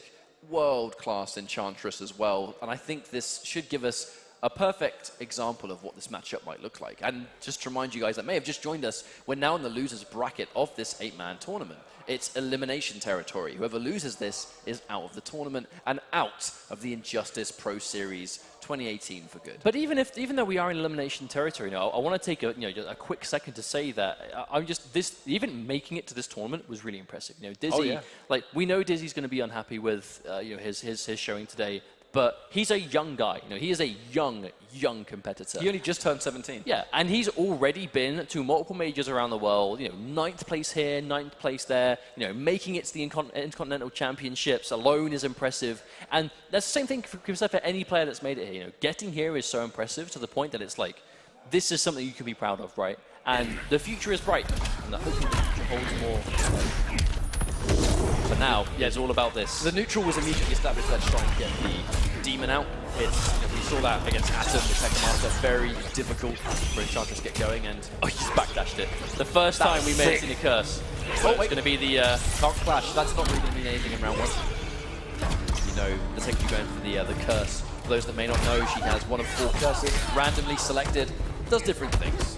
world-class Enchantress as well. And I think this should give us a perfect example of what this matchup might look like. And just to remind you guys that may have just joined us, we're now in the losers bracket of this 8-man tournament. It's elimination territory. Whoever loses this is out of the tournament and out of the Injustice Pro Series 2018 for good. But even though we are in elimination territory now, I want to take a quick second to say that even making it to this tournament was really impressive. You know, Dizzy, like we know Dizzy's going to be unhappy with his showing today. But he's a young guy. You know, he is a young competitor. He only just turned 17. Yeah, and he's already been to multiple majors around the world. You know, 9th place here, 9th place there. You know, making it to the Intercontinental Championships alone is impressive. And that's the same thing for any player that's made it here. You know, getting here is so impressive to the point that it's like, this is something you can be proud of, right? And the future is bright, and I hope the future holds more. But now, yeah, it's all about this. The neutral was immediately established. Let's try and get the demon out. We saw that against Atom, the Tekken master. Very difficult for Enchantress to get going, and he's backdashed it. The first time we may have seen a curse. So it's going to be the Dark Flash. That's not really going to mean anything in round one. You know, the Tekken going for the curse. For those that may not know, she has one of 4 curses, randomly selected, does different things.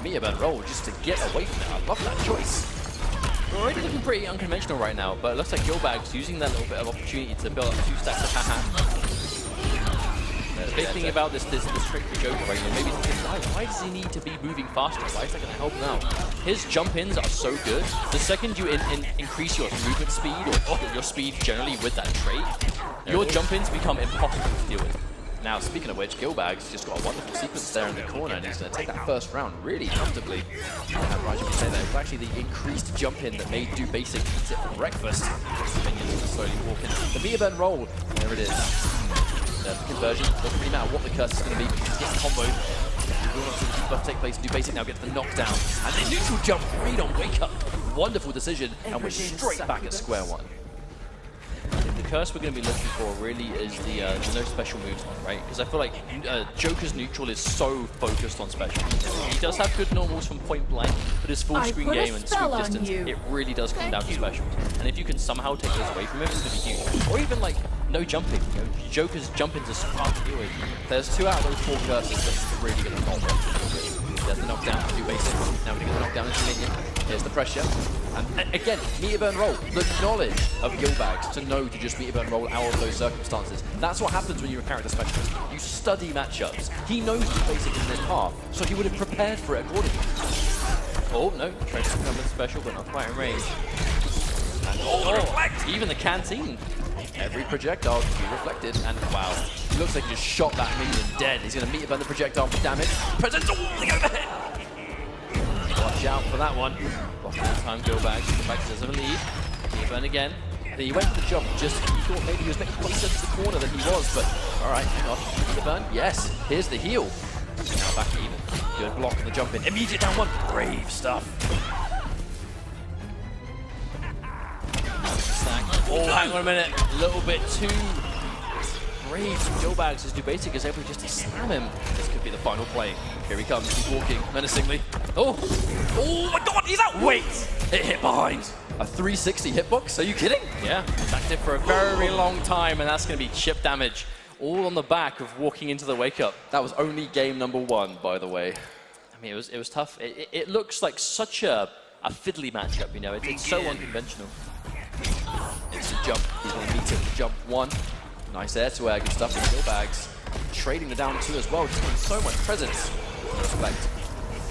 Meteor roll just to get away from it. I love that choice. We're already looking pretty unconventional right now, but it looks like Gilbags using that little bit of opportunity to build up 2 stacks of haha. The big thing about this trick for Joker right now, maybe why does he need to be moving faster? Why is that going to help him out? His jump-ins are so good. The second you increase your movement speed or your speed generally with that trait, your jump-ins become impossible to deal with. Now, speaking of which, Gilbags just got a wonderful sequence there in the corner, and he's going to take that first round really comfortably. And Raja would say that it was actually the increased jump-in that made Do Basic eat it for breakfast. Minions are slowly walking. The Meteor roll, there it is. The conversion, doesn't really matter what the curse is going to be, because he's getting comboed. We want to see the buff take place. Do Basic now gets the knockdown. And the neutral jump, read on wake up. Wonderful decision, and we're straight back at square one. The curse we're going to be looking for really is the no special moves one, right? Because I feel like Joker's neutral is so focused on special. He does have good normals from point blank, but his full screen game and sweep distance, it really does come down to specials. And if you can somehow take those away from him, it's going to be huge. Or even like no jumping. You know, Joker's jump-ins are so hard to deal with. There's 2 out of those 4 curses that's really going to knock him. There's the knockdown to Do Basic. Now we're going to get the knockdown into Minion. Here's the pressure. And again, Meteor Burn roll. The knowledge of Gilbags to know to just Meteor Burn roll out of those circumstances. That's what happens when you're a character specialist. You study matchups. He knows Do Basic in this path, so he would have prepared for it accordingly. Oh, no. Trying to come with special, but not quite in range. And, oh, even the canteen. Every projectile can be reflected, and wow, it looks like he just shot that minion dead. He's going to meet up on the projectile for damage. Presents all the overhead. Watch out for that one. Blocking that time, Gilbags. Gilbags doesn't have a lead. Burn again. He went for the jump, just he thought maybe he was making closer to the corner than he was, but alright, hang on. Burn, yes, here's the heal. Now back even. Good block on the jump in. Immediate down one. Brave stuff. Oh, hang on a minute. A little bit too brave from Gilbags as Dubasic is able just to slam him. This could be the final play. Here he comes. He's walking menacingly. Oh! Oh my god, he's out! Wait! It hit behind. A 360 hitbox? Are you kidding? Yeah, it's active for a very long time, and that's going to be chip damage. All on the back of walking into the wake-up. That was only game number 1, by the way. I mean, it was tough. It looks like such a fiddly matchup, you know. It's so unconventional. Instant jump. He's going to meet it with jump 1. Nice air to air, good stuff from Gilbags. Trading the down 2 as well, just having so much presence. Reflect.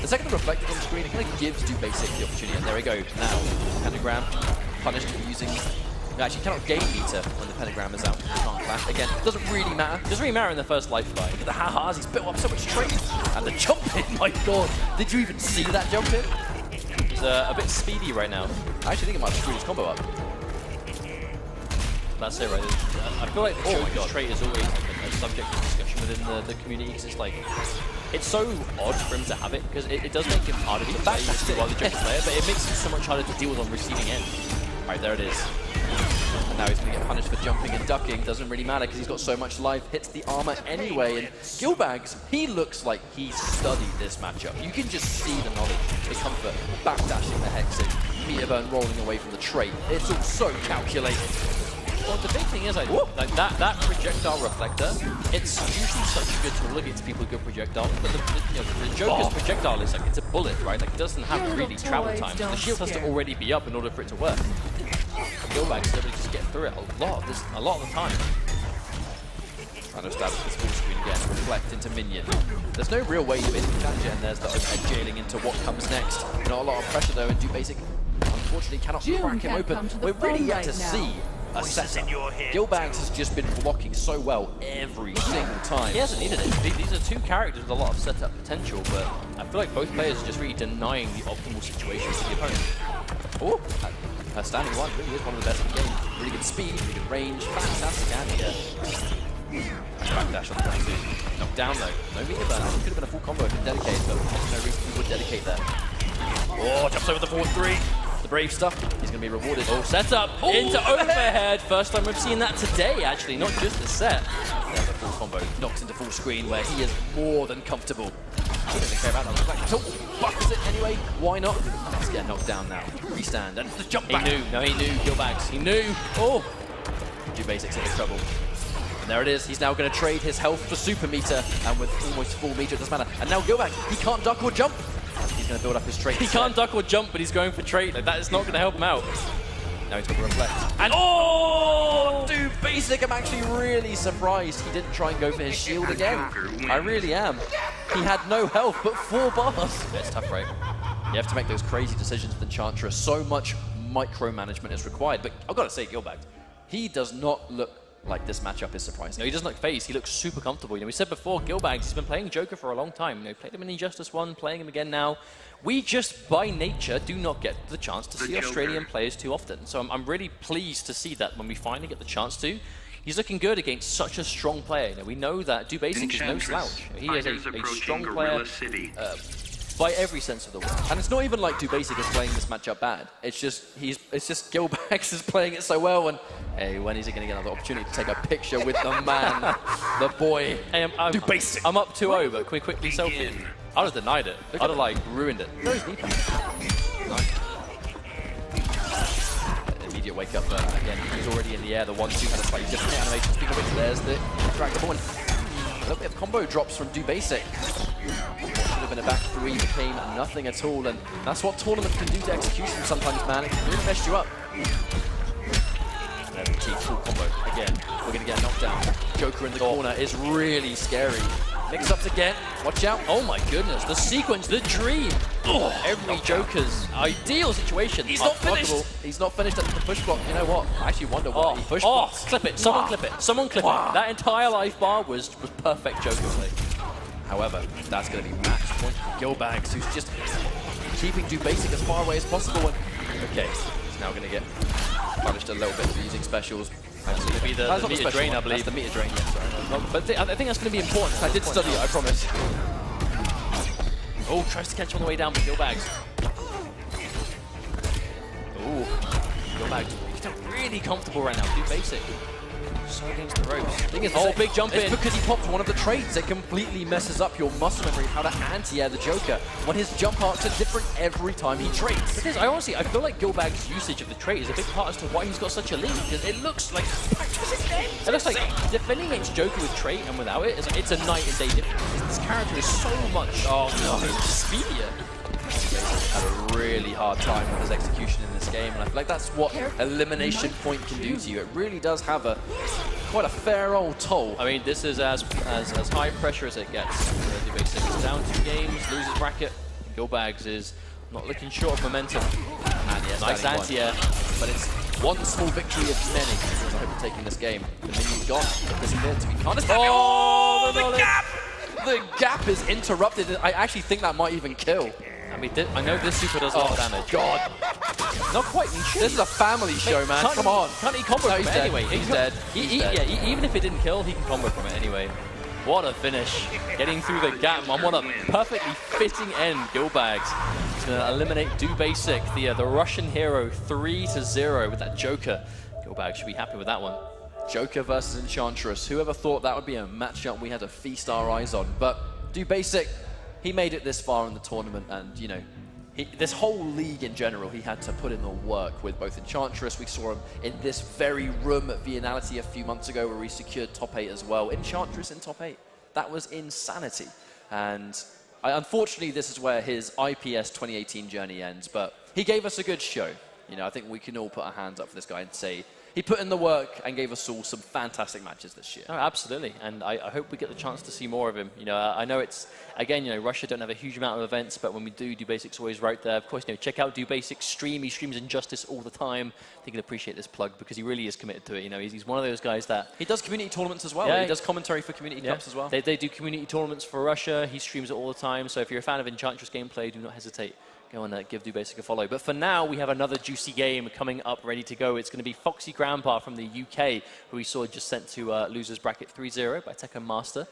The second reflected on the screen, it kind of gives Dubasic the opportunity, and there we go. Now, pentagram, punished for using... You actually cannot gain meter when the pentagram is out. You can't clash. Again, doesn't really matter. Doesn't really matter in the first life fight. Look at the ha-has, he's built up so much trade. And the jump in, my god. Did you even see that jump in? He's a bit speedy right now. I actually think it might have screwed his combo up. That's it, right? I feel like the Joker's trait is always like a subject of discussion within the community, because it's like, it's so odd for him to have it, because it does make him harder to play while the Joker's player, but it makes him so much harder to deal with on receiving end. Alright, there it is. And now he's going to get punished for jumping and ducking. Doesn't really matter because he's got so much life. Hits the armor anyway. And Gilbags, he looks like he studied this matchup. You can just see the knowledge, the comfort, backdashing the hex in, meter burn rolling away from the trait. It's all so calculated. Well, the big thing is, like that projectile reflector, it's usually such a good tool against people with good projectiles, but the Joker's projectile is like, it's a bullet, right? Like, it doesn't have really travel time. So the shield has to already be up in order for it to work. Gilbags is able to just get through it a lot of the time. Trying to establish this full screen again, reflect into minion. There's no real way to basically challenge it, and there's the overhead jailing into what comes next. Not a lot of pressure though, and Dubasic unfortunately cannot crack him open. We're really yet to see a setup. Gilbags has just been blocking so well every single time. He hasn't needed it. These are two characters with a lot of setup potential, but I feel like both players are just really denying the optimal situations to the opponent. Oh, her standing one really is one of the best in the game. Really good speed, really good range, fantastic anti-air. Backdash on the ground too. Knocked down though. No meter burn. Actually could have been a full combo if he dedicated, but there's no reason he would dedicate there. Oh, jumps over the 4-3. The brave stuff. He's going to be rewarded. Oh, set up into overhead. First time we've seen that today, actually, not just the set. There's a full combo. Knocks into full screen where he is more than comfortable. He doesn't care about that. Buckles it anyway. Why not? Let's get knocked down now. Restand and the jump back. He knew. No, he knew. Gilbags. He knew. Oh. Dubasic's in trouble. And there it is. He's now going to trade his health for super meter, and with almost full meter, it doesn't matter. And now Gilbags, he can't duck or jump. He's going to build up his trait. He can't duck or jump, but he's going for trait. Like, that is not going to help him out. Now he's got to reflect. And oh, Dubasic, I'm actually really surprised he didn't try and go for his shield again. I really am. He had no health, but 4 bars. Yeah, it's tough, right? You have to make those crazy decisions with Enchantress. So much micromanagement is required. But I've got to say, Gilbags, he does not look like this matchup is surprising. No, he doesn't look phased. He looks super comfortable. You know, we said before, Gilbags has been playing Joker for a long time. You know, played him in Injustice 1, playing him again now. We just, by nature, do not get the chance to see Australian players too often. So I'm really pleased to see that when we finally get the chance to. He's looking good against such a strong player. You know, we know that Dubasic is no slouch. He is a strong player by every sense of the word. And it's not even like Dubasic is playing this matchup bad. It's just Gilbags is playing it so well, and hey, when is he going to get another opportunity to take a picture with the man, the boy, Dubasic? I'm up 2-0, but can we quickly selfie? I'd have denied it. I'd have like ruined it. Nice. Immediate wake up, but again, he's already in the air. The 1-2 had a slightly different animation. Speaking of which, there's the drag the point. A little bit of combo drops from Dubasic. What should have been a back 3 became nothing at all, and that's what tournament can do to execution sometimes, man. It can really mess you up. There's a cheap full combo. Again, we're going to get knocked down. Joker in the corner is really scary. Mix-ups again. Watch out. Oh my goodness, the sequence, the dream. Oh, every Joker's ideal situation. He's not finished. He's not finished at the push block. You know what? I actually wonder why he pushed blocks. Clip it. Someone clip it. Someone clip it. That entire life bar was perfect Joker play. However, that's going to be match point for Gilbags, who's just keeping Do Basic as far away as possible. Okay, he's now going to get punished a little bit for using specials. That's going to be the meter drain, I believe. That's the meter drain, yes. Sorry. But I think that's going to be important. I did study it, I promise. Oh, tries to catch on the way down, but Gilbags. Oh, Gilbags. He's really comfortable right now. Do Basic. So against the ropes. Thing is, big jump in. It's because he popped one of the trades. It completely messes up your muscle memory of how to anti-air the Joker when his jump arcs are different every time he trades. Because I feel like Gilbags' usage of the trait is a big part as to why he's got such a lead. Because it looks like defending against Joker with trait and without it, it's a night and day difference. This character is so much speedier. Had a really hard time with his execution in this game, and I feel like that's what Elimination Point can do to you. It really does have quite a fair old toll. I mean, this is as high pressure as it gets. Do Basic is down 2 games, loses bracket. Gilbags is not looking short of momentum. And yes, nice anti-air. But it's one small victory of many. I hope you're taking this game. The minion's gone. It doesn't appear to be contested. Oh, the gap! The gap is interrupted. I actually think that might even kill. I mean, I know this super does a lot of damage. God. Not quite. This is a family show, man. Come on. Can't he combo from it anyway? He's dead. Yeah, even if it didn't kill, he can combo from it anyway. What a finish. Getting through the gap on what a perfectly fitting end. Gilbags is going to eliminate Do Basic, the Russian hero, 3-0 with that Joker. Gilbags should be happy with that one. Joker versus Enchantress. Whoever thought that would be a matchup we had to feast our eyes on? But Do Basic, he made it this far in the tournament, and you know, this whole league in general, he had to put in the work with both Enchantress. We saw him in this very room at Vianality a few months ago where he secured top 8 as well. Enchantress in top 8. That was insanity. And unfortunately, this is where his IPS 2018 journey ends, but he gave us a good show. You know, I think we can all put our hands up for this guy and say, he put in the work and gave us all some fantastic matches this year. Oh, absolutely, and I hope we get the chance to see more of him. You know, I know it's, again, you know, Russia don't have a huge amount of events, but when we do Basic's always right there. Of course, you know, check out Do Basic's stream. He streams Injustice all the time. I think he'll appreciate this plug because he really is committed to it. You know, he's one of those guys that... He does community tournaments as well. Yeah, he does commentary for community cups as well. They do community tournaments for Russia. He streams it all the time. So if you're a fan of Enchantress gameplay, do not hesitate. Go and give Do Basic a follow. But for now, we have another juicy game coming up, ready to go. It's going to be Foxy Grandpa from the UK, who we saw just sent to losers bracket 3-0 by Tekken Master,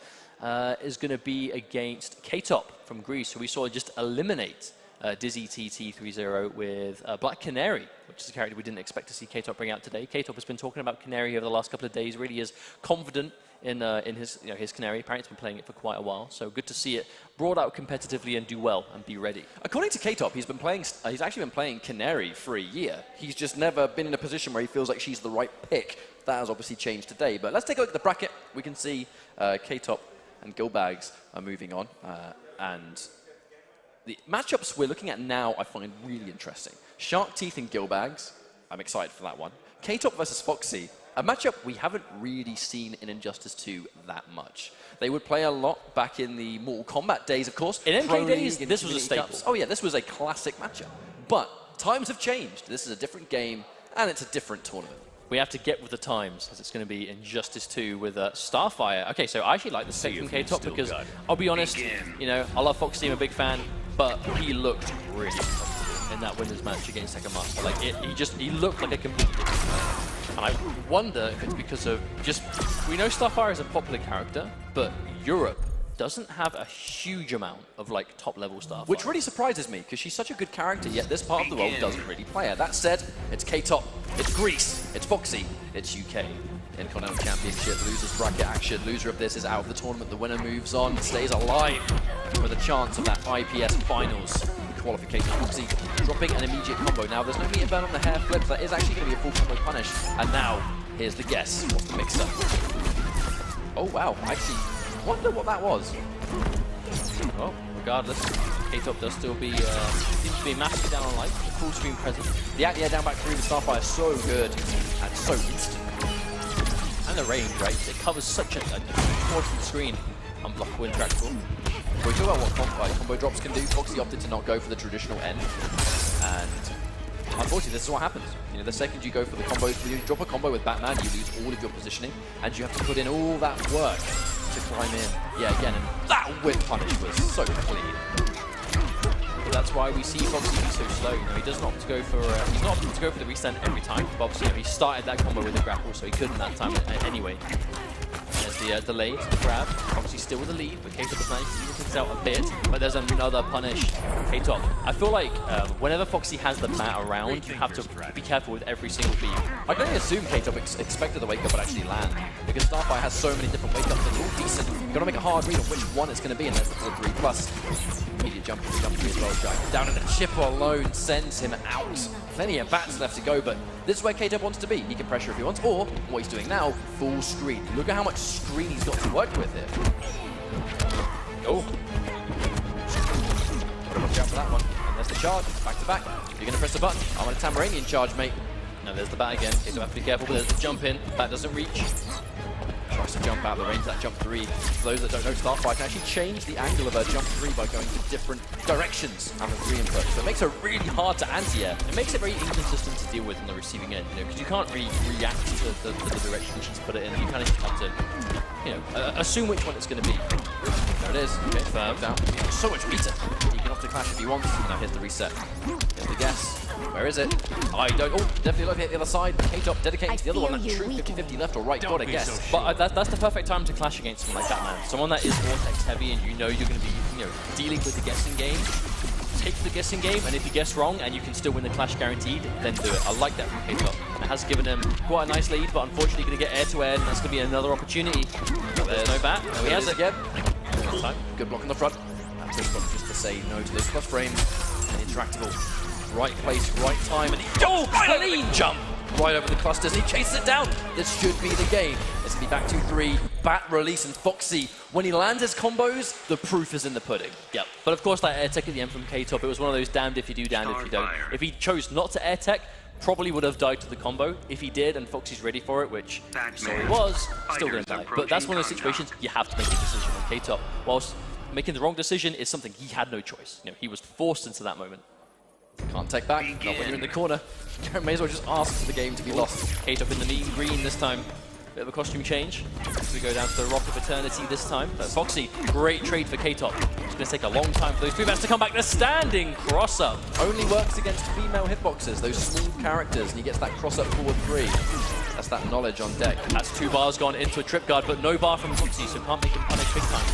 is going to be against K-Top from Greece, who we saw just eliminate Dizzy TT 3-0 with Black Canary, which is a character we didn't expect to see K-Top bring out today. K-Top has been talking about Canary over the last couple of days, really is confident in his Canary. Apparently he's been playing it for quite a while, so good to see it brought out competitively and do well and be ready. According to K-Top, he's actually been playing Canary for a year. He's just never been in a position where he feels like she's the right pick. That has obviously changed today, but let's take a look at the bracket. We can see K-Top and Gilbags are moving on, and the matchups we're looking at now I find really interesting. Shark Teeth and Gilbags, I'm excited for that one. K-Top versus Foxy, a matchup we haven't really seen in Injustice 2 that much. They would play a lot back in the Mortal Kombat days, of course. In MK days, this was a staple. Oh yeah, this was a classic matchup. But times have changed. This is a different game, and it's a different tournament. We have to get with the times, as it's going to be Injustice 2 with Starfire. Okay, so I actually like this pick from K-Top because, I'll be honest, you know, I love Foxy, I'm a big fan, but he looked really comfortable in that winners match against Tekken Master. Like, he looked like a completely different player. And I wonder if it's because of just, we know Starfire is a popular character, but Europe doesn't have a huge amount of like top level Starfire. Which really surprises me, because she's such a good character, yet this part of the world doesn't really play her. That said, it's K-Top, it's Greece, it's Foxy, it's UK. Intercontinental Championship, losers bracket action. Loser of this is out of the tournament. The winner moves on, stays alive with a chance of that IPS finals qualification. Foxy dropping an immediate combo. Now there's no meter burn on the hair flip. That is actually going to be a full combo punish. And now, here's the guess. What's the mix-up? Oh wow, I actually wonder what that was. Well, regardless, K-Top does still be, seems to be massively down on life. Full screen present. The Actia down back through the Starfire is so good and so instant. And the range, right? It covers such a important screen. unblockable, intractable. But we talk about what combo drops can do. Foxy opted to not go for the traditional end, and unfortunately, this is what happens. You know, the second you go for the combos, when you drop a combo with Batman, you lose all of your positioning, and you have to put in all that work to climb in. Yeah, again, and that whip punish was so clean. But that's why we see Foxy be so slow. You know, he doesn't opt to go for he's not opting to go for the restand every time. But obviously, you know, he started that combo with the grapple, so he couldn't that time anyway. There's the delayed grab, obviously still with the lead, but K-Top is nice, even things out a bit, but there's another punish. K-Top, I feel like whenever Foxy has the mat around, you have to be careful with every single beam. I can only assume K-Top expected the wake up would actually land, because Starfire has so many different wake ups, they're all decent. You've got to make a hard read on which one it's going to be, and there's the 4-3 plus. Immediate jump 3 as well, Jack. Down, and the chip alone sends him out. Plenty of bats left to go, but this is where K-Top wants to be. He can pressure if he wants, or what he's doing now, full screen. Look at how much screen he's got to work with here. Oh. Gotta watch out for that one. And there's the charge, back to back. You're gonna press the button. I'm on a Tamaranian charge, mate. Now there's the bat again. K-Top have to be careful, but there's the jump in. Bat doesn't reach. Tries to jump out of the range of that jump 3. For those that don't know, Starfire can actually change the angle of her jump 3 by going to different directions out of 3 input. So it makes her really hard to anti-air. It makes it very inconsistent to deal with on the receiving end, you know, because you can't really react to the direction she's put it in. You kind of have to, you know, assume which one it's going to be. There it is. Okay, firm down. So much meter. He can opt to clash if he wants. Now here's the reset. Here's the guess. Where is it? I don't. Oh, definitely looking at the other side. K-Top dedicating to the other one. That true 50-50 left or right. Gotta guess. But that's the perfect time to clash against someone like Batman. Someone that is Vortex heavy, and you know you're going to be, you know, dealing with the guessing game. Take the guessing game, and if you guess wrong and you can still win the clash guaranteed, then do it. I like that from K-Top. It has given him quite a nice lead, but unfortunately going to get air to air, and that's going to be another opportunity. There's no bat. He has it again. Good block on the front. That's just to say no to those plus frames. And interactable. Right place, right time, and he clean jump right over the clusters. He chases it down. This should be the game. It's gonna be back 2-3. Bat release and Foxy. When he lands his combos, the proof is in the pudding. Yep. But of course, that air tech at the end from K-Top, it was one of those damned if you do, damned if you don't. If he chose not to air tech, probably would have died to the combo. If he did, and Foxy's ready for it, which so he was, still gonna die. But that's one of those situations you have to make a decision on K-Top. Whilst making the wrong decision is something he had no choice. You know, he was forced into that moment. Can't take back, not when you're in the corner. May as well just ask for the game to be lost. K-Top in the mean green this time. Bit of a costume change. We go down to the Rock of Eternity this time. Foxy, great trade for K-Top. It's going to take a long time for those 3 bats to come back. The standing cross-up. Only works against female hitboxers, those small characters, and he gets that cross-up forward 3. That's that knowledge on deck. That's 2 bars gone into a trip guard, but no bar from Foxy, so can't make him punish big time.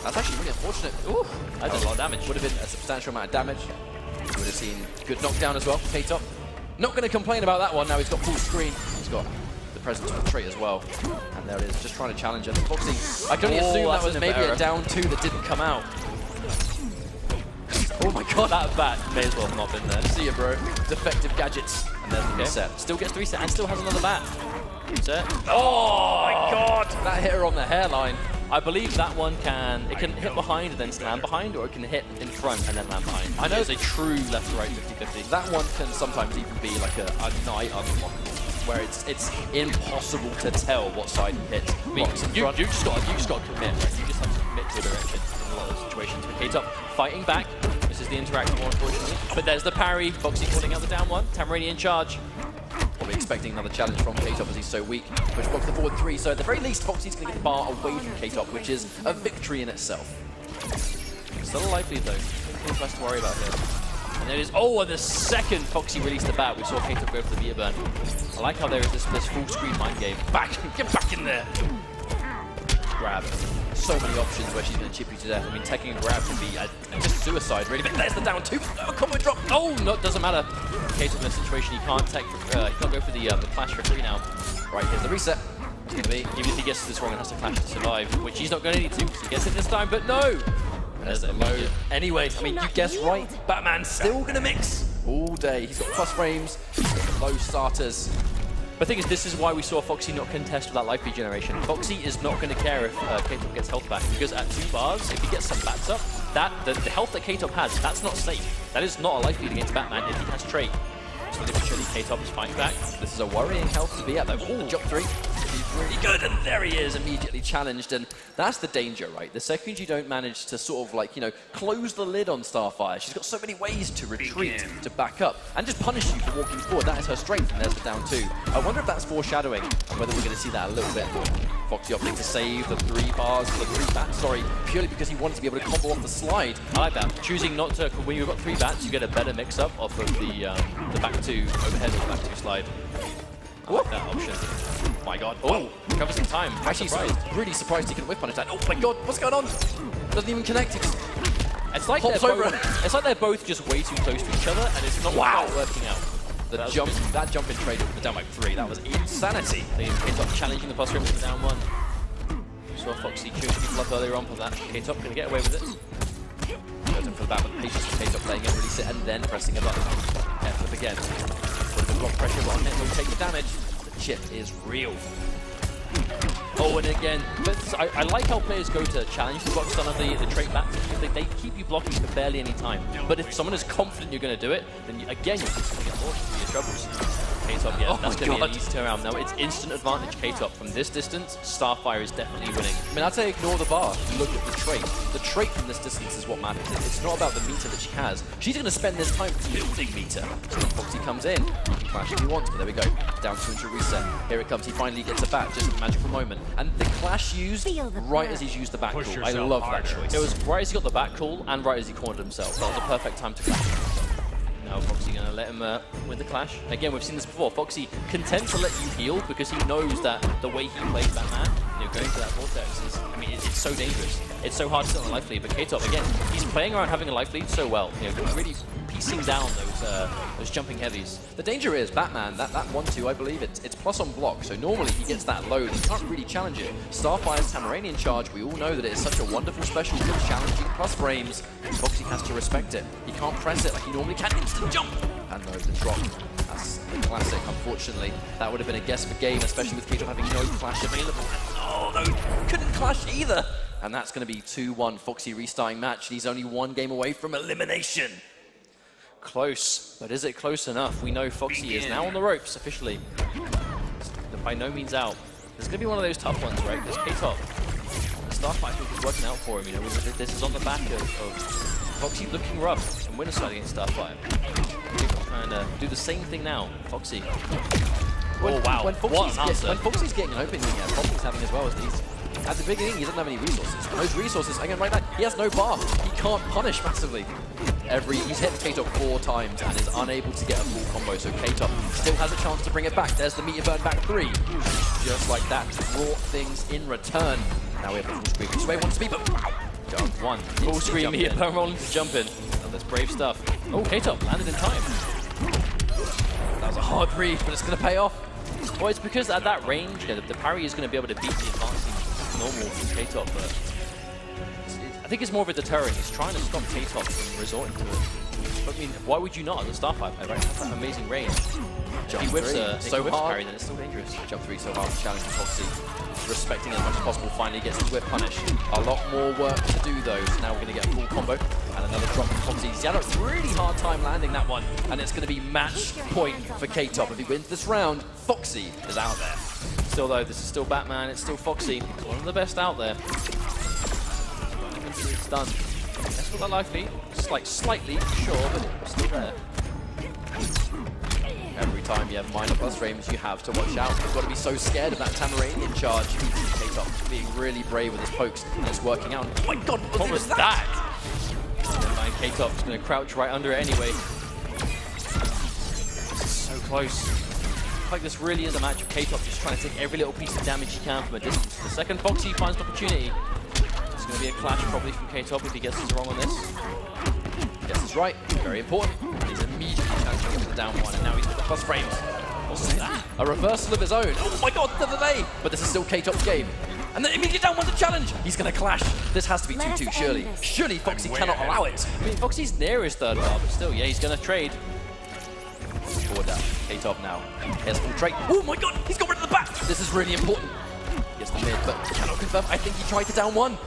That's actually really unfortunate. Ooh, that did a lot of damage. Would have been a substantial amount of damage. You would have seen good knockdown as well. K-Top. Not going to complain about that one. Now he's got full screen. He's got the presence of the trait as well. And there it is, just trying to challenge it. Foxy, I can only assume that was maybe a down 2 that didn't come out. Oh my god, that bat may as well have not been there. See ya, bro. Defective gadgets. And there's the reset. Still gets the reset and still has another bat. Reset. Oh my god! That hit her on the hairline. I believe that one it can hit behind and then land behind, or it can hit in front and then land behind. I know it's a true left to right 50-50. That one can sometimes even be like a night unlockable, where it's impossible to tell what side he hits. I mean, you just got to commit, right? You just have to commit to a direction in a lot of those situations. But K-Top fighting back. This is the interactive one, unfortunately. But there's the parry. Foxy pulling out the down 1. Tamarani in charge. Probably expecting another challenge from K-Top as he's so weak. Which blocks the forward 3, so at the very least, Foxy's going to get the bar away from K-Top, which is a victory in itself. Still a life lead though. Nothing for us to worry about here. And there it is. Oh, and the second Foxy released the bat, we saw K-Top go for the meter burn. I like how there is this full screen mind game. Get back in there! Grab. So many options where she's going to chip you to death. I mean, taking a grab can be just suicide, really. But there's the down 2. Oh, combo drop. Oh, no, it doesn't matter. K-Top in a situation he can't go for the clash for 3 now. Right, here's the reset. It's going to be, even if he gets this wrong and has to clash to survive, which he's not going to need to. He gets it this time, but no. There's the low. Anyway, I mean, you guessed right. Batman's still going to mix all day. He's got plus frames, he's got low starters. But the thing is, this is why we saw Foxy not contest with that life regeneration. Foxy is not going to care if K-Top gets health back, because at 2 bars, if he gets some bats up, the health that K-Top has, that's not safe. That is not a life lead against Batman if he has trait. So eventually K-Top is fighting back. This is a worrying health to be at though. Oh, jump 3. He's really good, and there he is, immediately challenged, and that's the danger, right? The second you don't manage to sort of like, you know, close the lid on Starfire, she's got so many ways to retreat, to back up, and just punish you for walking forward. That is her strength, and there's the down 2. I wonder if that's foreshadowing, and whether we're going to see that a little bit. Foxy opting to save the 3 bars, the 3 bats, sorry, purely because he wanted to be able to combo off the slide. I like that. Choosing not to, when you've got 3 bats, you get a better mix-up off of the back 2 overhead or the back 2 slide. I like that option. Oh my god. Oh, covers in time. Actually, really surprised he can whip punish that. Oh my god, what's going on? Doesn't even connect. It's like they're both just way too close to each other, and it's not quite working out. That jump in trade with the down by 3, that was insanity. K-Top challenging the plus rim to the down 1. Saw Foxy chewing people up earlier on for that. K-Top going to get away with it. Goes in for the back with patience for K-Top playing it, release it, and then pressing a button. F-flip again. With the block pressure, but on it will take the damage. The chip is real. Oh, and again, but I like how players go to challenge the block stun of the trait back, because they keep you blocking for barely any time. But if someone is confident you're going to do it, then again, you're just going to get launched into your troubles. K-Top, yeah, that's going to be an easy turnaround. Now, it's instant advantage K-Top. From this distance, Starfire is definitely winning. I mean, I'd say ignore the bar. Look at the trait. The trait from this distance is what matters. It's not about the meter that she has. She's going to spend this time building meter. So when Foxy comes in, he can clash if he wants, but there we go. Down 2 into reset. Here it comes. He finally gets a bat, just a magical moment. And the clash used right as he's used the back call. I love that choice. It was right as he got the back call and right as he cornered himself. That was the perfect time to clash. Now Foxy going to let him win the clash. Again, we've seen this before. Foxy content to let you heal because he knows that the way he plays Batman, you know, going to that vortex is, I mean, it's so dangerous. It's so hard to sit on a life lead, but K-Top, again, he's playing around having a life lead so well. You know, really piecing down those jumping heavies. The danger is Batman, that 1-2, I believe, it's plus on block, so normally he gets that load, he can't really challenge it. Starfire's Tamaranian charge, we all know that it is such a wonderful special for challenging plus frames. Foxy has to respect it. He can't press it like he normally can. Instant jump! And no, the drop. That's the classic, unfortunately. That would have been a guess for game, especially with K-Top having no clash available. Oh no, couldn't clash either! And that's going to be 2-1 Foxy restarting match, and he's only 1 game away from elimination. Close, but is it close enough? We know Foxy is now on the ropes officially. By no means out. There's going to be one of those tough ones, right? Because K-Top, the Starfire is working out for him. You know, this is on the back of Foxy looking rough and winner side against Starfire. K-Top trying to do the same thing now. Foxy. Oh wow! When Foxy's getting an opening, yeah, Foxy's having as well as these. At the beginning, he doesn't have any resources. Those resources, again, right now, he has no bar. He can't punish massively. He's hit K-Top 4 times and is unable to get a full combo, so K-Top still has a chance to bring it back. There's the meter burn back 3. Just like that, brought things in return. Now we have the full screen, which is where he wants to be, but jump 1. Full screen meter burn rolling to jump in. Oh, that's brave stuff. Oh, K-Top landed in time. That was a hard read, but it's going to pay off. Well, it's because at that range, you know, the parry is going to be able to beat the advancing normal K-Top, but I think it's more of a deterrent. He's trying to stop K-Top from resorting to it. But, I mean, why would you not as a Starfire player, right? That's an amazing range. Jump he whips 3 so hard, parry, then it's still dangerous. Jump 3 so hard to challenge Foxy. Respecting it as much as possible, finally gets his whip punish. A lot more work to do though, so now we're going to get a full combo. And another drop from Foxy. He's had a really hard time landing that one, and it's going to be match point for K-Top. If he wins this round, Foxy is out there. Still though, this is still Batman, it's still Foxy. One of the best out there. It's done. That's not that life lead. Just like slightly, sure, but it's still there. Every time you have minor plus frames, you have to watch out. You've got to be so scared of that Tamaranian charge. K-Top being really brave with his pokes, and it's working out. Oh my god, what was that? Never mind, K-Top's going to crouch right under it anyway. So close. Like this really is a match of K-Top just trying to take every little piece of damage he can from a distance. The second Foxy finds an opportunity, it's going to be a clash probably from K-Top if he gets this wrong on this. Gets this right, very important. He's immediately challenging him to the down 1, and now he's got the plus frames. What's that? A reversal of his own. Oh my god, the delay! But this is still K-Top's game. And then immediately down 1 to challenge. He's going to clash. This has to be 2-2, surely. Surely Foxy cannot allow it. I mean, Foxy's near his third bar, but still, yeah, he's going to trade. Forward down. K-Top now. Here's full trade. Oh my god, he's got rid of the back. This is really important. Gets the mid, but cannot confirm. I think he tried to down 1.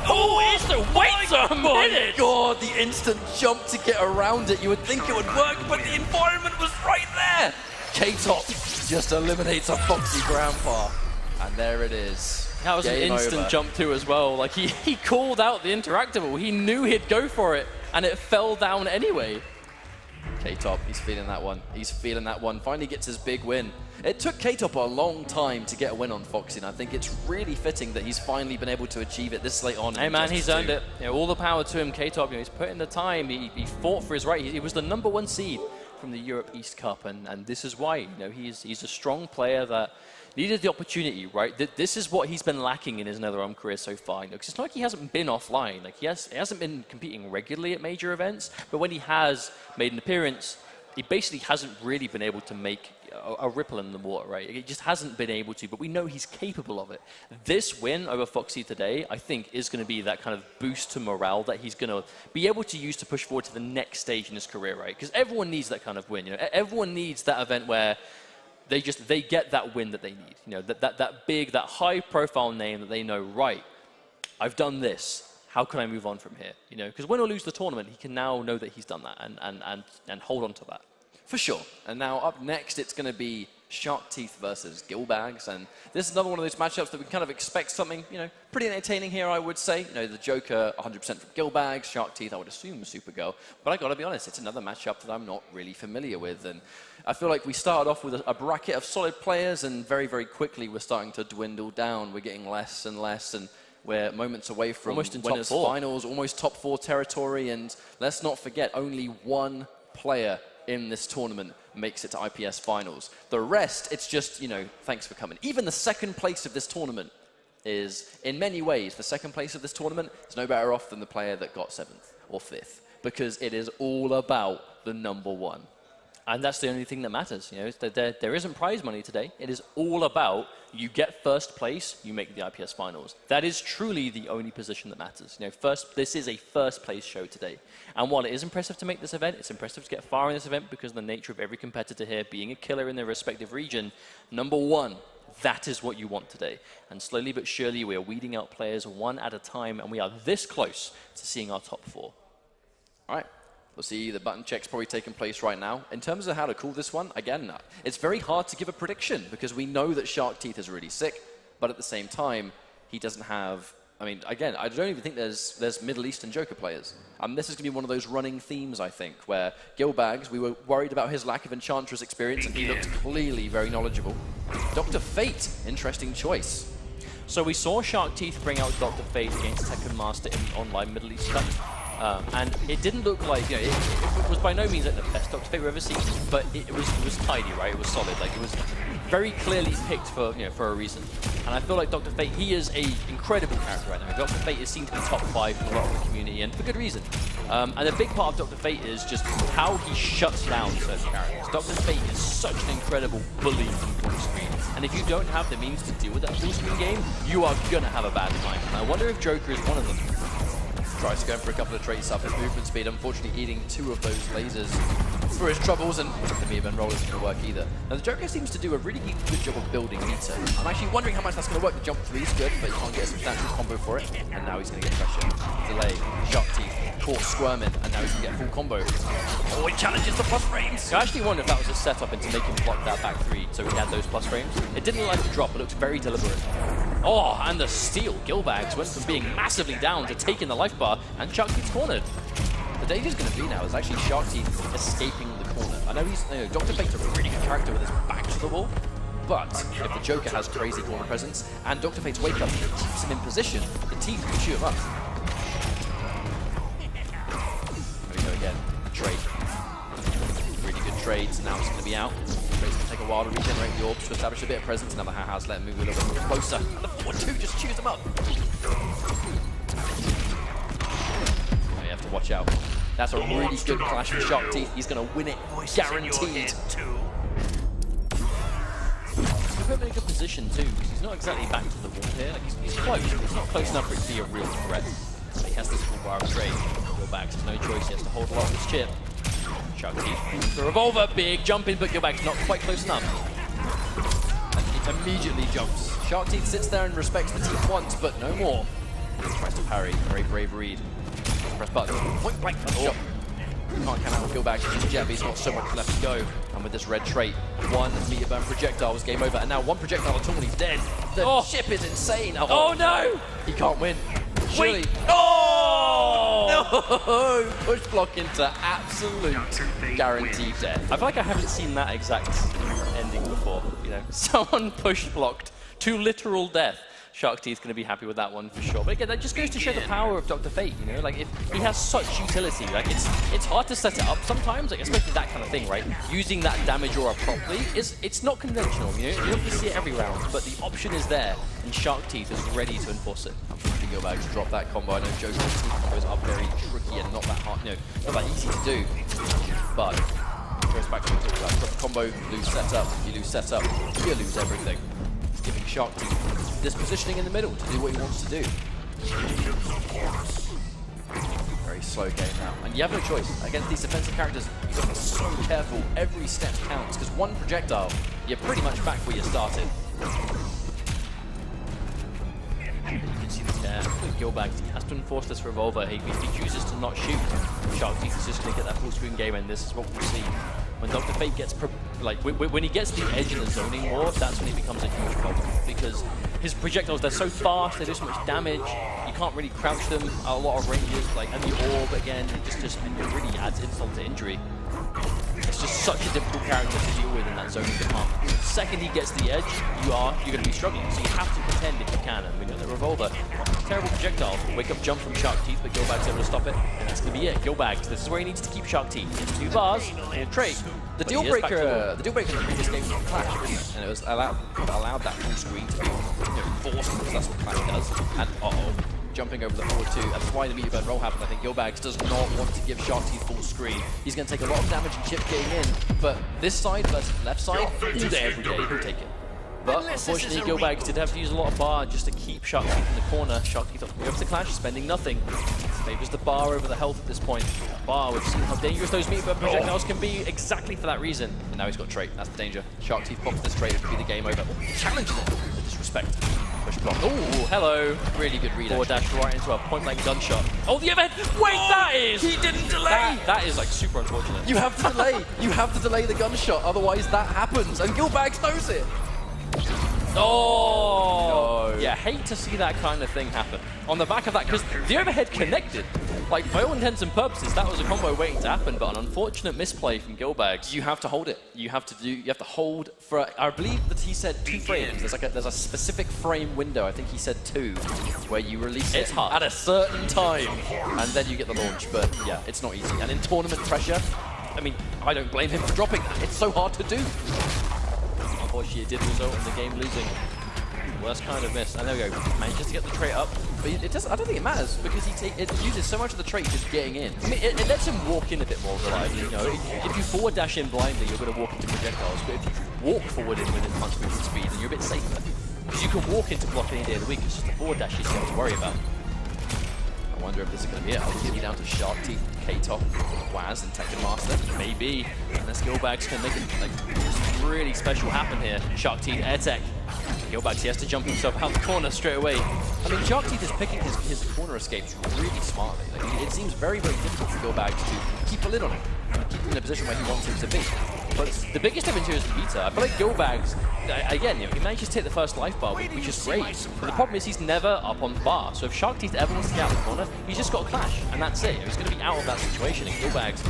Oh, it's the wait a minute! Oh my god, the instant jump to get around it. You would think it would work, but the environment was right there. K-Top just eliminates a Foxy grandpa. And there it is. That was Game an instant over. jump too as well. Like he called out the interactable. He knew he'd go for it, and it fell down anyway. K-Top, he's feeling that one. He's feeling that one. Finally gets his big win. It took K-Top a long time to get a win on Foxy, and I think it's really fitting that he's finally been able to achieve it this late on. Hey man, he's earned it. You know, all the power to him, K-Top. You know, he's put in the time. He fought for his right. He was the #1 seed from the Europe East Cup, and this is why. You know, he's a strong player that needed the opportunity, right? This is what he's been lacking in his NetherRealm career so far. You know, 'cause it's not like he hasn't been offline. Like he hasn't been competing regularly at major events, but when he has made an appearance, he basically hasn't really been able to make a ripple in the water, right? He just hasn't been able to, but we know he's capable of it. This win over Foxy today, I think, is going to be that kind of boost to morale that he's going to be able to use to push forward to the next stage in his career, right? Because everyone needs that kind of win. You know, everyone needs that event where they get that win that they need. You know, that big, that high-profile name that they know, right, I've done this. How can I move on from here? You know, because win or lose the tournament, he can now know that he's done that and hold on to that. For sure. And now up next, it's going to be Shark Teeth versus Gilbags. And this is another one of those matchups that we kind of expect something, you know, pretty entertaining here, I would say. You know, the Joker, 100% from Gilbags. Shark Teeth, I would assume, Supergirl. But I got to be honest, it's another matchup that I'm not really familiar with. And I feel like we started off with a bracket of solid players, and very, very quickly we're starting to dwindle down. We're getting less and less, and we're moments away from almost in winners top 4. finals, almost top 4 territory. And let's not forget, only one player in this tournament makes it to IPS finals. The rest, it's just, you know, thanks for coming. Even the second place of this tournament is, in many ways, the second place of this tournament is no better off than the player that got 7th or 5th, because it is all about the #1. And that's the only thing that matters. You know, there isn't prize money today. It is all about you get first place, you make the IPS finals. That is truly the only position that matters. You know, this is a first place show today. And while it is impressive to make this event, it's impressive to get far in this event because of the nature of every competitor here being a killer in their respective region. #1, that is what you want today. And slowly but surely, we are weeding out players one at a time, and we are this close to seeing our top 4. All right. We'll see the button check's probably taking place right now. In terms of how to call this one, again, it's very hard to give a prediction because we know that Shark Teeth is really sick, but at the same time, he doesn't have... I mean, again, I don't even think there's Middle Eastern Joker players. This is going to be one of those running themes, I think, where Gilbags, we were worried about his lack of Enchantress experience, and he looked clearly very knowledgeable. Dr. Fate, interesting choice. So we saw Shark Teeth bring out Dr. Fate against Tekken Master in the online Middle East Cup. And it didn't look like, you know, it was by no means like the best Dr. Fate we've ever seen, but it was tidy, right? It was solid. Like, it was very clearly picked for, you know, for a reason. And I feel like Dr. Fate, he is an incredible character right now. Dr. Fate is seen to be top 5 in a lot of the community, and for good reason. And a big part of Dr. Fate is just how he shuts down certain characters. Dr. Fate is such an incredible bully in full screen. And if you don't have the means to deal with that full screen game, you are going to have a bad time. And I wonder if Joker is one of them. Tries to go for a couple of traits up his movement speed, unfortunately eating 2 of those lasers for his troubles, and the Mia roll isn't going to work either. Now the Joker seems to do a really good job of building meter. I'm actually wondering how much that's going to work. The jump 3 is good, but you can't get a substantial combo for it, and now he's going to get pressure. Delay, Shark Teeth, caught squirming, and now he's going to get a full combo. Oh, he challenges the plus frames! I actually wonder if that was a setup into making him block that back 3, so he had those plus frames. It didn't look like a drop, it looked very deliberate. Oh, and the steal. Gilbags went from being massively down to taking the life bar, and Shark Teeth's cornered. The danger's going to be now is actually Shark Teeth escaping the corner. I know he's, you know, Dr. Fate's a really good character with his back to the wall, but if the Joker has crazy corner presence and Dr. Fate's wake up keeps him in position, the team can shoot him up. There we go again. Trade. Really good trades. Now it's going to be out. Trade's going to take a while to regenerate the orbs to establish a bit of presence. Now the has let him move a little bit closer. And the 4-2 just chews him up. You have to watch out. That's a really good clash with Shark Teeth. He's going to win it, guaranteed. He's put him in a good position too, because he's not exactly back to the wall here. Like, he's close. He's not close enough for it to be a real threat. But he has this full bar of trade. Gilbags has no choice. He has to hold a lot of his chip. Shark Teeth. The revolver, big jump in, but Gilbags not quite close enough. And it immediately jumps. Shark Teeth sits there and respects the teeth once, but no more. Tries to parry. Very brave read. Press button. Point blank. Oh. Can't count out Gilbags because Jabby's got so much left to go. And with this red trait, one meter burn projectile was game over. And now one projectile at all and he's dead. The ship is insane. Oh no! He can't win. Surely. Wait. Oh! No! Push block into absolute guaranteed death. I feel like I haven't seen that exact ending before. You know, someone push blocked to literal death. Shark Teeth going to be happy with that one for sure. But again, that just goes to show the power of Dr. Fate, you know? Like, if he has such utility, like, it's hard to set it up sometimes, like, especially that kind of thing, right? Using that damage aura properly, it's not conventional, you know? You don't see it every round, but the option is there, and Shark Teeth is ready to enforce it. Unfortunately, Gilbags to drop that combo. I know Joe's combos are very tricky and not that hard, you know, not that easy to do. But it goes back to what we talked about. Drop the combo, lose setup. You lose setup, you lose everything. It's giving Shark Teeth this positioning in the middle to do what he wants to do. Very slow game now. And you have no choice. Against these defensive characters, you've got to be so careful. Every step counts, because one projectile, you're pretty much back where you started. You can see the tear with Gilbags. He has to enforce this revolver. If he chooses to not shoot, Shark Teeth is just going to get that full screen game, and this is what we'll see. When Dr. Fate gets, when he gets the edge in the zoning war, that's when it becomes a huge problem. Because his projectiles, they're so fast, they do so much damage, you can't really crouch them at a lot of ranges, like, and the orb, again, it really adds insult to injury. It's just such a difficult character to deal with in that zoning department. The second he gets the edge, you're going to be struggling, so you have to pretend if you can, and we got the revolver. Terrible projectile. Wake up jump from Shark Teeth, but Gilbags able to stop it, and that's going to be it. Gilbags, this is where he needs to keep Shark Teeth. 2 bars, and a trait. The deal breaker in the previous game was Clash, wasn't it? And it was allowed that full screen to be forced, because that's what Clash does. And jumping over the forward 2. That's why the meter burn roll happened. I think Gilbags does not want to give Shark Teeth full screen. He's going to take a lot of damage and chip getting in, but this side versus left side, all day, every day, he'll take it. But unfortunately, Gilbags did have to use a lot of bar just to keep Shark Teeth in the corner. Shark Teeth goes to Clash, spending nothing. Favors the bar over the health at this point. Bar, we've seen how dangerous those meter burn projectiles can be exactly for that reason. And now he's got trait, that's the danger. Shark Teeth pops this trait, it could be the game over. Challenges it with disrespect. Push block. Oh, hello. Really good read. Forward dash right into a point blank gunshot. Oh, the overhead. Wait, that is. He didn't delay. That is like super unfortunate. You have to delay. You have to delay the gunshot, otherwise that happens. And Gilbags knows it. Oh! No. Yeah, hate to see that kind of thing happen. On the back of that, because the overhead connected. Like, by all intents and purposes, that was a combo waiting to happen, but an unfortunate misplay from Gilbags. You have to hold it. You have to hold for, I believe that he said 2 frames. There's a specific frame window, I think he said 2, where you release it at a certain time, and then you get the launch. But yeah, it's not easy. And in tournament pressure, I mean, I don't blame him for dropping that. It's so hard to do. Unfortunately, it did result in the game losing. Worst kind of miss. And there we go. Manages to get the trait up. But it doesn't, I don't think it matters, because it uses so much of the trait just getting in. I mean, it lets him walk in a bit more reliably. You know, if you forward dash in blindly, you're going to walk into projectiles. But if you walk forward in with punch movement speed, then you're a bit safer. Because you can walk into block any day of the week. It's just the forward dash you have to worry about. I wonder if this is going to be it. I'll give you down to Shark Teeth, K-Top, Waz, and Tekken Master. Maybe. Unless Gilbags can make it like really special happen here. Shark Teeth, Air Tech. Gilbags, he has to jump himself out the corner straight away. I mean, Shark Teeth is picking his corner escapes really smartly. Like, it seems very, very difficult for Gilbags to keep a lid on him, keep him in a position where he wants him to be. But the biggest difference here is the beta. I feel like Gilbags, again, you know, he manages to take the first life bar, which is great. But the problem is he's never up on the bar. So if Shark Teeth ever wants to get out of the corner, he's just got a clash, and that's it. He's going to be out of that situation, and Gilbags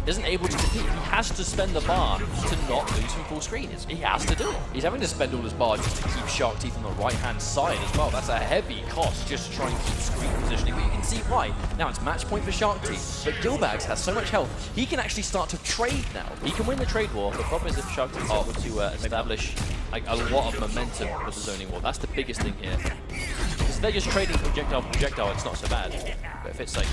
isn't able to compete. He has to spend the bar to not lose from full screen. He has to do it. He's having to spend all his bar just to keep Shark Teeth on the right-hand side as well. That's a heavy cost just to try and keep screen positioning, but you can see why. Now it's match point for Shark Teeth, but Gilbags has so much health, he can actually start to trade now. He can win the trade war. The problem is if Shark Teeth is able to establish like a lot of momentum with the zoning war. That's the biggest thing here. Because if they're just trading projectile, it's not so bad. But if it's like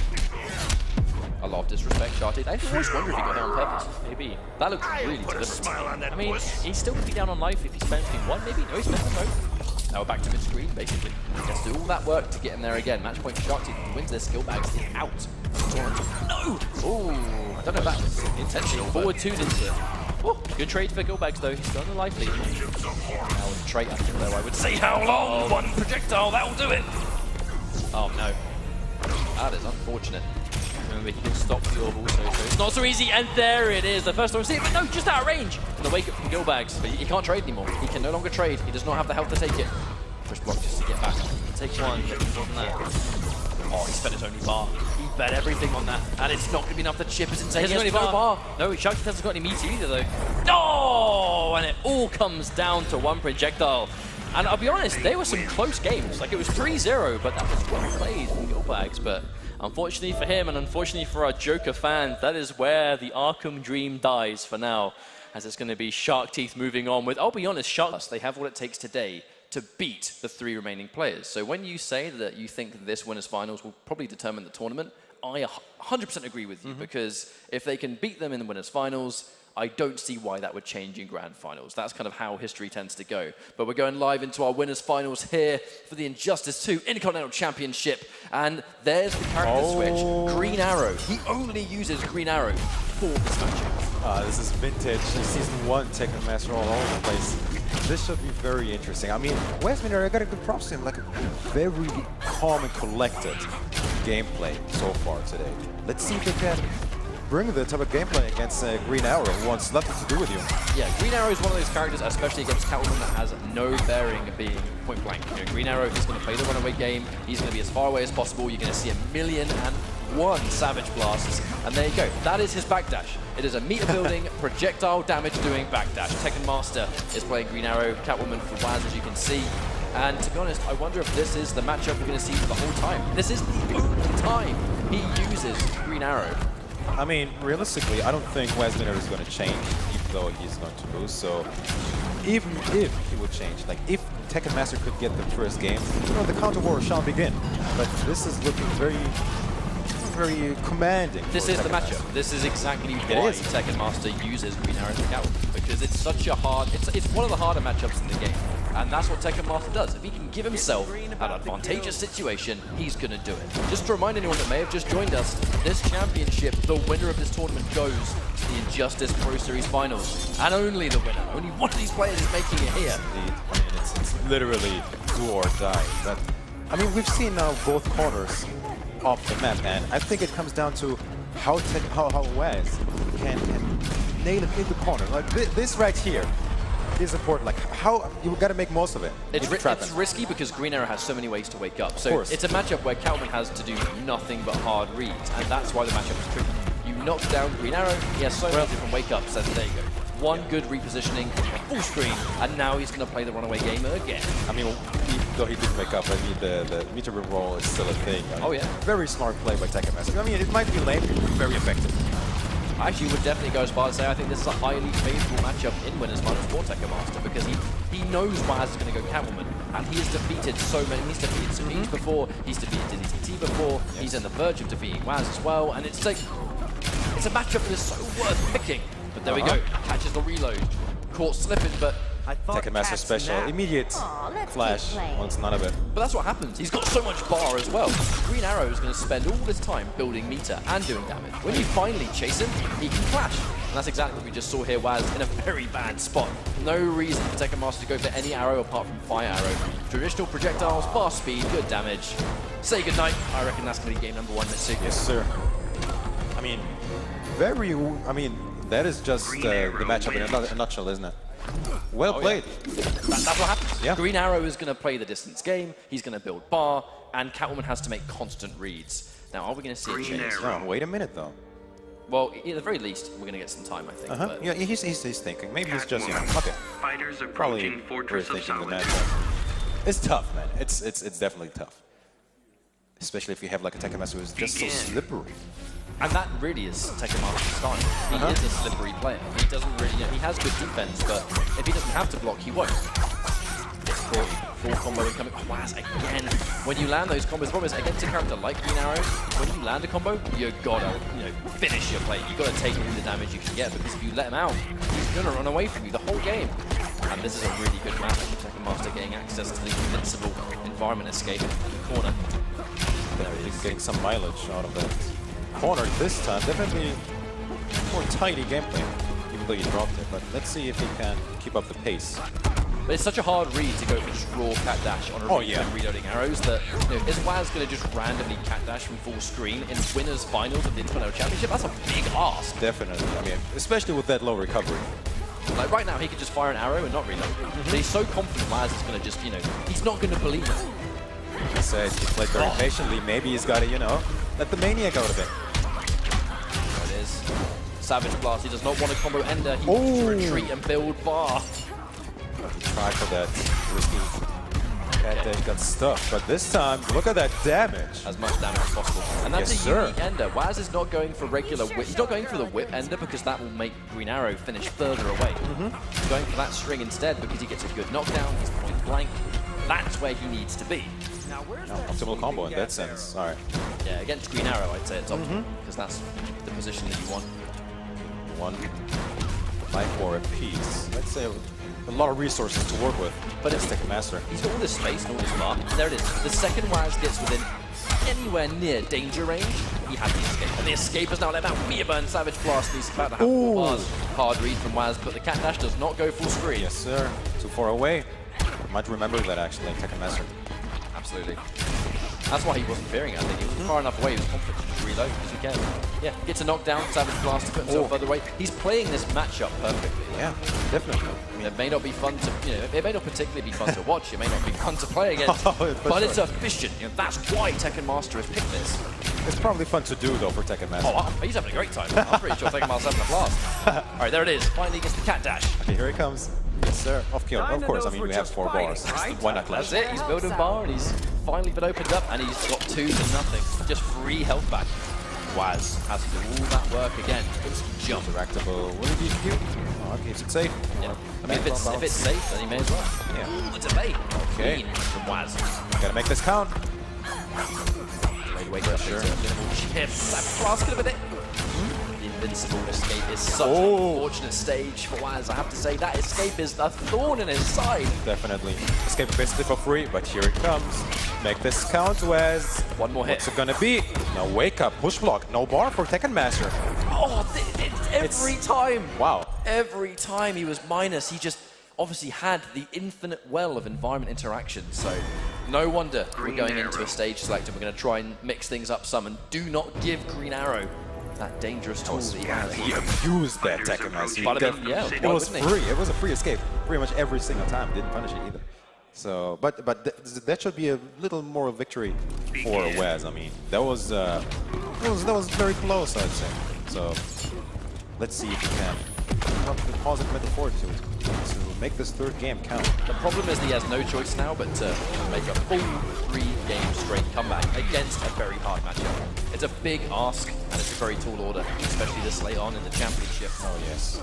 a lot of disrespect, Shark Teeth. I always wonder if he got hit on purpose. Maybe. That looks really deliberate. I mean, he's still going to be down on life if he spends between 1, maybe? No, he spends them both. Now we're back to mid-screen, basically. He has to do all that work to get him there again. Match point for Shark Teeth. If he wins this, Gilbags is out. No! Ooh, I don't know if that was intentional. Forward 2'd into it. Oh, good trade for Gilbags, though. He's still on the life lead. Now with the trait, I think, though, I would say how long? 1 projectile, that'll do it! Oh, no. That is unfortunate. remember, he can stop the orb also, so it's not so easy, and there it is, the first time we see it, but no, just out of range. And the wake up from Gilbags, but he can't trade anymore. He can no longer trade, he does not have the health to take it. Push block just to get back. He takes one, but more than that. Oh, he spent his only bar. He bet everything on that, and it's not going to be enough to chip his insane. He hasn't got any bar. No, Sharky hasn't got any meat either, though. No! And it all comes down to one projectile. And I'll be honest, there were some close games. Like, it was 3-0, but that was well played from Gilbags. But unfortunately for him, and unfortunately for our Joker fans, that is where the Arkham dream dies for now. As it's going to be Shark Teeth moving on with, I'll be honest, Shark, they have what it takes today to beat the 3 remaining players. So when you say that you think this winners finals will probably determine the tournament, I 100% agree with you, because if they can beat them in the winners finals, I don't see why that would change in grand finals. That's kind of how history tends to go. But we're going live into our winners finals here for the Injustice 2 Intercontinental Championship. And there's the character switch, Green Arrow. He only uses Green Arrow for this matchup. This is vintage Season 1 Tekken Master all over the place. This should be very interesting. I mean, Westminster, I got to give props to him, like a very calm and collected gameplay so far today. Let's see if they can bring the type of gameplay against Green Arrow, who wants nothing to do with you. Yeah, Green Arrow is one of those characters, especially against Catwoman, that has no bearing of being point blank. You know, Green Arrow is going to play the runaway game. He's going to be as far away as possible. You're going to see 1,000,001 Savage Blasts. And there you go. That is his backdash. It is a meter building, projectile damage doing backdash. Tekken Master is playing Green Arrow, Catwoman for Waz, as you can see. And to be honest, I wonder if this is the matchup we're going to see for the whole time. This is the only time he uses Green Arrow. I mean, realistically, I don't think Westminster is going to change, even though he's going to lose. So even if he would change, like if Tekken Master could get the first game, you know, the counter war shall begin. But this is looking very commanding. This is the matchup. This is exactly why Tekken Master uses Green Arrow to Catwoman, because it's such a hard, it's one of the harder matchups in the game. And that's what Tekken Master does. If he can give himself an advantageous situation, he's going to do it. Just to remind anyone that may have just joined us, this championship, the winner of this tournament goes to the Injustice Pro Series Finals. And only the winner. Only one of these players is making it here. Indeed. I mean, it's literally do or die. But I mean, we've seen now both corners of the map, and I think it comes down to how Waz can nail it in the corner. Like this right here is important. Like how you got to make most of it. It's risky because Green Arrow has so many ways to wake up. So it's a matchup where Catwoman has to do nothing but hard reads, and that's why the matchup is tricky. You knock down Green Arrow, he has so many different wake ups, and there you go. One good repositioning, full screen, and now he's going to play the runaway game again. I mean, though he didn't wake up, I mean, the meter roll is still a thing. I mean, oh yeah, very smart play by Tekken Master. I mean, it might be lame, but very effective. I actually would definitely go as far as to say I think this is a highly favourable matchup in winners finals for Tekken Master, because he knows Waz is going to go Catwoman, and he has defeated so many. He's defeated Sabine before, he's defeated DDT before, he's on the verge of defeating Waz as well, and it's like it's a matchup that is so worth picking. But there we go, catches the reload, caught slipping, but Tekken Master special, immediate flash, wants none of it. But that's what happens. He's got so much bar as well. Green Arrow is going to spend all this time building meter and doing damage. When you finally chase him, he can flash. And that's exactly what we just saw here. Waz in a very bad spot. No reason for Tekken Master to go for any arrow apart from Fire Arrow. Traditional projectiles, fast speed, good damage. Say goodnight. I reckon that's going to be game number 1, Mitsu. Yes, sir. I mean, that is just the matchup in a nutshell, isn't it? Well played. Yeah. That's what happens. Yeah. Green Arrow is going to play the distance game, he's going to build bar, and Catwoman has to make constant reads. Now, are we going to see a change? Oh, wait a minute, though. Well, at the very least, we're going to get some time, I think. But yeah, he's thinking. Maybe he's just, okay. Probably rethinking the matchup. It's tough, man. It's definitely tough. Especially if you have like a Tekken Master who's just so slippery. And that really is Tekken Master's style. He is a slippery player. He doesn't really, he has good defense, but if he doesn't have to block, he won't. It's full combo incoming. Oh, Waz again. When you land those combos, the problem is against a character like Green Arrow, when you land a combo, you gotta, finish your play. You gotta take all the damage you can get, because if you let him out, he's gonna run away from you the whole game. And this is a really good match. Tekken Master getting access to the invincible environment escape in the corner. He's getting some mileage out of that corner this time. Definitely more tidy gameplay, even though you dropped it. But let's see if he can keep up the pace. But it's such a hard read to go for just raw cat dash on a reloading arrows that, you know, is Waz going to just randomly cat dash from full screen in winners finals of the Intercontinental Championship? That's a big ask. Definitely. I mean, especially with that low recovery. Like right now, he could just fire an arrow and not reload. But he's so confident Waz is going to just, you know, he's not going to believe it. He says he played very patiently. Maybe he's got to, you know, let the maniac out of it. There it is. Savage Blast. He does not want a combo ender. He wants to retreat and build bar. He tried for that risky cat dash, got stuck. But this time, look at that damage. As much damage as possible. And that's a unique ender. Waz is not going for regular whip. He's not going for the whip ender because that will make Green Arrow finish further away. He's going for that string instead because he gets a good knockdown. He's good blank. That's where he needs to be. Optimal combo in that sense. All right. Yeah, against Green Arrow, I'd say it's optimal because that's the position that you want. One life war apiece. Let's say a lot of resources to work with. But it's Tekken Master. He's got all this space and all this bar. There it is. The second Waz gets within anywhere near danger range, he had the escape. And the escape has now let out Mia Burn Savage Blast. He's about to have 4 bars. Hard read from Waz, but the cat dash does not go full screen. Yes, sir. Too far away. Might remember that actually in Tekken Master. Absolutely. That's why he wasn't fearing it, I think. He was far enough away, he was confident to just reload because he can. Yeah, gets a knockdown, Savage Blast to put himself further away. He's playing this matchup perfectly. Yeah, definitely. I mean, it may not be fun to, you know, it may not particularly be fun to watch, it may not be fun to play against, but it's efficient. You know, that's why Tekken Master has picked this. It's probably fun to do, though, for Tekken Master. Oh, he's having a great time. I'm pretty sure Tekken Master's having a blast. All right, there it is. Finally gets the cat dash. Okay, here he comes. Yes, sir. Off kill. Of course, I mean, we have 4 bars. Why not clash? That's it. He's building bar, and he's finally been opened up, and he's got 2 to nothing. Just 3 health back. Waz has to do all that work again. Instant jump. Interactable. Will he be cute? Oh, okay, keeps it safe. Yeah. I mean, if it's safe, then he may as well. Yeah. Ooh, the debate. Okay. Clean from Waz. Gotta make this count. Wait, sure. That blast could have been it. The invincible escape is such an unfortunate stage for Waz. I have to say, that escape is a thorn in his side. Definitely. Escape basically for free, but here it comes. Make this count, Waz. 1 more hit. What's it gonna be? Now wake up, push block, no bar for Tekken Master. Oh, every time. Wow. Every time he was minus, he just obviously had the infinite well of environment interaction. So no wonder we're going into a stage select and we're going to try and mix things up some and do not give Green Arrow that dangerous tool that he has. He abused that Tekken Master. But I mean, yeah, it was free. It was a free escape pretty much every single time. Didn't punish it either. So, but that should be a little more victory for Waz. I mean, that was very close, I'd say. So let's see if we can come to the positive metaphor to make this 3rd game count. The problem is that he has no choice now but to make a full 3-game straight comeback against a very hard matchup. It's a big ask and it's a very tall order, especially this late on in the championship. Oh yes.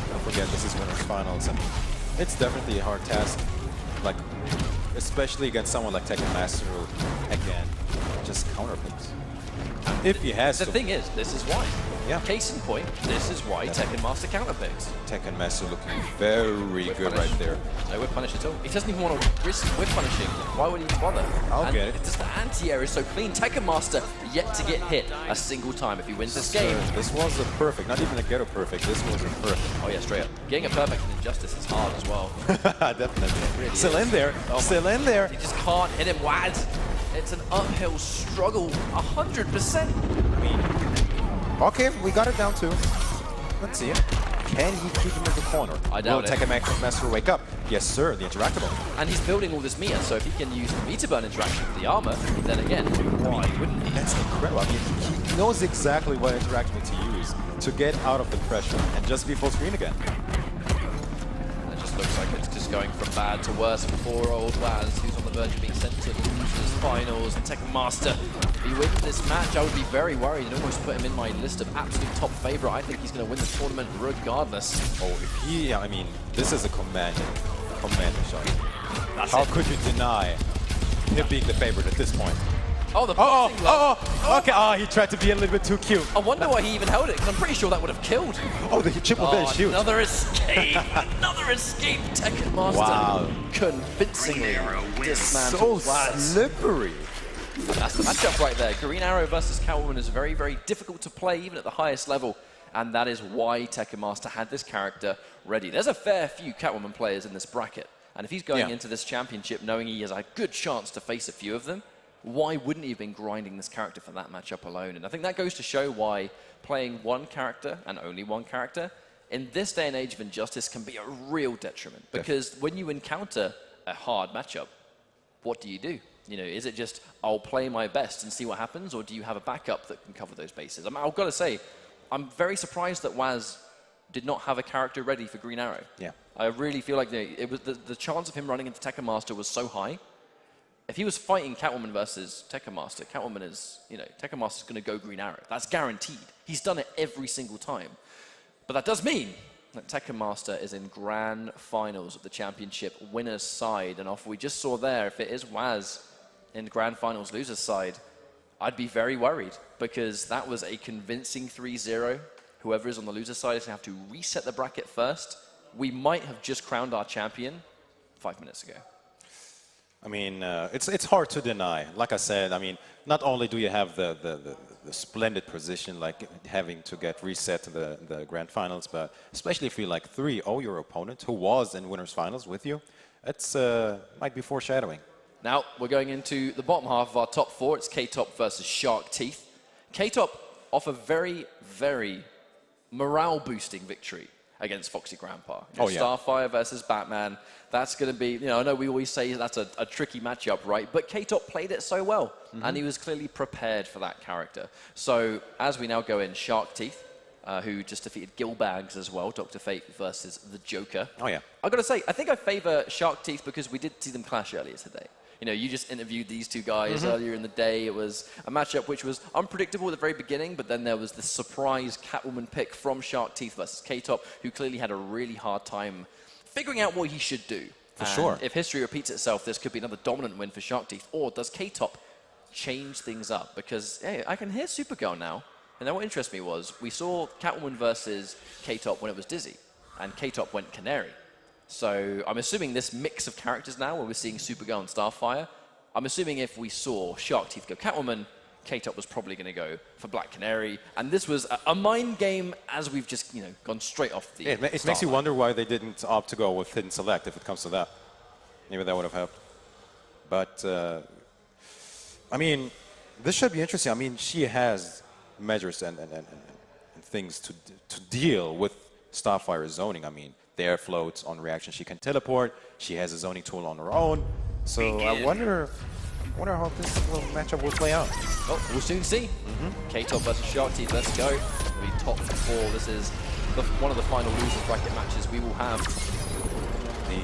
Don't forget this is winners finals and it's definitely a hard task. Like, especially against someone like Tekken Master who, again, just counterpicks. If he has The thing is, this is why. Yeah. Case in point, this is why Tekken Master counterpicks. Tekken Master looking very good right there. No whip punish at all. He doesn't even want to risk whip punishing. Why would he bother? I'll get it. Just the anti-air is so clean. Tekken Master yet to get hit a single time if he wins this game. This was a perfect, not even a ghetto perfect. This was a perfect. Oh yeah, straight up. Getting a perfect in Injustice is hard as well. Definitely. Really Still in there. Still in there. He just can't hit him. Waz. It's an uphill struggle, 100%. I mean, okay, we got it down to. Let's see it. Can he keep him in the corner? I doubt it. Will Tekken Master wake up? Yes, sir, the interactable. And he's building all this meter, so if he can use the meter burn interaction for the armor, then again, why wouldn't he? That's incredible. I mean, he knows exactly what interaction to use to get out of the pressure and just be full screen again. It just looks like it's just going from bad to worse for poor old Waz, who's on the verge of being sent to the losers finals. And Tekken Master, if he wins this match, I would be very worried and almost put him in my list of absolute top favorite. I think he's going to win the tournament regardless. Oh, if he, I mean, this is a commanding shot. That's How it. could you deny him being the favorite at this point? Oh, the boxing love. Okay. Oh, he tried to be a little bit too cute. I wonder why he even held it, because I'm pretty sure that would have killed. Oh, the triple dash shoot. Another escape. Another escape. Tekken Master. Wow. Convincingly So dismantled Waz. slippery. That's the matchup right there. Green Arrow versus Catwoman is very, very difficult to play, even at the highest level. And that is why Tekken Master had this character ready. There's a fair few Catwoman players in this bracket. And if he's going into this championship knowing he has a good chance to face a few of them, why wouldn't he have been grinding this character for that matchup alone? And I think that goes to show why playing one character and only one character in this day and age of Injustice can be a real detriment. Because when you encounter a hard matchup, what do? You know, is it just, I'll play my best and see what happens, or do you have a backup that can cover those bases? I mean, I've got to say, I'm very surprised that Waz did not have a character ready for Green Arrow. Yeah. I really feel like it was the chance of him running into Tekken Master was so high. If he was fighting Catwoman versus Tekken Master, Catwoman is, you know, Tekken Master's going to go Green Arrow. That's guaranteed. He's done it every single time. But that does mean that Tekken Master is in grand finals of the championship winner's side. And off we just saw there, if it is Waz in grand finals loser's side, I'd be very worried, because that was a convincing 3-0. Whoever is on the loser's side is going to have to reset the bracket first. We might have just crowned our champion 5 minutes ago. I mean, it's hard to deny. Like I said, I mean, not only do you have the splendid position, like having to get reset to the grand finals, but especially if you like 3-0 your opponent, who was in winners finals with you, it's might be foreshadowing. Now, we're going into the bottom half of our top 4. It's K-Top versus Shark Teeth. K-Top off a very, very morale-boosting victory against Foxy Grandpa. You know, Starfire versus Batman. That's going to be, you know, I know we always say that's a tricky matchup, right? But K-Top played it so well, and he was clearly prepared for that character. So, as we now go in, Shark Teeth, who just defeated Gilbags as well, Dr. Fate versus the Joker. Oh, yeah. I've got to say, I think I favor Shark Teeth because we did see them clash earlier today. You know, you just interviewed these two guys earlier in the day. It was a matchup which was unpredictable at the very beginning, but then there was the surprise Catwoman pick from Shark Teeth versus K-Top, who clearly had a really hard time figuring out what he should do. For sure. If history repeats itself, this could be another dominant win for Shark Teeth. Or does K-Top change things up? Because, hey, I can hear Supergirl now. And then what interested me was, we saw Catwoman versus K-Top when it was Dizzy, and K-Top went Canary. So I'm assuming this mix of characters now, where we're seeing Supergirl and Starfire, I'm assuming if we saw Shark Teeth go Catwoman, K-Top was probably going to go for Black Canary. And this was a mind game as we've just, you know, gone straight off the It makes you wonder why they didn't opt to go with Hidden Select if it comes to that. Maybe that would have helped. But, I mean, this should be interesting. I mean, she has measures and things to deal with Starfire's zoning. I mean, the air floats on reaction. She can teleport. She has a zoning tool on her own. So I wonder how this little matchup will play out. Well, we'll soon see. K-Top versus Shark Teeth. Let's go. We top 4. This is one of the final losers bracket matches we will have. The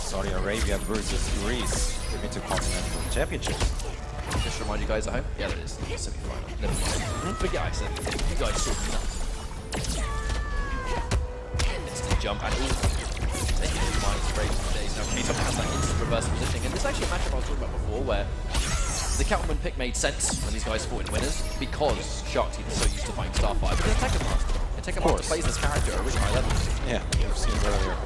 Saudi Arabia versus Greece Intercontinental Championship. Just remind you guys at home. Yeah, that is the semi-final. Never mind. But yeah, I said you guys saw nothing. Instant jump and taking his minus breaks for days. Now K-Top has that instant reverse positioning, and this is actually a matchup I was talking about before, where the Catwoman pick made sense when these guys fought in winners because Shark Teeth is so used to fighting Starfire. But it's Tekken Master. And Tekken Master plays this character at a really high level. Yeah, we've seen it earlier.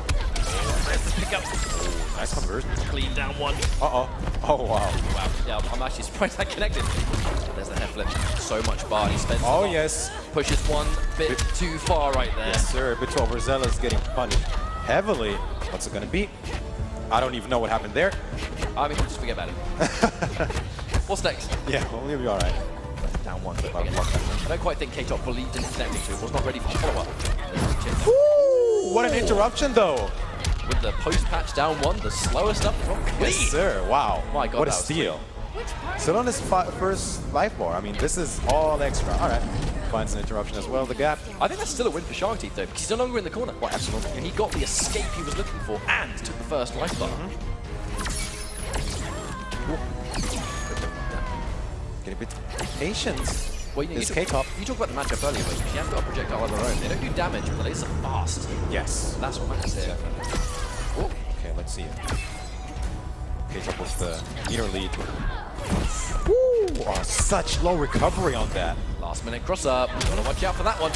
There's the pickup. Oh, nice conversion. Clean down one. Uh-oh. Oh, wow. Wow. Yeah, I'm actually surprised that connected. There's the head flip. So much bar. He spends Oh, yes. Pushes one bit too far right there. Yes, sir. A bit overzealous, getting punished heavily. What's it going to be? I don't even know what happened there. I mean, just forget about it. What's next? Yeah, well, you'll be all right. Down one. But I don't quite think K-Top believed in connecting to it. Was not ready for the follow-up. Ooh, what an interruption, though. With the post-patch down one, the slowest up from clean. Yes, sir. Wow. My God, what a steal. Still on his first life bar. I mean, this is all extra. All right. Finds an interruption as well. The gap. I think that's still a win for Shark Teeth, though, because he's no longer in the corner. Well, absolutely. And he got the escape he was looking for and took the first life bar. Get a bit patient. Well, you know, K-Top. You talked about the matchup earlier, but she has got a projectile of her own. They don't do damage, but the lasers are fast. Yes. That's what matters here. Okay, let's see it. K-Top with the meter lead. Woo! Oh, such low recovery on that. Last minute cross up. Gotta watch out for that one.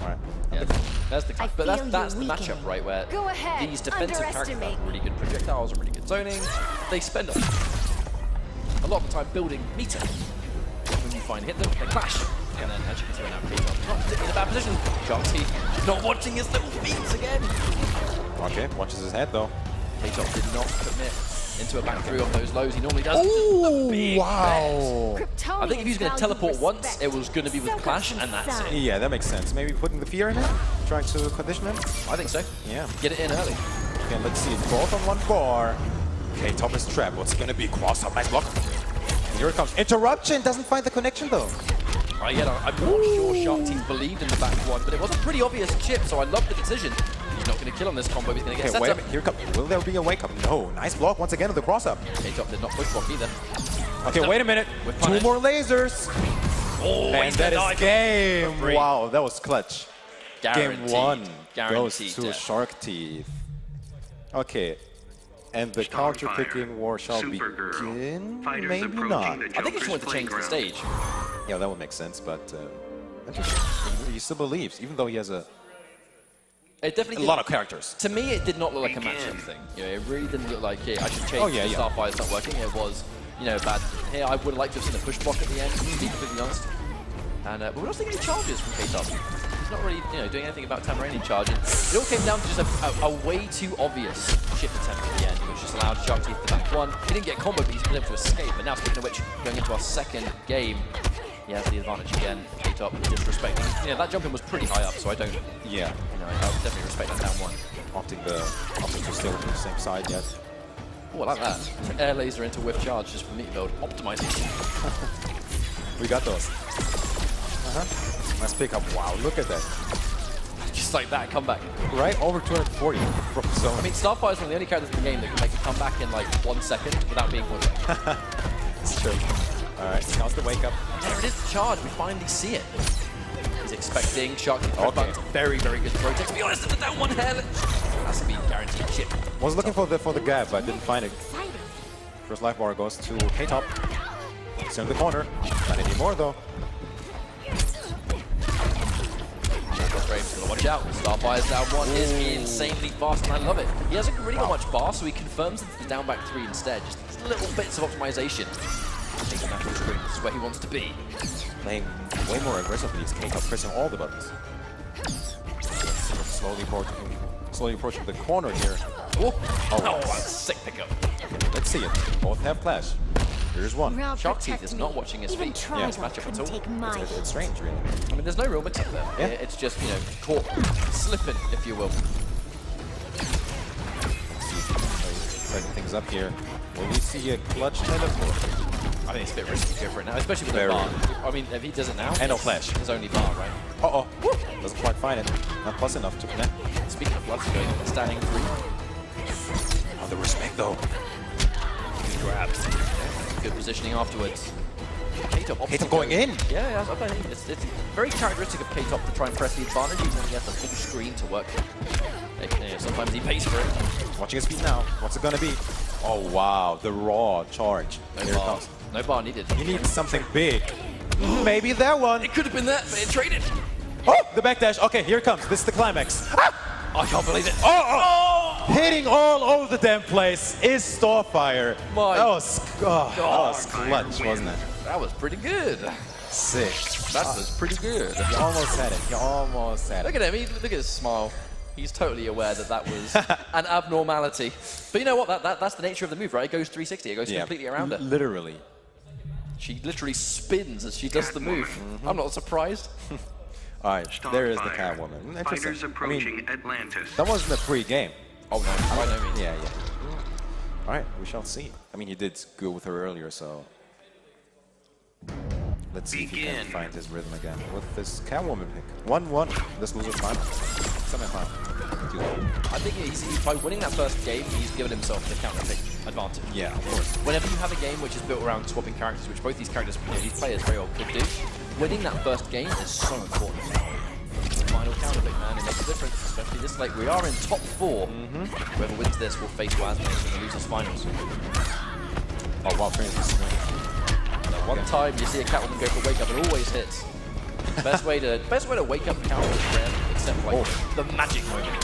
All right. Yeah, that's the but that's the matchup, right? Where Go ahead, these defensive characters underestimate have really good projectiles and really good zoning. They spend a lot of time building meter. When you finally hit them, they clash. And then, as you can see right now, K-Top not sitting in a bad position. Shark Teeth not watching his little feet again. Okay, watches his head though. K-Top did not commit into a back three on those lows. He normally does. Oh, wow. I think if he was going to teleport once, it was going to be with Clash, and that's it. Yeah, that makes sense. Maybe putting the fear in him? Trying to condition him? I think so. Yeah. Get it in early. Okay, let's see. Both on one bar. K-Top is trapped. What's going to be? Cross up, nice block. And here it comes. Interruption! Doesn't find the connection, though. I'm not sure Shark Team believed in the back one, but it was a pretty obvious chip, so I love the decision. He's not going to kill on this combo. He's going to get set wait a up. minute. Here it comes. Will there be a wake-up? No. Nice block once again with the cross-up. K-Top did not push block either. Okay, wait a minute. Two more lasers. Oh, and that is game. Wow, that was clutch. Guaranteed. Game one goes Guaranteed to death. Shark Teeth. Okay. And the counter-picking war shall begin? Maybe not. I think he just wanted to change the stage. Yeah, that would make sense, but interesting. He still believes, even though he has a lot of characters. To me, it did not look like a matchup thing. You know, it really didn't look like, I should change the Starfire, it's not working. It was, bad. Here, I would have liked to have seen a push block at the end, to be completely honest. And, but we're not seeing any charges from K-Top. He's not really, doing anything about Tamarani charging. It all came down to just a way too obvious chip attempt at the end, which just allowed Shark Teeth to back one. He didn't get a combo, but he's been able to escape. And now, speaking of which, going into our second game, he has the advantage again. K-Top disrespecting. That jumping was pretty high up, so I don't. Yeah. I would definitely respect that down one. Opting to still on the same side yet. Oh, I like that. Air laser into whiff charge just for meat build. Optimization. We got those. Nice pickup. Wow, look at that. Just like that comeback. Right? Over 240 from zone. I mean, Starfire is one of the only characters in the game that can make a comeback in like 1 second without being one. It's true. Alright, now's the wake up. There it is, the charge. We finally see it. He's expecting Shark Teeth. Okay. Very, very good throw. To be honest, the down one hair. Has to be guaranteed chip. Was looking for the gap, but didn't find it. First life bar goes to K-Top. Still in the corner. Not anymore though. Watch out, Starfire's down one is insanely fast, and I love it. He hasn't really got much bar, so he confirms into the down back three instead. Just these little bits of optimization. Taking that screen, this is where he wants to be. Playing way more aggressively, he's K-Top pressing all the buttons. Slowly approaching the corner here. Oh, sick pickup. Let's see it. Both have Clash. Here's one. Shark Teeth is not watching his feet. Yeah, it's matchup at all. It's strange, really. I mean, there's no real motive there. Yeah. It's just, caught slipping, if you will. Setting things up here. Will we see a clutch teleport? I think it's a bit risky for it now, especially with the bar. I mean, if he does it now, and no Clash. There's only bar, right? Uh-oh. Doesn't quite find it. Not plus enough to connect. Speaking of Blood's going standing three. Oh, the respect, though. Grab. Good positioning afterwards. K-Top going in? Yeah, I think it's very characteristic of K-Top to try and press the advantage even when he has the full screen to work. Sometimes he pays for it. Watching his feet now. What's it gonna be? Oh wow, the raw charge. No bar. No bar needed. He needs something big. Maybe that one. It could have been that, but it traded. Oh, the backdash. Okay, here it comes. This is the climax. Ah! I can't believe it. Oh! Hitting all over the damn place is Starfire. That was clutch, wasn't it? That was pretty good. Sick. That was pretty good. You almost had it. You almost had it. Look at him. Look at his smile. He's totally aware that that was an abnormality. But you know what? That's the nature of the move, right? It goes 360. It goes completely around her. Literally. She literally spins as she does the move. I'm not surprised. All right, there is the Catwoman. Interesting. Approaching Atlantis. That wasn't a free game. Oh no, by no means. Yeah. All right, we shall see. I mean, he did good with her earlier, so let's see if he can find his rhythm again with this Catwoman pick. 1-1. This loser's final. Semi-final. I think he's by winning that first game, he's given himself the counter pick advantage. Yeah, of course. Whenever you have a game which is built around swapping characters, which both these characters, these players very well could do, winning that first game is so important. Final counter pick, man, it makes a difference, especially this late. We are in top 4. Whoever wins this will face Waz in the losers finals. Oh wow, One time you see a Catwoman go for wake up, it always hits. Best way to wake up Catwoman is rare, except like the magic moment.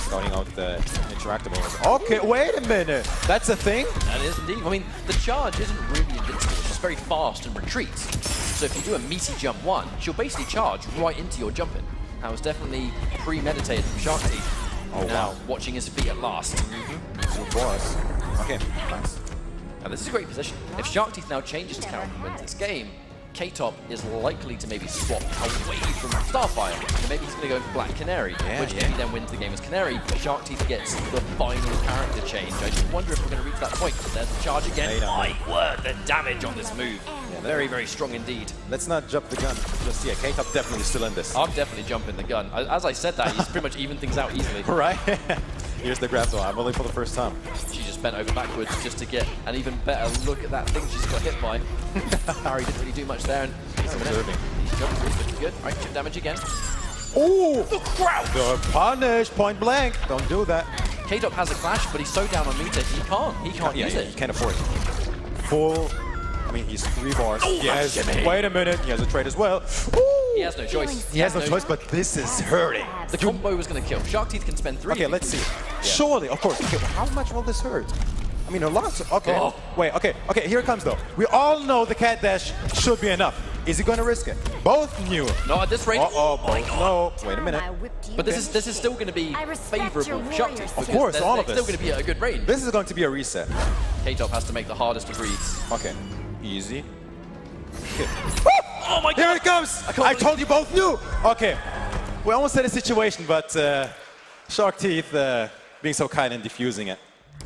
Starting out the interactables. Okay, wait a minute. That's a thing? That is indeed. I mean, the charge isn't really invincible. It's just very fast and retreats. So if you do a meaty jump 1, she'll basically charge right into your jumping. That was definitely premeditated from Shark Teeth. Oh, now, wow. watching his feet at last. So boss. Okay, nice. Now, this is a great position. If Shark Teeth now changes to counter and wins this game, K-Top is likely to maybe swap away from Starfire. And maybe he's going to go for Black Canary, which if he then wins the game as Canary, Shark Teeth gets the final character change. I just wonder if we're going to reach that point. There's the charge again. My word, the damage on this move. Very, very strong indeed. Let's not jump the gun just yet. K-Top definitely still in this. I'm definitely jumping the gun. As I said that, he's pretty much even things out easily. Right? Here's the grab though. I'm only for the first time. She just bent over backwards just to get an even better look at that thing she's got hit by. Harry didn't really do much there. And he's observing. He's jumped through, which is good. Right, chip damage again. Ooh! The crouch! The punish, point blank. Don't do that. K-Top has a clash, but he's so down on meter, he can't use it. He can't afford it. Full, I mean, he's 3 bars. Yes. Wait a minute, he has a trade as well. Ooh. He has no choice. He has no choice, but this is hurting. The combo was going to kill. Shark Teeth can spend 3. Okay, let's see. Surely, of course. Okay, how much will this hurt? I mean, a lot. Okay. Wait, okay, here it comes though. We all know the cat dash should be enough. Is he going to risk it? Both knew. Not at this rate. Uh-oh, both no. Wait a minute. But this is still going to be favorable for Shark Teeth. Of course, all of it's this. still going to be a good range. This is going to be a reset. K-Top has to make the hardest of reads. Okay, easy. Okay. Oh my god! Here it comes! I told you both knew! Okay, we almost had a situation, but Shark Teeth being so kind and diffusing it.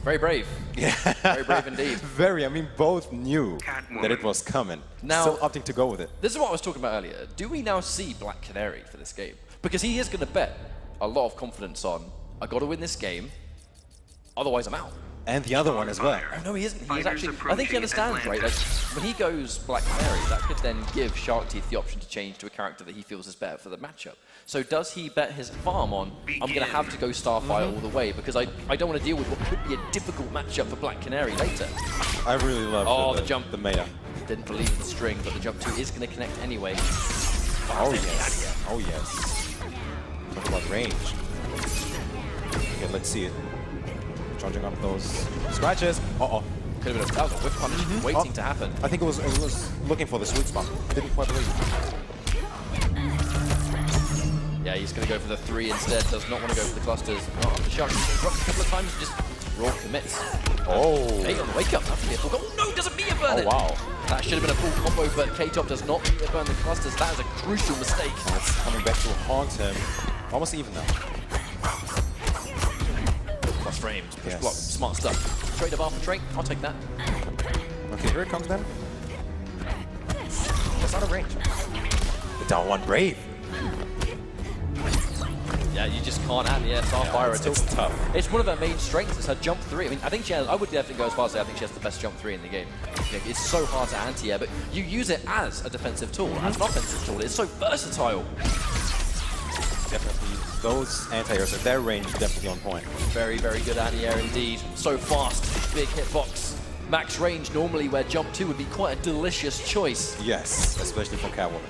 Very brave. Yeah. Very brave indeed. Very, I mean, both knew that it was coming. Now, still opting to go with it. This is what I was talking about earlier. Do we now see Black Canary for this game? Because he is going to bet a lot of confidence on, I got to win this game, otherwise I'm out. And the other one as well. Oh, no, he isn't. He's actually, I think he understands, right? Like, when he goes Black Canary, that could then give Shark Teeth the option to change to a character that he feels is better for the matchup. So does he bet his farm on, I'm going to have to go Starfire all the way, because I don't want to deal with what could be a difficult matchup for Black Canary later. I really love the jump. The meta. Didn't believe in the string, but the jump 2 is going to connect anyway. Oh, yes. Oh, yes. Talk about range. Okay, let's see it. Charging up those scratches. Uh-oh. Could have been that was a whip punish waiting to happen. I think it was looking for the sweet spot. Didn't quite believe it. Yeah, he's going to go for the 3 instead. Does not want to go for the clusters. Oh, the Shark dropped a couple of times and just raw commits. Oh. 8 on the wake up. That's going to be a full goal. No, doesn't meter burn it. Oh, wow. That should have been a full combo, but K-Top does not meter burn the clusters. That is a crucial mistake. That's coming back to haunt him. Almost even now. Plus frames, push block, smart stuff. Trade of for trade, I'll take that. Okay, here it comes then. That's out of range. The down one brave. Yeah, you just can't add the Starfire at all. It's tough. It's one of her main strengths, is her jump 3. I mean, I think she has, I would definitely go as far as say I think she has the best jump 3 in the game. It's so hard to anti-air, but you use it as a defensive tool, as an offensive tool. It's so versatile. Definitely. Those anti-airs at their range definitely on point. Very, very good anti-air indeed. So fast, big hitbox. Max range normally where jump 2 would be quite a delicious choice. Yes, especially for Catwoman.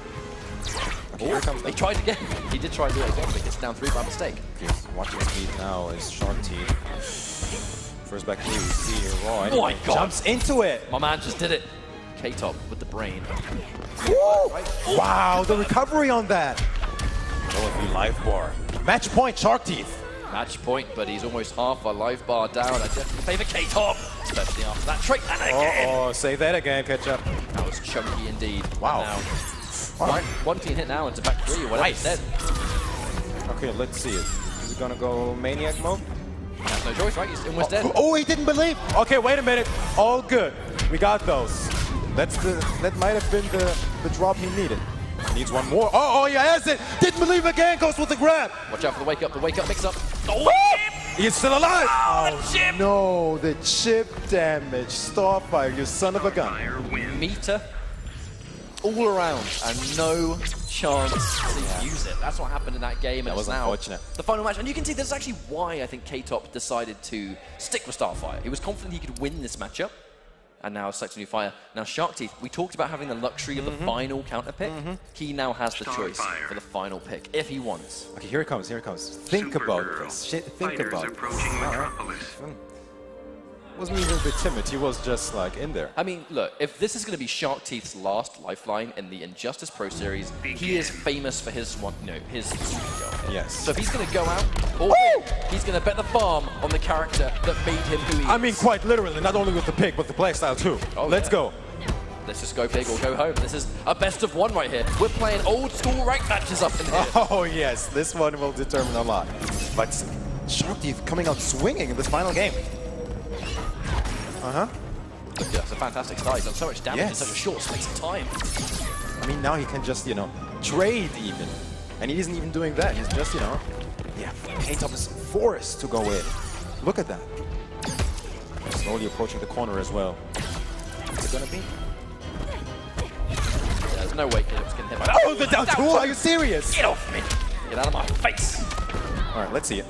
Okay, here comes he tried again. He did try to do it again, but gets down 3 by mistake. Okay, watching speed now is Shark Teeth. First back 3, we see here Roy. Oh my god! Jumps into it! My man just did it. K-Top with the brain. Wow, the recovery on that! That would be life bar. Match point, Shark Teeth. Match point, but he's almost half a life bar down. I definitely favor K-Top, especially after that trait. And again! Uh-oh, say that again, Ketchup. That was chunky indeed. Wow. Now, one clean hit now into back 3 or whatever Nice. he said. Okay, let's see it. Is it gonna go Maniac mode? He has no choice, right? He's almost dead. Oh, he didn't believe. Okay, wait a minute. All good. We got those. That might have been the drop he needed. Needs one more. Oh, he has it. Didn't believe again. Goes with the grab. Watch out for the wake up mix-up. Oh, he's still alive. Oh, the chip. No, the chip damage. Starfire, you son of a gun. Meter all around and no chance to use it. That's what happened in that game. That and was it's now unfortunate. the final match. And you can see this is actually why I think K-Top decided to stick with Starfire. He was confident he could win this matchup. And now selects a new fire. Now Shark Teeth, we talked about having the luxury of the final counter pick. He now has the choice for the final pick, if he wants. Okay, here it comes, here it comes. Think about this. Shit, think about this. wasn't even a bit timid. He was just like in there. I mean, look, if this is going to be Shark Teeth's last lifeline in the Injustice Pro Series, he is famous for his his super. Yes. So if he's going to go out, he's going to bet the farm on the character that made him who he is. I mean, quite literally, not only with the pick, but the playstyle too. Oh, Let's go. Let's just go big or go home. This is a best of one right here. We're playing old school rank matches up in here. Oh yes, this one will determine a lot. But Shark Teeth coming out swinging in this final game. Look, that's a fantastic start. He's done so much damage in such a short space of time. I mean, now he can just, trade even. And he isn't even doing that. He's just, K-Top is forced to go in. Look at that. Slowly approaching the corner as well. What's it gonna be? There's no way K-Top's getting hit by that. Oh, the down two? Are you serious? Get off me! Get out of my face! All right, let's see it.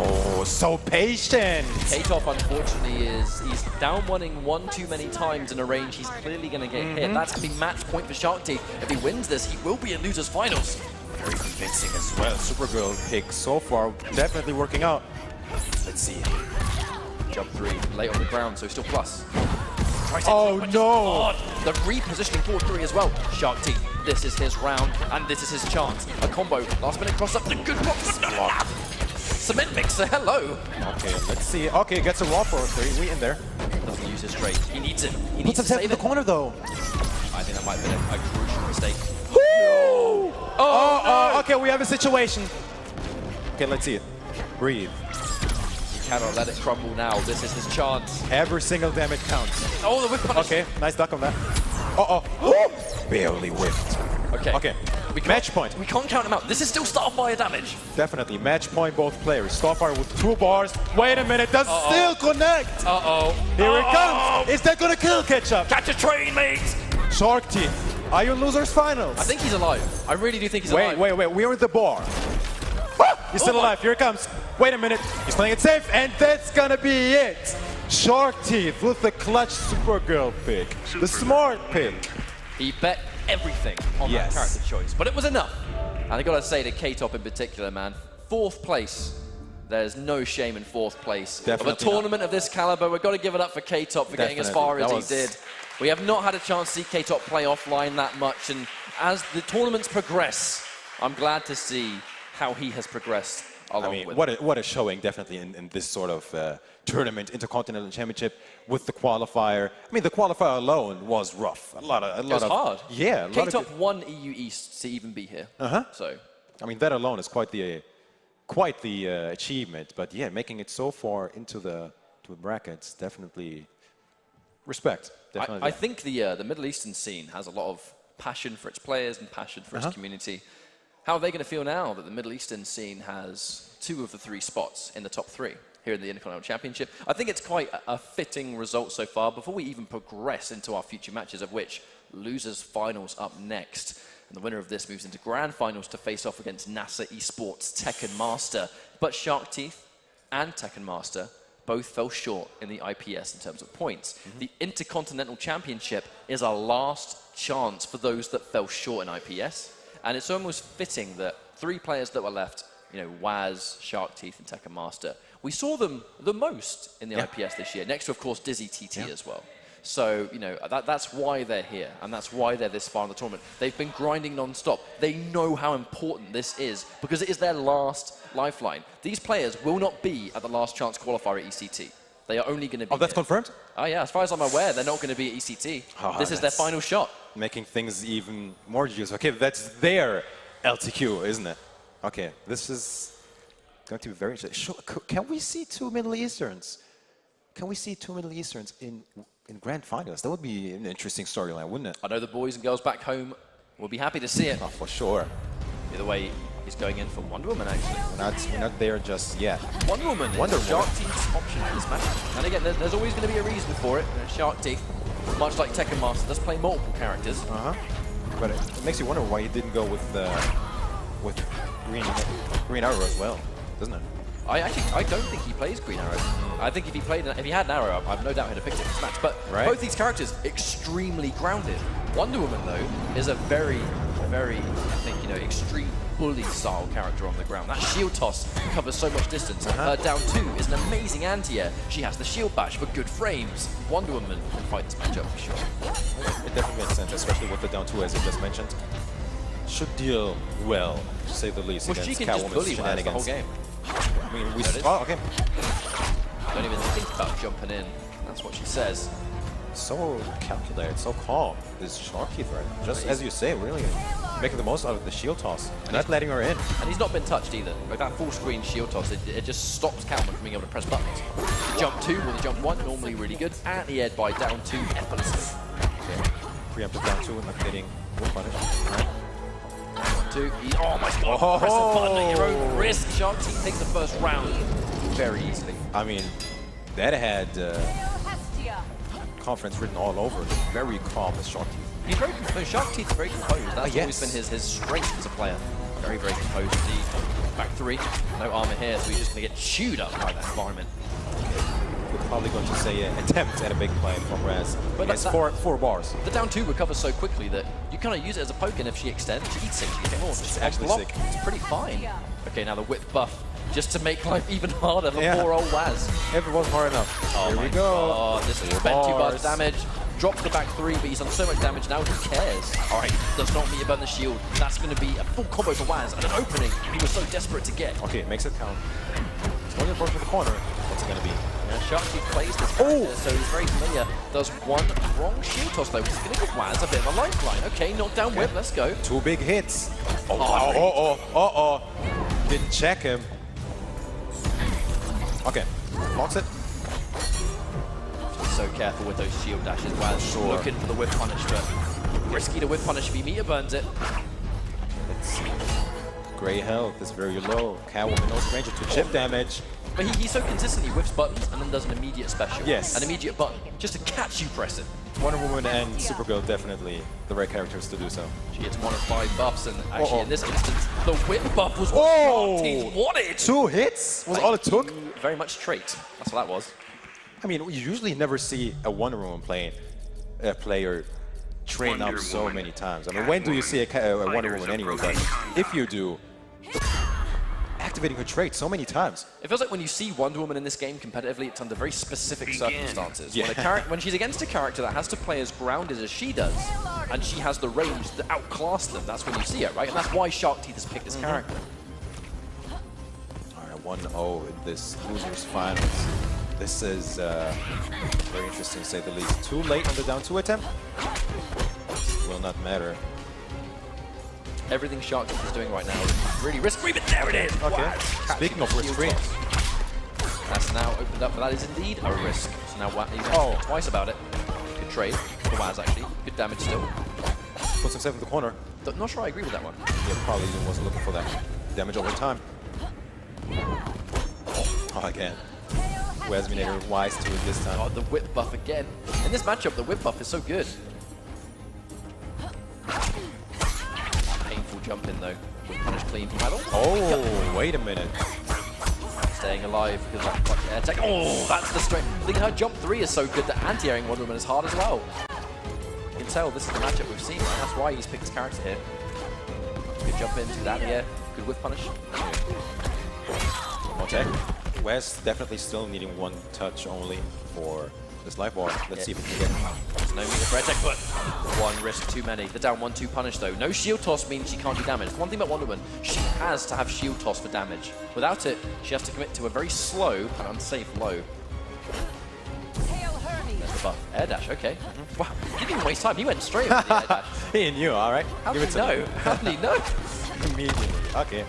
Oh, so patient! K-Top, unfortunately, he's down one too many times in a range he's clearly going to get hit. That's going to be match point for Shark Teeth. If he wins this, he will be in losers finals. Very convincing as well. Supergirl pick so far definitely working out. Let's see. Jump 3, late on the ground, so still plus. Oh no! The repositioning forward 3 as well. Shark Teeth, this is his round, and this is his chance. A combo, last minute cross up, the good block. Cement mixer, hello. Okay, let's see. Okay, gets a raw for 3. We in there. Doesn't use his trade. He needs it. He Puts needs to himself save in the it. corner though. I think that might have been a crucial mistake. Okay, we have a situation. Okay, let's see it. Breathe. You cannot let it crumble now. This is his chance. Every single damage counts. Oh, the whip punish. Okay, nice duck on that. Barely whiffed. Okay. Match point. We can't count him out. This is still Starfire damage. Definitely. Match point both players. Starfire with 2 bars. Wait a minute. Does still connect. Here it comes. Is that going to kill Ketchup? Catch a train, mate. Shark Teeth. Are you in losers finals? I think he's alive. I really do think he's alive. Wait. We're in the bar. He's still alive. Here it comes. Wait a minute. He's playing it safe. And that's going to be it. Shark Teeth with the clutch Supergirl pick. The smart pick. He bet everything on that character choice, but it was enough. And I gotta say to K-Top in particular, man, 4th place. There's no shame in 4th place. Definitely of a tournament of this caliber, we've got to give it up for K-Top for getting as far as he did. We have not had a chance to see K-Top play offline that much, and as the tournaments progress, I'm glad to see how he has progressed along with it. What a showing, definitely, in this sort of tournament, Intercontinental Championship with the qualifier. I mean, the qualifier alone was rough. It was hard. Yeah. K-Top won EU East to even be here. So, I mean, that alone is quite the achievement. But yeah, making it so far into the brackets, definitely respect. Definitely. I think the Middle Eastern scene has a lot of passion for its players and passion for its community. How are they going to feel now that the Middle Eastern scene has 2 of the 3 spots in the top 3 here in the Intercontinental Championship? I think it's quite a fitting result so far before we even progress into our future matches, of which losers finals up next. And the winner of this moves into grand finals to face off against NASA Esports Tekken Master. But Shark Teeth and Tekken Master both fell short in the IPS in terms of points. The Intercontinental Championship is a last chance for those that fell short in IPS. And it's almost fitting that 3 players that were left, Waz, Shark Teeth, and Tekken Master, we saw them the most in the IPS this year, next to, of course, Dizzy TT as well. So, that's why they're here, and that's why they're this far in the tournament. They've been grinding non-stop. They know how important this is, because it is their last lifeline. These players will not be at the last chance qualifier at ECT. They are only going to be that's confirmed? Oh, yeah. As far as I'm aware, they're not going to be at ECT. This is their final shot. Making things even more juicy. Okay, that's their LTQ, isn't it? Okay, this is going to be very interesting. Can we see 2 Middle Easterns? Can we see 2 Middle Easterns in grand finals? That would be an interesting storyline, wouldn't it? I know the boys and girls back home will be happy to see it. Oh, for sure. Either way, he's going in for Wonder Woman, actually. We're not there just yet. Wonder Woman is Shark Teeth's option for this match. And again, there's always going to be a reason for it. Shark Teeth, much like Tekken Master, does play multiple characters. But it makes you wonder why he didn't go with Green Arrow as well, doesn't it? I don't think he plays Green Arrow. I think if he had an arrow, I've no doubt he'd have picked it in this match. But both these characters, extremely grounded. Wonder Woman, though, is a very, very, I think, extreme bully-style character on the ground. That shield toss covers so much distance. Her down 2 is an amazing anti-air. She has the shield bash for good frames. Wonder Woman can fight this matchup for sure. It definitely makes sense, especially with the down 2, as you just mentioned. Should deal well, to say the least, Well, she against can just bully Catwoman's Waz the whole shenanigans. game. I mean, we There it is. saw, okay. Don't even think about jumping in. That's what she says. So calculated, so calm, this Shark Teeth right now. Just as you say, really making the most out of the shield toss, and not letting her in. And he's not been touched either. Like that full screen shield toss, it just stops Catwoman from being able to press buttons. Jump 2 or the jump 1, normally really good. Anti-aired by down 2 effortlessly. Okay. Preemptive down 2 and not getting full punish. Right. 2, oh my god, press a button at your own risk. Shark Teeth takes the first round very easily. I mean, that had confidence written all over. Very calm as Shark Teeth. He's very composed. Shark Teeth is very composed. That's yes. always been his strength as a player. Very, very composed indeed. Back 3, no armor here, so he's just going to get chewed up by that environment. We're probably going to say an attempt at a big play from Raz. But it's that- 4 bars. The down 2 recovers so quickly that you kind of use it as a poke, and if she extends, she eats it. She gets more. Just actually block. sick. It's pretty fine. Okay, now the whip buff, just to make life even harder for Yeah. poor old Waz. Every was hard enough. Oh Here my we go. God, this is spent 2 bars of damage. Drops the back 3, but he's done so much damage now, who cares? Alright, does not meet burn the shield. That's going to be a full combo for Waz, and an opening he was so desperate to get. Okay, makes it count. It's going to approach the corner. What's it going to be? Yeah, Shark Teeth plays this character, so he's very familiar. Does one wrong shield toss though, which is going to give Waz a bit of a lifeline. Okay, knockdown whip, let's go. 2 big hits. Oh, Didn't check him. Okay, blocks it. So careful with those shield dashes. Waz looking for the whip punish, but risky to whip punish if he meter burns it. It's gray health is very low. Catwoman no stranger to chip damage. But he so consistently whiffs buttons and then does an immediate special. Yes. An immediate button, just to catch you pressing. Wonder Woman and Supergirl definitely the right characters to do so. She gets 1 of 5 buffs, and actually in this instance, the whip buff was Oh! what Shark Teeth wanted. 2 hits was all it took. Very much trait. That's what that was. I mean, you usually never see a Wonder Woman player train up so many times. I mean, when do you see a Wonder Woman anyway? But if you do, activating her trait so many times. It feels like when you see Wonder Woman in this game competitively, it's under very specific circumstances. Yeah. When she's against a character that has to play as grounded as she does, and she has the range to outclass them, that's when you see it, right? And that's why Shark Teeth has picked this character. All right, 1-0 in this losers finals. This is very interesting, to say the least. Too late on the down 2 attempt. Will not matter. Everything Shark Teeth is doing right now is really risky, but there it is! Okay. Wow. Speaking of risk free. That's now opened up, but that is indeed a risk. So now Waz needs to think twice about it. Good trade for Waz, actually. Good damage still. Puts himself in the corner. Not sure I agree with that one. Yeah, probably wasn't looking for that. Damage over time. Oh, again. Wazminator wise to it this time. Oh, the whip buff again. In this matchup, the whip buff is so good. Painful jump in though. Whip punish clean from Adel. Oh, wait a minute. Staying alive because that clutch air tech. Oh, that's the strength. I think her jump 3 is so good that anti-airing Wonder Woman is hard as well. You can tell this is the matchup we've seen, right? That's why he's picked his character here. Good jump into that, yeah. Good whip punish. One more check. Wes definitely still needing 1 touch only for this life bar. Let's see if he can get it. There's no meter for air tech, but 1 risk too many. The down 1-2 punish though. No shield toss means she can't do damage. One thing about Wonder Woman, she has to have shield toss for damage. Without it, she has to commit to a very slow and unsafe low. There's the buff. Air dash, okay. Wow, he didn't even waste time. He went straight over the air dash. He knew, all right. How Give did it he to know? me. How did he know? Immediately. Okay.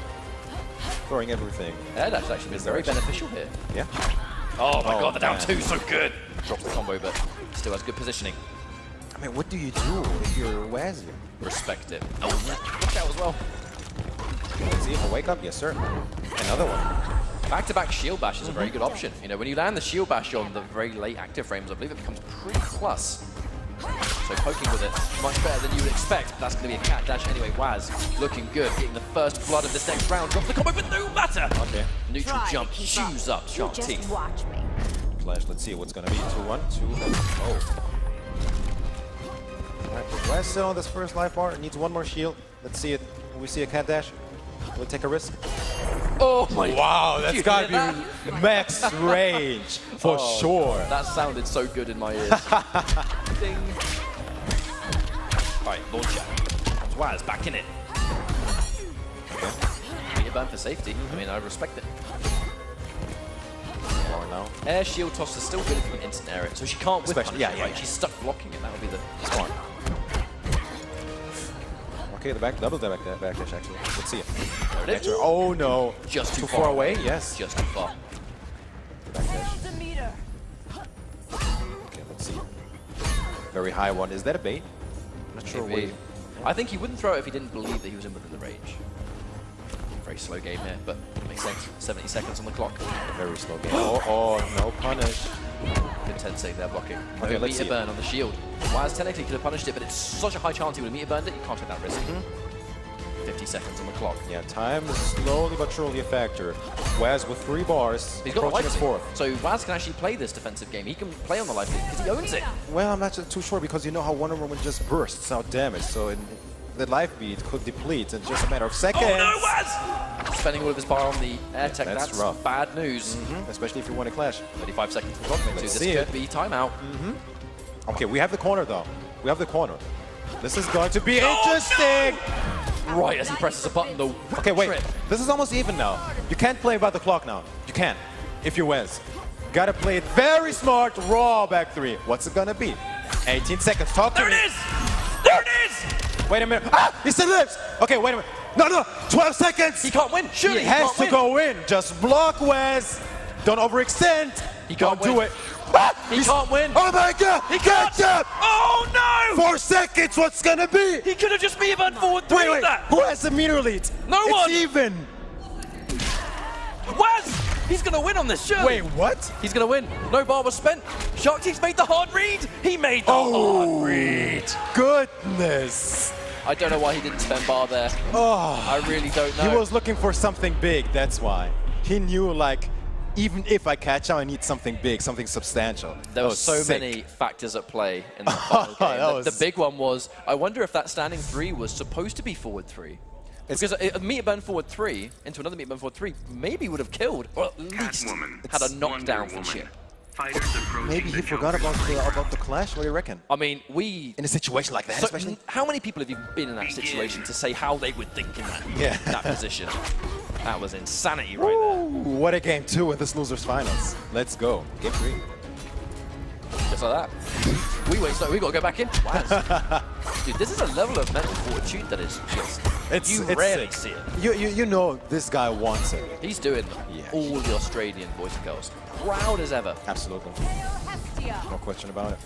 Throwing everything. Air dash actually been very beneficial here. Yeah. Oh my god, the down man. 2, so good. Drops the combo, but still has good positioning. I mean, what do you do if you're Wazzy? Respect it. Oh, watch out as well. Let's see if I wake up. Yes, sir. Another one. Back-to-back shield bash is a very good option. You know, when you land the shield bash on the very late active frames, I believe it becomes pretty plus. So poking with it, much better than you would expect. But that's going to be a cat dash anyway. Waz looking good, getting the first blood of this next round. Drops the combo, but no matter. Okay. Neutral jump, chews up Shark Teeth. Watch me. Flash. Let's see what's going to be. 2-1. 2. Oh. All right, Waz still on this first life bar. Needs 1 more shield. Let's see it. Will we see a cat dash? Will take a risk? Oh my! Wow, Did that's you gotta hear be max range for sure. That sounded so good in my ears. Ding. Alright, launcher. Comes Waz back in it. Meter burn for safety. I mean, I respect it. More now. Air shield toss is still good if you can instant air it, so she can't whip punish yeah, it, yeah, right? yeah. She's stuck blocking it. That would be the smart. Okay, the back double backdash actually. Let's see it. There it is. Oh no! Just too far away. Yes. Just too far. Backdash. Okay, let's see. Very high one. Is that a bait? Not sure. Maybe. I think he wouldn't throw it if he didn't believe that he was in within the range. Very slow game here, but makes sense. 70 seconds on the clock. Very slow game. Oh, no punish. Good 10 save there blocking. Okay, let's meter see burn on the shield. Waz technically could have punished it, but it's such a high chance he would have meter burned it. You can't take that risk. 50 seconds on the clock. Yeah, time is slowly but surely a factor. Waz with 3 bars. He's got a approaching life his lead. 4th. So Waz can actually play this defensive game. He can play on the life lead because he owns it. Well, I'm not too sure because you know how Wonder Woman just bursts out damage, so the life beat could deplete in just a matter of seconds. Oh no, Waz! Spending all of his power on the air tech. That's rough. Bad news. Especially if you want to clash. 35 seconds to clock. Let's This see could it. be timeout. Okay, we have the corner though. We have the corner. This is going to be interesting. Right as he presses a button, the Okay, wait. trip. This is almost even now. You can't play by the clock now. You can't. If you Waz. Gotta play it very smart, raw back 3. What's it gonna be? 18 seconds. Talk to me. There it is! There it is! Wait a minute. Ah! He still lives! Okay, wait a minute. No! 12 seconds! He can't win. Surely He he has can't to win. go in. Just block Waz. Don't overextend. He can't Don't do win. it. Ah! He can't win. Oh my god! He can't. Catch up! Oh no! 4 seconds, what's gonna be? He could have just meter burned forward 3 Wait, that. who has the meter lead? No one. It's even. Waz! He's gonna win on this, surely. Wait, what? He's gonna win. No bar was spent. Shark Team's made the hard read. He made the hard read. Goodness. I don't know why he didn't spend bar there. Oh, I really don't know. he was looking for something big, that's why. He knew, like, even if I catch him, I need something big, something substantial. There were was so sick. many factors at play in the final game. That was- The big one was, I wonder if that standing 3 was supposed to be forward 3. Because a meter burn forward 3 into another meter burn forward 3 maybe would have killed, or at least had a knockdown for Chip. Maybe he forgot about the clash. What do you reckon? I mean, we... In a situation like that, So, especially. how many people have you been in that situation to say how they would think in that position? That was insanity right there. What a game 2 in this losers finals. Let's go. Game 3. Just like that. We got to go back in. Wow. Dude, this is a level of mental fortitude that is just... you rarely see it. You know this guy wants it. He's doing all the Australian boys and girls. Proud as ever. Absolutely. No question about it.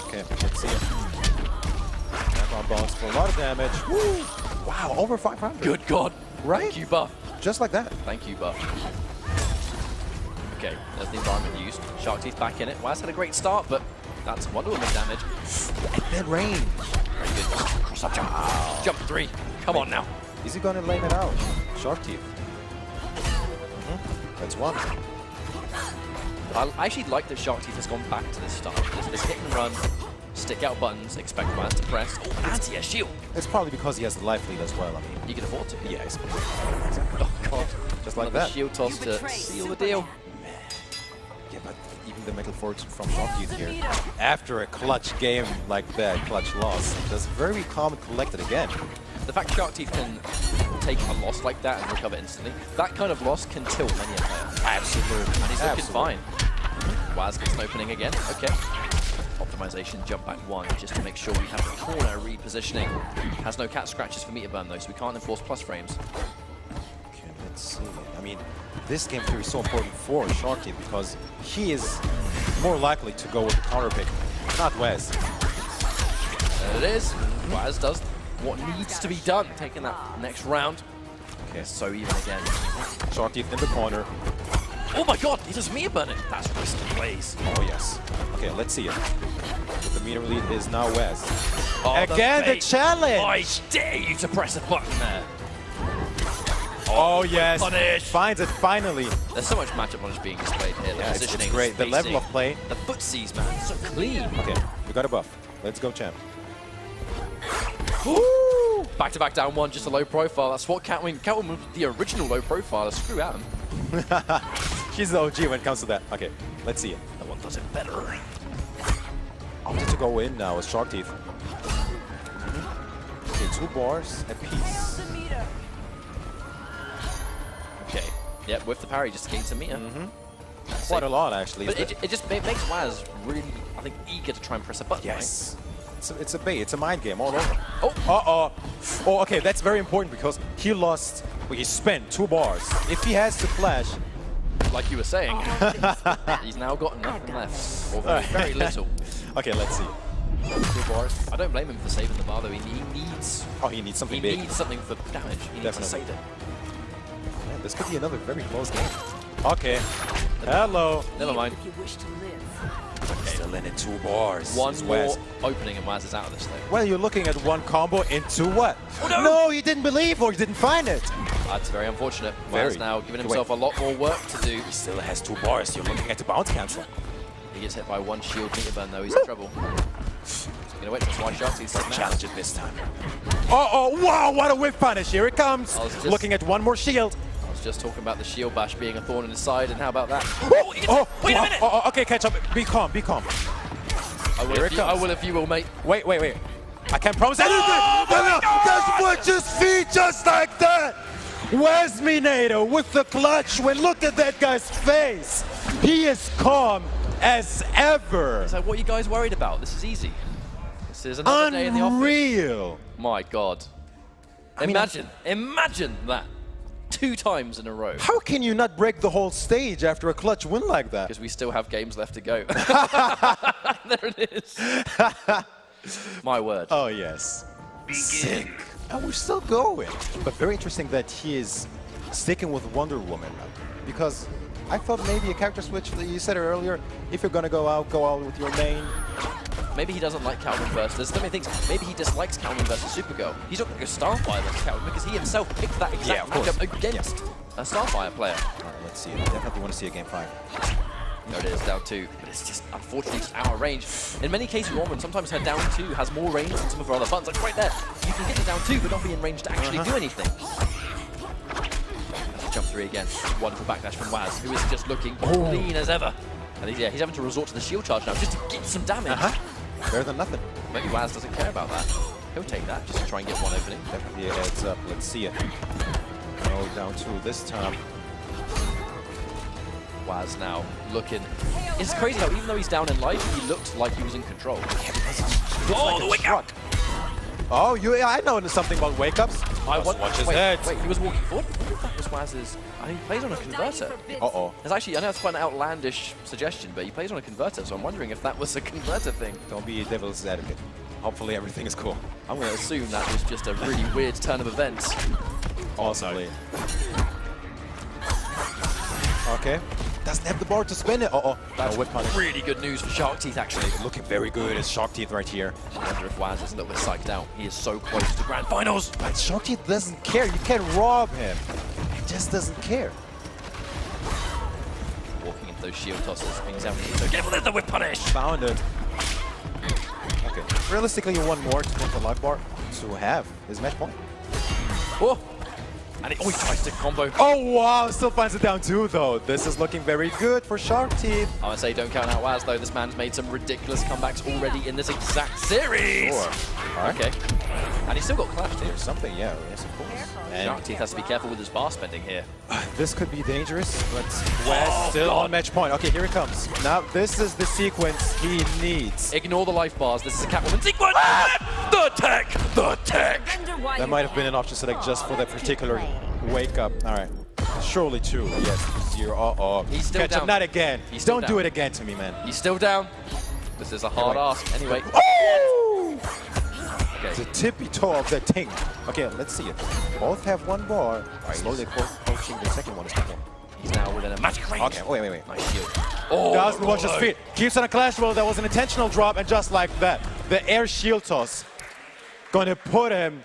Okay, let's see it. Back on bounce for a lot of damage. Woo! Wow, over 500. Good God. Right? Thank you, Buff. Just like that. Thank you, Buff. Okay, there's the environment used. Shark Teeth back in it. Waz had a great start, but that's Wonder Woman damage. That range. Very good. Cross up jump. Jump 3. Come on now. Is he going to lane it out? Shark Teeth. That's one. I actually like that Shark Teeth has gone back to this style. This hit and run, stick out buttons, expect Waz to press. Oh, anti-air shield. It's probably because he has the life lead as well. I mean, You can afford to. yeah, exactly. Oh, God. Just like Another that. shield toss to seal the deal. Yeah, but even the metal fortune from Shark Teeth here, after a clutch game like that, clutch loss, just very calm and collected again. The fact Shark Teeth can take a loss like that and recover instantly, that kind of loss can tilt many a player. Absolutely. And he's looking fine. Waz gets an opening again. Okay. Optimization, jump back 1, just to make sure we have the corner repositioning. Has no cat scratches for meter burn though, so we can't enforce plus frames. Okay, let's see. I mean, this game 3 is so important for Shark Teeth because he is more likely to go with the counter pick, not Waz. There it is. Waz does what needs to be done, taking that next round. Okay, so even again. Shark Teeth in the corner. Oh my God, he does meter burn it. That's risky plays. Oh yes. Okay, let's see it. The meter lead is now Waz. Oh, Again, the challenge! I dare you to press a button there. Oh yes, punish. finds it finally. There's so much matchup knowledge being displayed here. The Yeah, positioning, it's great. The level of spacing, play. the footsies, man, so clean. Okay, we got a buff. Let's go, champ. Back-to-back down one, just a low profile. That's what Catwoman was the original low profile. Screw Adam. She's the OG when it comes to that. Okay, let's see it. That one does it better. Opted to go in now with Shark Teeth. Okay, 2 bars apiece. Okay. Yep, with the parry, just gain some meter. Quite a lot, actually. But it just makes Waz really, I think, eager to try and press a button. Yes. It's a bait. It's a mind game all over. Oh. Oh, okay, that's very important because he lost, well, he spent 2 bars. If he has to flash, like you were saying, he's now got nothing left. Or very little. Okay, let's see. 2 bars. I don't blame him for saving the bar, though. He needs... Oh, he needs something big. He needs something for damage. He needs to Definitely. save it. Man, this could be another very close game. Okay. Hello. Never mind. Still in it, 2 bars. One It's more Waz. opening and Waz is out of this thing. Well, you're looking at one combo into what? Oh, no! No, he didn't believe or he didn't find it. That's very unfortunate. Very. Waz now giving himself a lot more work to do. He still has 2 bars. You're looking at the bounce cancel. He gets hit by 1 shield meter burn, though. He's in trouble. He's going to wait till Sly Sharks. He's taking Challenge it this time. Oh, wow, what a whip punish. Here it comes. Looking at 1 more shield. I was just talking about the shield bash being a thorn in his side, and how about that? Wait a minute. Okay, catch up. Be calm, be calm. I will if you will, mate. Wait. I can't promise anything. Just watch his feet just like that. Wazminator with the clutch. When look at that guy's face. He is calm as ever. So what are you guys worried about? This is easy. This is another day in the office. Unreal. My God. Imagine that. 2 times in a row. How can you not break the whole stage after a clutch win like that? Because we still have games left to go. There it is. My word. Oh, yes. Sick. And we're still going. But very interesting that he is sticking with Wonder Woman. Because I thought maybe a character switch, you said it earlier, if you're going to go out with your main. Maybe he doesn't like Catwoman versus. There's so many things. Maybe he dislikes Catwoman versus Supergirl. He's not going to go Starfire versus Catwoman because he himself picked that exact matchup against a Starfire player. All right, let's see. I definitely want to see a game 5. There it is, down 2. But it's just, unfortunately, just out of range. In many cases, Roman, sometimes her down 2 has more range than some of her other buttons. Like right there, you can get to down 2, but not be in range to actually do anything. That's a jump 3 again. Wonderful backdash from Waz, who is just looking clean as ever. And he's having to resort to the shield charge now just to get some damage. Better than nothing. Maybe Waz doesn't care about that. He'll take that just to try and get 1 opening. Definitely a heads up. Let's see it. No, down 2 this time. Waz now looking. It's crazy how even though he's down in life, he looked like he was in control. Oh, the wake up! Oh, I know something about wake ups. Watch his head. Wait, he was walking forward? I wonder if that was Waz's. I mean, he plays on a converter. Uh-oh. It's actually, I know it's quite an outlandish suggestion, but he plays on a converter, so I'm wondering if that was a converter thing. Don't be a devil's advocate. Hopefully everything is cool. I'm going to assume that was just a really weird turn of events. Possibly. Okay. Doesn't have the bar to spin it. That's really good news for Shark Teeth, actually. Looking very good as Shark Teeth right here. I wonder if Waz is a little bit psyched out. He is so close to the grand finals. But Shark Teeth doesn't care. You can't rob him. He just doesn't care. Walking into those shield tosses. Being so careful, there's the whip punish. Found it. Okay. Realistically, you want more to get the life bar to have his match point. Oh! And he tries to combo. Oh, wow. Still finds it down 2, though. This is looking very good for Shark Teeth. I would say don't count out Waz, though. This man's made some ridiculous comebacks already in this exact series. Sure. All right. Okay. And he's still got clashed here. There's something, yeah. Yes, of course. And Shark Teeth has to be careful with his bar spending here. This could be dangerous, but Waz still on match point. Okay, here it comes. Now, this is the sequence he needs. Ignore the life bars. This is a Catwoman sequence. The tech! The tech! That might have been an option select just for that particular wake up. All right. Surely 2. Yes. 0. Uh-oh. He's still Catch down. Him. Not again. Don't do it again to me, man. He's still down. This is a hard ask. Anyway. Oh! Okay. The tippy toe of that thing. Okay, let's see it. Both have 1 bar. Slowly approaching the second one is coming. He's now within a magic range. Okay, wait. Nice shield. Doesn't watch his feet. Keeps on a clash roll. That was an intentional drop, and just like that, the air shield toss gonna put him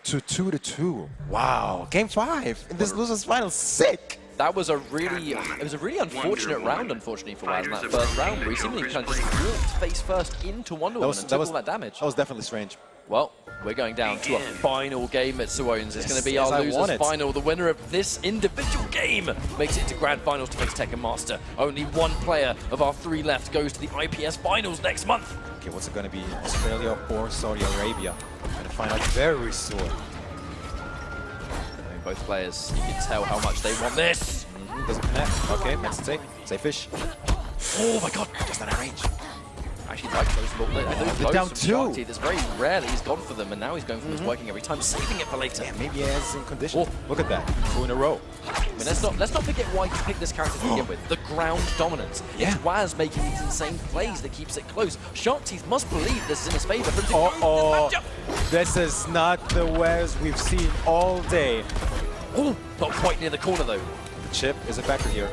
to 2-2. Wow. Game 5 in this losers final. Sick. That was a really, unfortunate round, unfortunately, for Waz in that first round, where he seemingly kind of just walked face first into Wonder Woman and took all that damage. That was definitely strange. Well, we're going down to a final game at Suwon's. It's going to be yes, our I want losers it. final. The winner of this individual game makes it to grand finals to face Tekken Master. Only one player of our 3 left goes to the IPS finals next month. Okay, what's it going to be? Australia or Saudi Arabia? Going to find out very soon. I mean, both players, you can tell how much they want this. Doesn't connect. Okay, that's safe. Safe fish. Oh my god, Just out of range. actually like those little, I think they're down 2. There's very rarely he's gone for them, and now he's going for this working every time, saving it for later. Yeah, maybe he has in condition. Oh. Look at that. 2 in a row. I mean, let's not forget why you picked this character to begin with. The ground dominance. Yeah. It's Waz making these insane plays that keeps it close. Shark Teeth must believe this is in his favor for him to go for this matchup. This is not the Waz we've seen all day. Oh, not quite near the corner though. The chip is a factor here.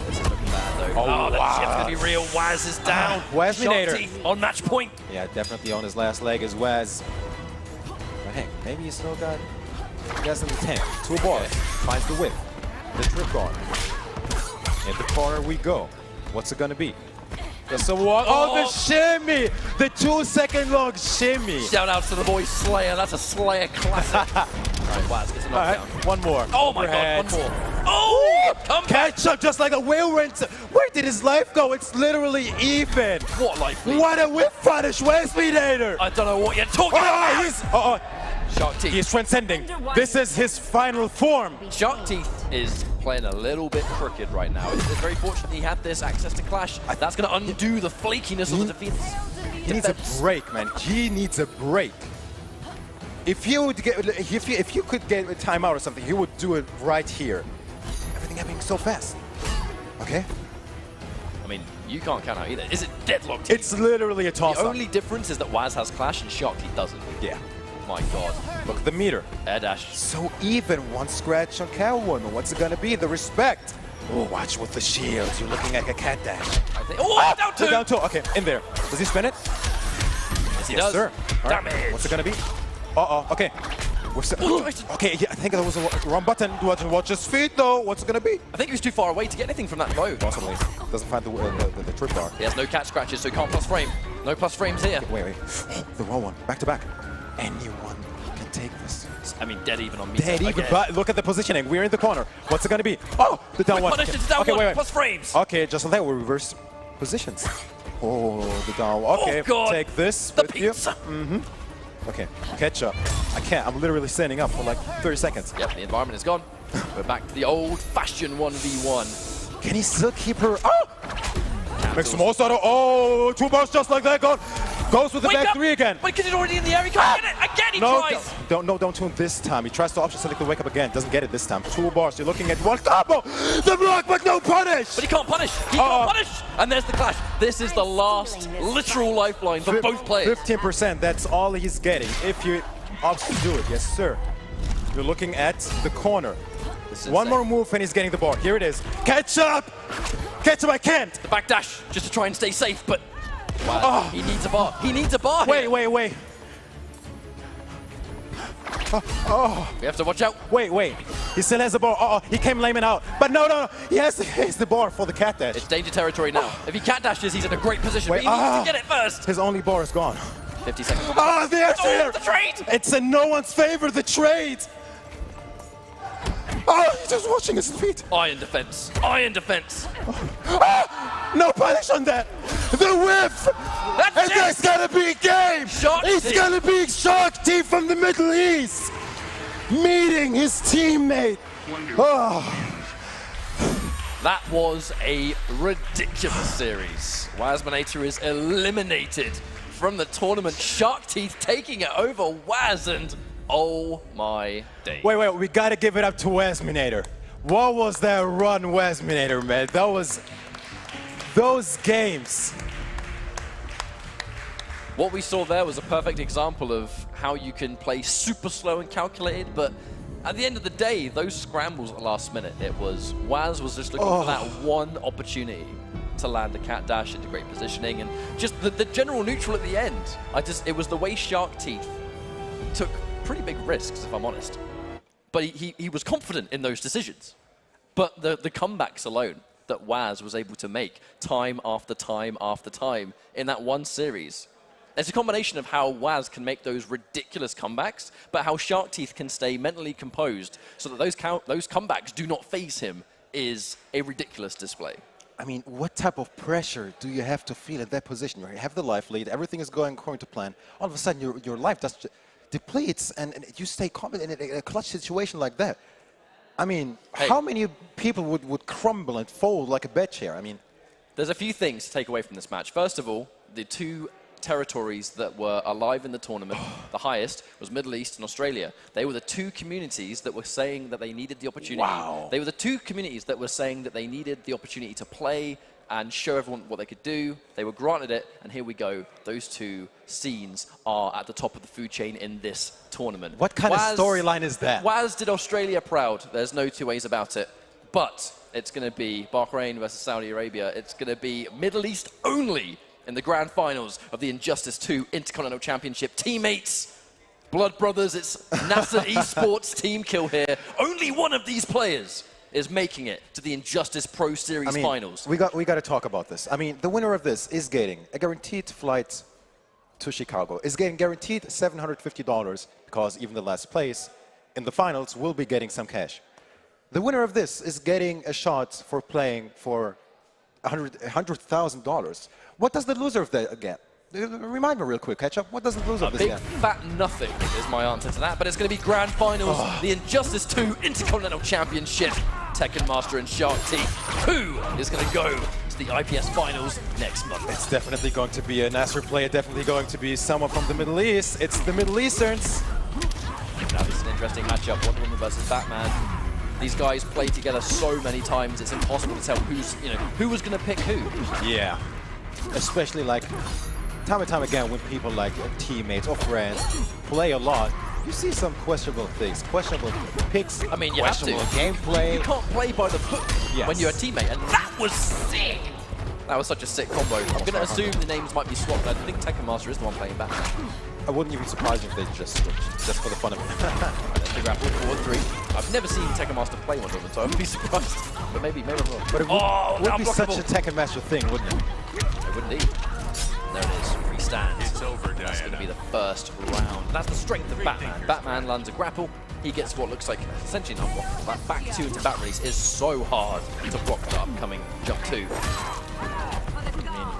This is looking bad though. Oh, that wow. chip's gonna be real. Waz is down. Wazminator. Shark Teeth on match point. Yeah, definitely on his last leg is Waz. But hey, maybe he's still got less in the tank. 2 bars. Finds the whip. The trip guard. In the corner we go. What's it gonna be? Just a walk. Oh, the shimmy! The 2-second long shimmy. Shout out to the boy Slayer. That's a Slayer classic. Alright, Waz gets a All right, knockdown. one more. Oh my Overhead. god, one more. Oh! Come back! Catch up just like a whale rinse. Where did his life go? It's literally even. What life lead? What a whip punish, Wazminator! I don't know what you're talking about. Shark Teeth. He's transcending. This is his final form. Shark Teeth is playing a little bit crooked right now. It's very fortunate he had this access to Clash. That's going to undo the flakiness of the defense. He needs a break, man. He needs a break. If you would get, if you could get a timeout or something, he would do it right here. Everything happening so fast. Okay. I mean, you can't count out either. Is it deadlocked? It's literally a toss-up. The only difference is that Waz has Clash and Shark Teeth doesn't. Yeah. My god. Look at the meter. Air dash. So even, 1 scratch on Catwoman. What's it gonna be? The respect. Oh, watch with the shields. You're looking like a cat dash. I think. Oh, down 2! Down 2. Okay, in there. Does he spin it? Yes, he does. Sir. All right. Damage. What's it gonna be? Uh-oh. Okay. Okay, yeah, I think that was the wrong button. Watch his feet, though. What's it gonna be? I think he was too far away to get anything from that throw. Possibly. Doesn't find the trip bar. He has no cat scratches, so he can't plus frame. No plus frames here. Wait. The wrong one. Back to back. Anyone can take this. I mean, dead even on me. Dead even, but look at the positioning. We're in the corner. What's it gonna be? Oh, the down one. Punish it to down Okay, one, wait. plus frames. Okay, just like that, we reverse positions. Oh, the down. Okay, Oh, God. take this The with you. pizza. Okay, catch up. I can't. I'm literally standing up for like 30 seconds. Yep, the environment is gone. We're back to the old-fashioned 1v1. Can he still keep her? Oh! Makes the most out of. Oh, 2 bars just like that. Goes with the Wake back up. 3 again. Wait, because he's already in the air. He can't get it. Again, he tries. Don't tune this time. He tries to option select the wake up again. Doesn't get it this time. 2 bars. You're looking at 1 combo. The block, but no punish. But he can't punish. He can't punish. And there's the clash. This is the last literal lifeline for both players. 15%. That's all he's getting. If you opt to do it, yes, sir. You're looking at the corner. One more move and he's getting the bar. Here it is. Catch up. Catch up. I can't. The back dash just to try and stay safe, but wow, he needs a bar. He needs a bar. Wait. Here. We have to watch out. Wait. He still has the bar. He came laming out. But no. He has the bar for the cat dash. It's danger territory now. If he cat dashes, he's in a great position. Wait, but he needs to get it first. His only bar is gone. 50 seconds. The air the trade. It's in no one's favor, the trade. He's just watching his feet. Iron defense. Iron defense. No punish on that. The whiff. That's And it. there's gonna be game. Shark It's Teeth. gonna be Shark Teeth from the Middle East meeting his teammate. That was a ridiculous series. Wazminator is eliminated from the tournament. Shark Teeth taking it over Waz, and oh my days. Wait, we gotta give it up to Wazminator. What was that run, Wazminator, man? That was those games. What we saw there was a perfect example of how you can play super slow and calculated, but at the end of the day, those scrambles at the last minute, it was Waz was just looking for that one opportunity to land a cat dash into great positioning, and just the general neutral at the end. It was the way Shark Teeth took pretty big risks, if I'm honest. But he was confident in those decisions. But the comebacks alone that Waz was able to make time after time after time in that one series, It's a combination of how Waz can make those ridiculous comebacks, but how Shark Teeth can stay mentally composed so that those comebacks do not phase him is a ridiculous display. I mean, what type of pressure do you have to feel at that position? You have the life lead, everything is going according to plan. All of a sudden, your life just depletes, and you stay confident in a clutch situation like that. I mean, how many people would crumble and fold like a bed chair? I mean, there's a few things to take away from this match. First of all, the two territories that were alive in the tournament, the highest, was Middle East and Australia. They were the two communities that were saying that they needed the opportunity. Wow. They were the two communities that were saying that they needed the opportunity to play and show everyone what they could do. They were granted it, and here we go. Those two scenes are at the top of the food chain in this tournament. What kind of storyline is that? Waz did Australia proud. There's no two ways about it. But it's going to be Bahrain versus Saudi Arabia. It's going to be Middle East only in the grand finals of the Injustice 2 Intercontinental Championship. Teammates, blood brothers, it's NASA Esports team kill here. Only one of these players is making it to the Injustice Pro Series finals. We got to talk about this. I mean, the winner of this is getting a guaranteed flight to Chicago. Is getting guaranteed $750 because even the last place in the finals will be getting some cash. The winner of this is getting a shot for playing for $100,000. What does the loser of that get? Remind me real quick, Ketchup. What does the loser of this get? Big fat nothing is my answer to that, but it's going to be grand finals, the Injustice 2 Intercontinental Championship. Tekken Master and Shark Teeth. Who is going to go to the IPS finals next month? It's definitely going to be a Nasser player, definitely going to be someone from the Middle East. It's the Middle Easterns. Now this is an interesting matchup, Wonder Woman versus Batman. These guys play together so many times, it's impossible to tell who was going to pick who. Yeah. Especially like time and time again when people like teammates or friends play a lot, you see some questionable things, questionable picks, I mean, you have to. Gameplay. You can't play by the book when you're a teammate, and that was sick. That was such a sick combo. I'm going to assume the names might be swapped. I think Tekken Master is the one playing Batman. I wouldn't even surprise me if they just switched, just for the fun of it. Let's figure out 4-3. I've never seen Tekken Master play Wonder Woman, so I wouldn't be surprised. But maybe I'm wrong. But it would be such a Tekken Master thing, wouldn't it? It would indeed. There it is. Free stand. It's over, Diana. That's going to be the first round. That's the strength of Batman. Batman lands a grapple. He gets what looks like essentially an unblockable. That back two into back release is so hard to block the upcoming jump two.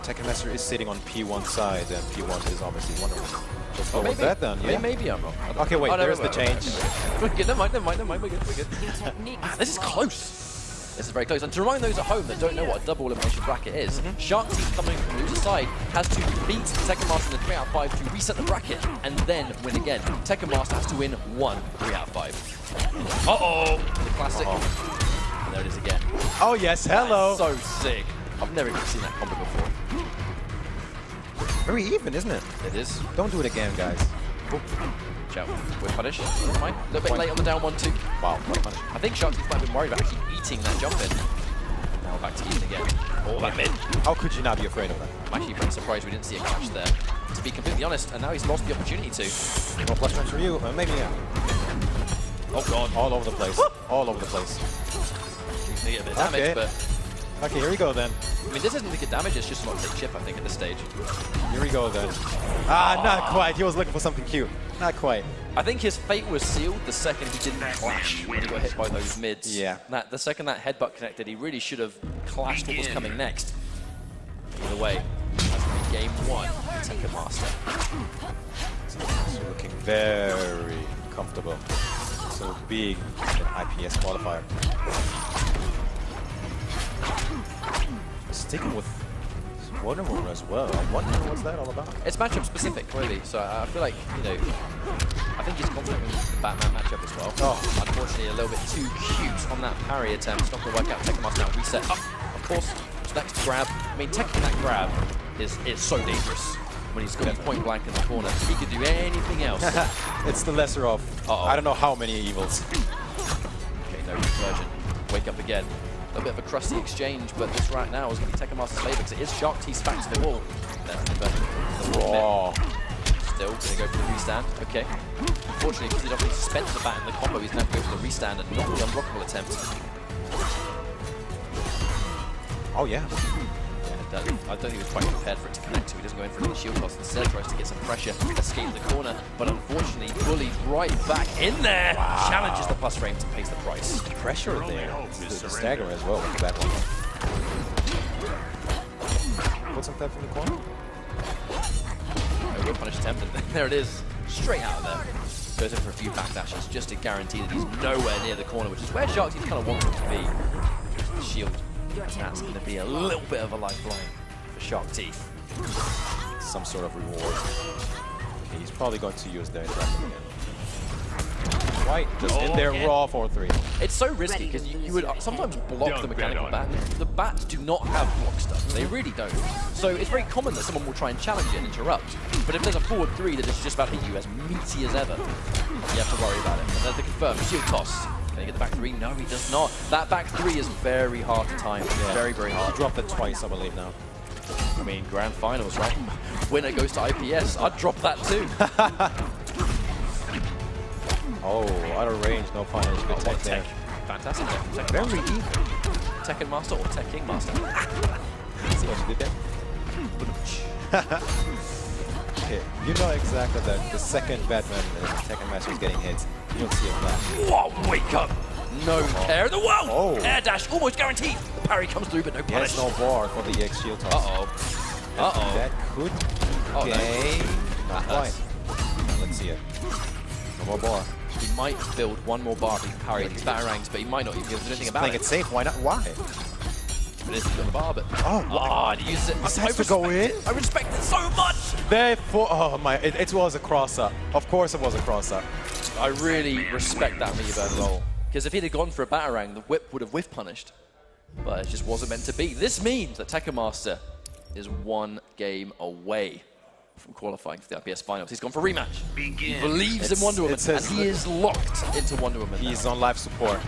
Tekken Master is sitting on P1 side, and P1 is obviously Wonder Woman. Just Oh, with that then, yeah. Maybe I'm wrong. Okay, wait, there's the change. We're good, never mind, we're good. This is close. This is very close. And to remind those at home that don't know what a double elimination bracket is, Shark Teeth coming from the loser side has to beat Tekken Master in the 3 out of 5 to reset the bracket and then win again. Tekken Master has to win 1 3 out of 5. Uh-oh! The classic. And there it is again. Oh yes, hello! So sick. I've never even seen that combo before. Very even, isn't it? It is. Don't do it again, guys. Ciao. We're punished. Never mind. A little bit late on the down 1-2. Wow, what a punish. I think Shark Teeth might have been worried about actually eating that jump in. Now we're back to eating again. Oh, that mid. How could you not be afraid of that? I'm actually pretty surprised we didn't see a catch there, to be completely honest, and now he's lost the opportunity to. No plus points for you, maybe yeah. Oh god. All over the place. All over the place. He's gonna get a bit of damage, but Okay, here we go then. I mean, this isn't the good damage, it's just not take chip, I think, at this stage. Here we go then. Ah, not quite. He was looking for something cute. Not quite. I think his fate was sealed the second he didn't clash when he got hit by those mids. Yeah. The second that headbutt connected, he really should have clashed what was coming next. Either way, that's going to be game 1, Tekken Master. So looking very comfortable. So big an IPS qualifier. Sticking with Wonder Woman as well. I wonder what's that all about. It's matchup specific, really. So I feel like, I think he's confident with the Batman matchup as well. Oh, unfortunately, a little bit too cute on that parry attempt. It's not going to work out. Tekken Master now reset up. Of course, what's next? Grab. I mean, Tekken that grab is so dangerous when he's got point blank in the corner. He could do anything else. It's the lesser of, I don't know how many evils. Okay, no conversion. Wake up again. A little bit of a crusty exchange, but this right now is going to be Tekken Master's favour because it is Shark Teeth's back to the wall. There's the conversion. Still going to go for the restand. Okay. Unfortunately, because he'd obviously spent the bat in the combo, he's going to go for the restand and not the unblockable attempt. Oh, yeah. I don't think he was quite prepared for it to connect, so he doesn't go in for another shield toss. Instead, tries to get some pressure, escape the corner, but unfortunately, bullied right back in there. Wow. Challenges the plus frame to pays the price. Pressure there. The stagger as well with that one. Put some theft in the corner. No real punish attempt, and there it is. Straight out of there. Goes in for a few backdashes just to guarantee that he's nowhere near the corner, which is where Shark Teeth kind of wants him to be. The shield. That's going to be a little bit of a lifeline for Shark Teeth. Some sort of reward. Okay, he's probably going to use that again. White just in there, raw 4-3. It's so risky because you would sometimes block the mechanical bat. The bats do not have block stuff. They really don't. So it's very common that someone will try and challenge it and interrupt. But if there's a forward 3 that is just about to hit you as meaty as ever, you have to worry about it. And there's the confirmed shield toss. Can he get the back 3? No, he does not. That back 3 is very hard to time. Yeah. Very, very hard. He dropped it twice, I believe, now. I mean, grand finals, right? Winner goes to IPS. I'd drop that too. Oh, out of range, no punish. Good tech there. Fantastic tech. Very even. Tekken Master or Tekken Master? See what you did there? Okay, you know exactly that the second Batman Tekken Master is getting hit. You don't see a flash. Whoa, wake up! No care in the world! Oh. Air dash, almost guaranteed. The parry comes through, but no punish. Yes, no bar for the EX shield toss. Uh-oh. Uh-oh. That could game. Not quite. Let's see it. No more bar. He might build one more bar if he can parry these batarangs, but he might not even be able to do anything about playing it safe, why not? Why? But it's on the bar, but... Oh, and he used it. This has to go in? I respect it so much! Therefore, oh my, it was a crosser. Of course it was a crosser. I really respect that Megaburn roll. Because if he'd have gone for a batarang, the whip would have whiff punished. But it just wasn't meant to be. This means that Tekken Master is one game away from qualifying for the IPS finals. He's gone for rematch. He believes in Wonder Woman, and he is locked into Wonder Woman. He's on life support.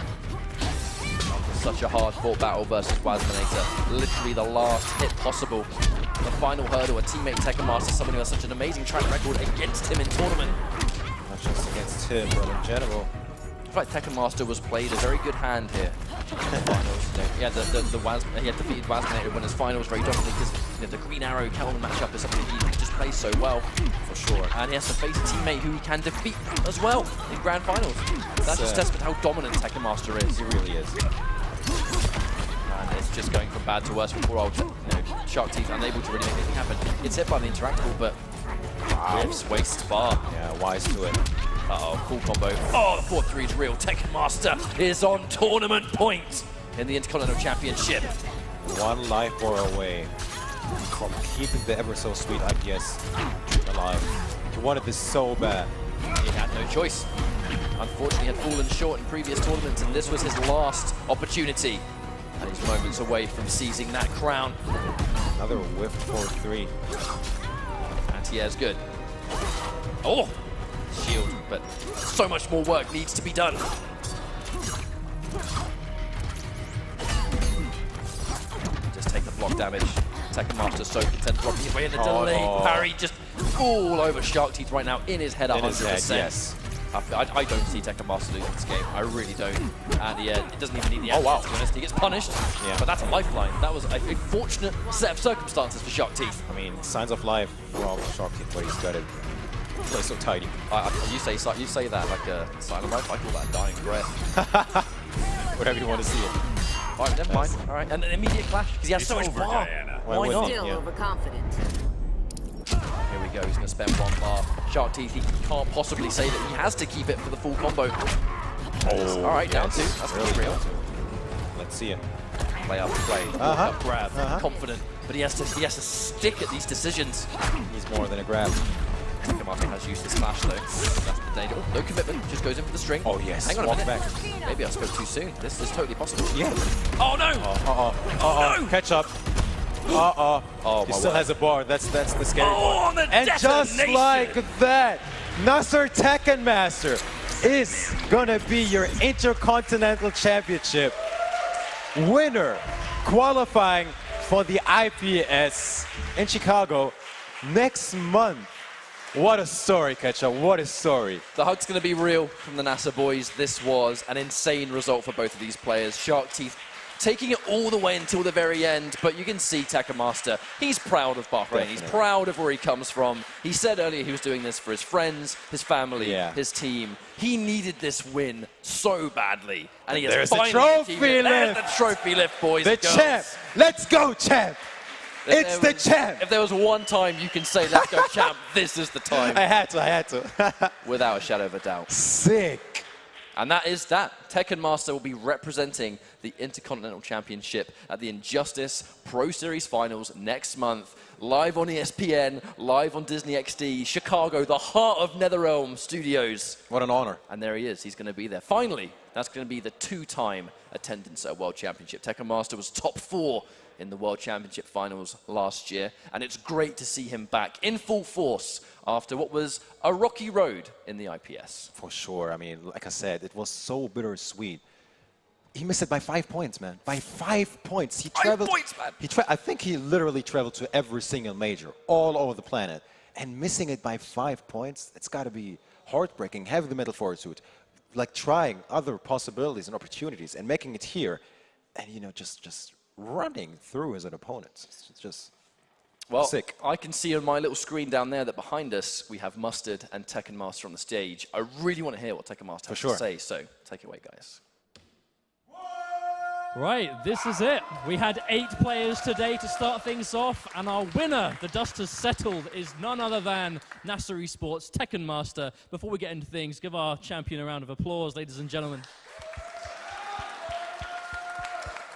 Such a hard-fought battle versus Wasminator. Literally the last hit possible. The final hurdle, a teammate Tekken Master, someone who has such an amazing track record against him in tournament. Not just against him, but in general. I feel like Tekken Master was played a very good hand here. He had he had defeated Wasminator when his finals very dominantly because the Green Arrow Kelvin matchup is something he just plays so well, for sure. And he has to face a teammate who he can defeat as well in grand finals. That's just testament to how dominant Tekken Master is. He really is. And it's just going from bad to worse for poor old Shark Teeth, unable to really make anything happen. It's hit by the interactable, but whiffs, wastes bar. Yeah, wise to it. Uh-oh, cool combo. Oh, the 4-3 is real. Tekken Master is on tournament point in the Intercontinental Championship. One life bar away from keeping the ever-so-sweet IPS alive. He wanted this so bad. He had no choice. Unfortunately, he had fallen short in previous tournaments, and this was his last opportunity. And he's moments away from seizing that crown. Another whiff 4-3. Anti-air's good. Oh! Shield, but so much more work needs to be done. Just take the block damage. Tekken Master so content blocking his way in the delay. Parry just all over Shark Teeth right now in his head 100%. In his head, yes. I don't see Tekken Master losing this game. I really don't. And it doesn't even need the action, to be honest. He gets punished, but that's a lifeline. That was a fortunate set of circumstances for Shark Teeth. I mean, signs of life from Shark Teeth, but he's got it. Play so tidy. You say that like a sign of life. I call that a dying breath. Whatever you want to see it. All right, never mind. All right, and an immediate clash because he has so much bar. Why not? Still overconfident. Here we go. He's going to spend one bar. Shark Teeth. He can't possibly say that he has to keep it for the full combo. Oh, all right, down two. That's really real. Let's see it. Play up, play. Up, grab. Confident, but he has to stick at these decisions. He's more than a grab. Tekken Master has used his smash though. That's the danger. Oh, no commitment, just goes in for the string. Oh yes. Hang on a minute. Back. Maybe I spoke too soon. This is totally possible. Yeah. Oh no! No! Catch up. Oh, he still has a bar. That's the scary part. And just like that, Nasser Tekken Master is gonna be your Intercontinental Championship winner, qualifying for the IPS in Chicago next month. What a story, Ketchup. What a story. The hug's going to be real from the NASA boys. This was an insane result for both of these players. Shark Teeth taking it all the way until the very end. But you can see Tekken Master, he's proud of Bahrain. He's proud of where he comes from. He said earlier he was doing this for his friends, his family, his team. He needed this win so badly. And he has finally achieved it. There's the trophy lift, boys and girls. Champ. Let's go, champ. It's the champ. If there was one time you can say, let's go, champ, this is the time. I had to. Without a shadow of a doubt. Sick. And that is that. Tekken Master will be representing the Intercontinental Championship at the Injustice Pro Series Finals next month. Live on ESPN, live on Disney XD, Chicago, the heart of NetherRealm Studios. What an honor. And there he is. He's going to be there. Finally, that's going to be the 2-time attendance at a World Championship. Tekken Master was top 4 in the World Championship Finals last year. And it's great to see him back in full force after what was a rocky road in the IPS. For sure. I mean, like I said, it was so bittersweet. He missed it by 5 points, man. By 5 points. He traveled. 5 points, man. I think he literally traveled to every single major, all over the planet. And missing it by 5 points, it's got to be heartbreaking. Having the metal fortitude, like trying other possibilities and opportunities and making it here. And, you know, just running through as an opponent. It's just sick. I can see on my little screen down there that behind us we have Mustard and Tekken Master on the stage. I really want to hear what Tekken Master has to say, so take it away, guys. Right, this is it. We had 8 players today to start things off, and our winner, the dust has settled, is none other than Nasser Esports Tekken Master. Before we get into things, give our champion a round of applause, ladies and gentlemen.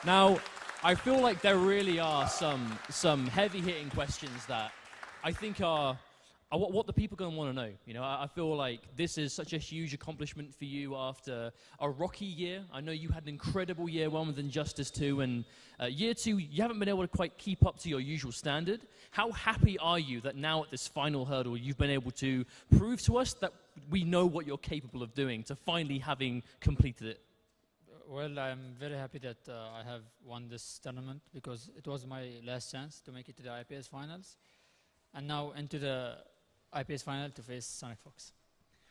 Now, I feel like there really are some heavy-hitting questions that I think are what the people are going to want to know. You know, I feel like this is such a huge accomplishment for you after a rocky year. I know you had an incredible year one with Injustice 2, and year 2, you haven't been able to quite keep up to your usual standard. How happy are you that now at this final hurdle you've been able to prove to us that we know what you're capable of doing, to finally having completed it? Well, I'm very happy that I have won this tournament because it was my last chance to make it to the IPS finals. And now into the IPS final to face Sonic Fox.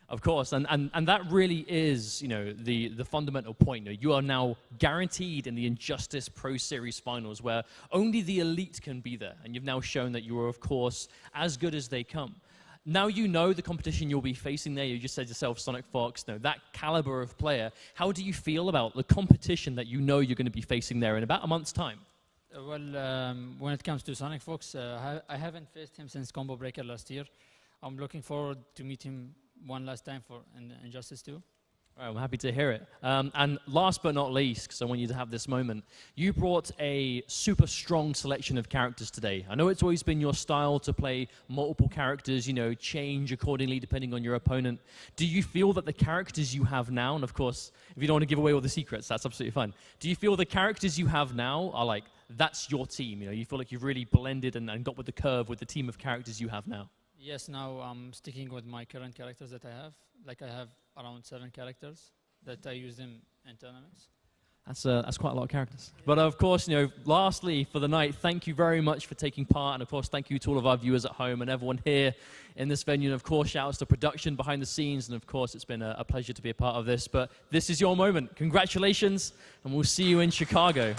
Of course, and that really is, you know, the fundamental point. You know, you are now guaranteed in the Injustice Pro Series Finals where only the elite can be there. And you've now shown that you are, of course, as good as they come. Now you know the competition you'll be facing there. You just said yourself, Sonic Fox, you know, that caliber of player. How do you feel about the competition that you know you're going to be facing there in about a month's time? Well, when it comes to Sonic Fox, I haven't faced him since Combo Breaker last year. I'm looking forward to meet him one last time for Injustice 2. All right, I'm happy to hear it. And last but not least, because I want you to have this moment, you brought a super strong selection of characters today. I know it's always been your style to play multiple characters, you know, change accordingly depending on your opponent. Do you feel that the characters you have now, and of course, if you don't want to give away all the secrets, that's absolutely fine. Do you feel the characters you have now are like, that's your team? You know, you feel like you've really blended and got with the curve with the team of characters you have now? Yes, now I'm sticking with my current characters that I have. Like I have around 7 characters that I use them in tournaments. That's quite a lot of characters. But of course, you know, lastly for the night, thank you very much for taking part, and of course, thank you to all of our viewers at home and everyone here in this venue. And of course, shout outs to production behind the scenes, and of course, it's been a pleasure to be a part of this. But this is your moment. Congratulations, and we'll see you in Chicago.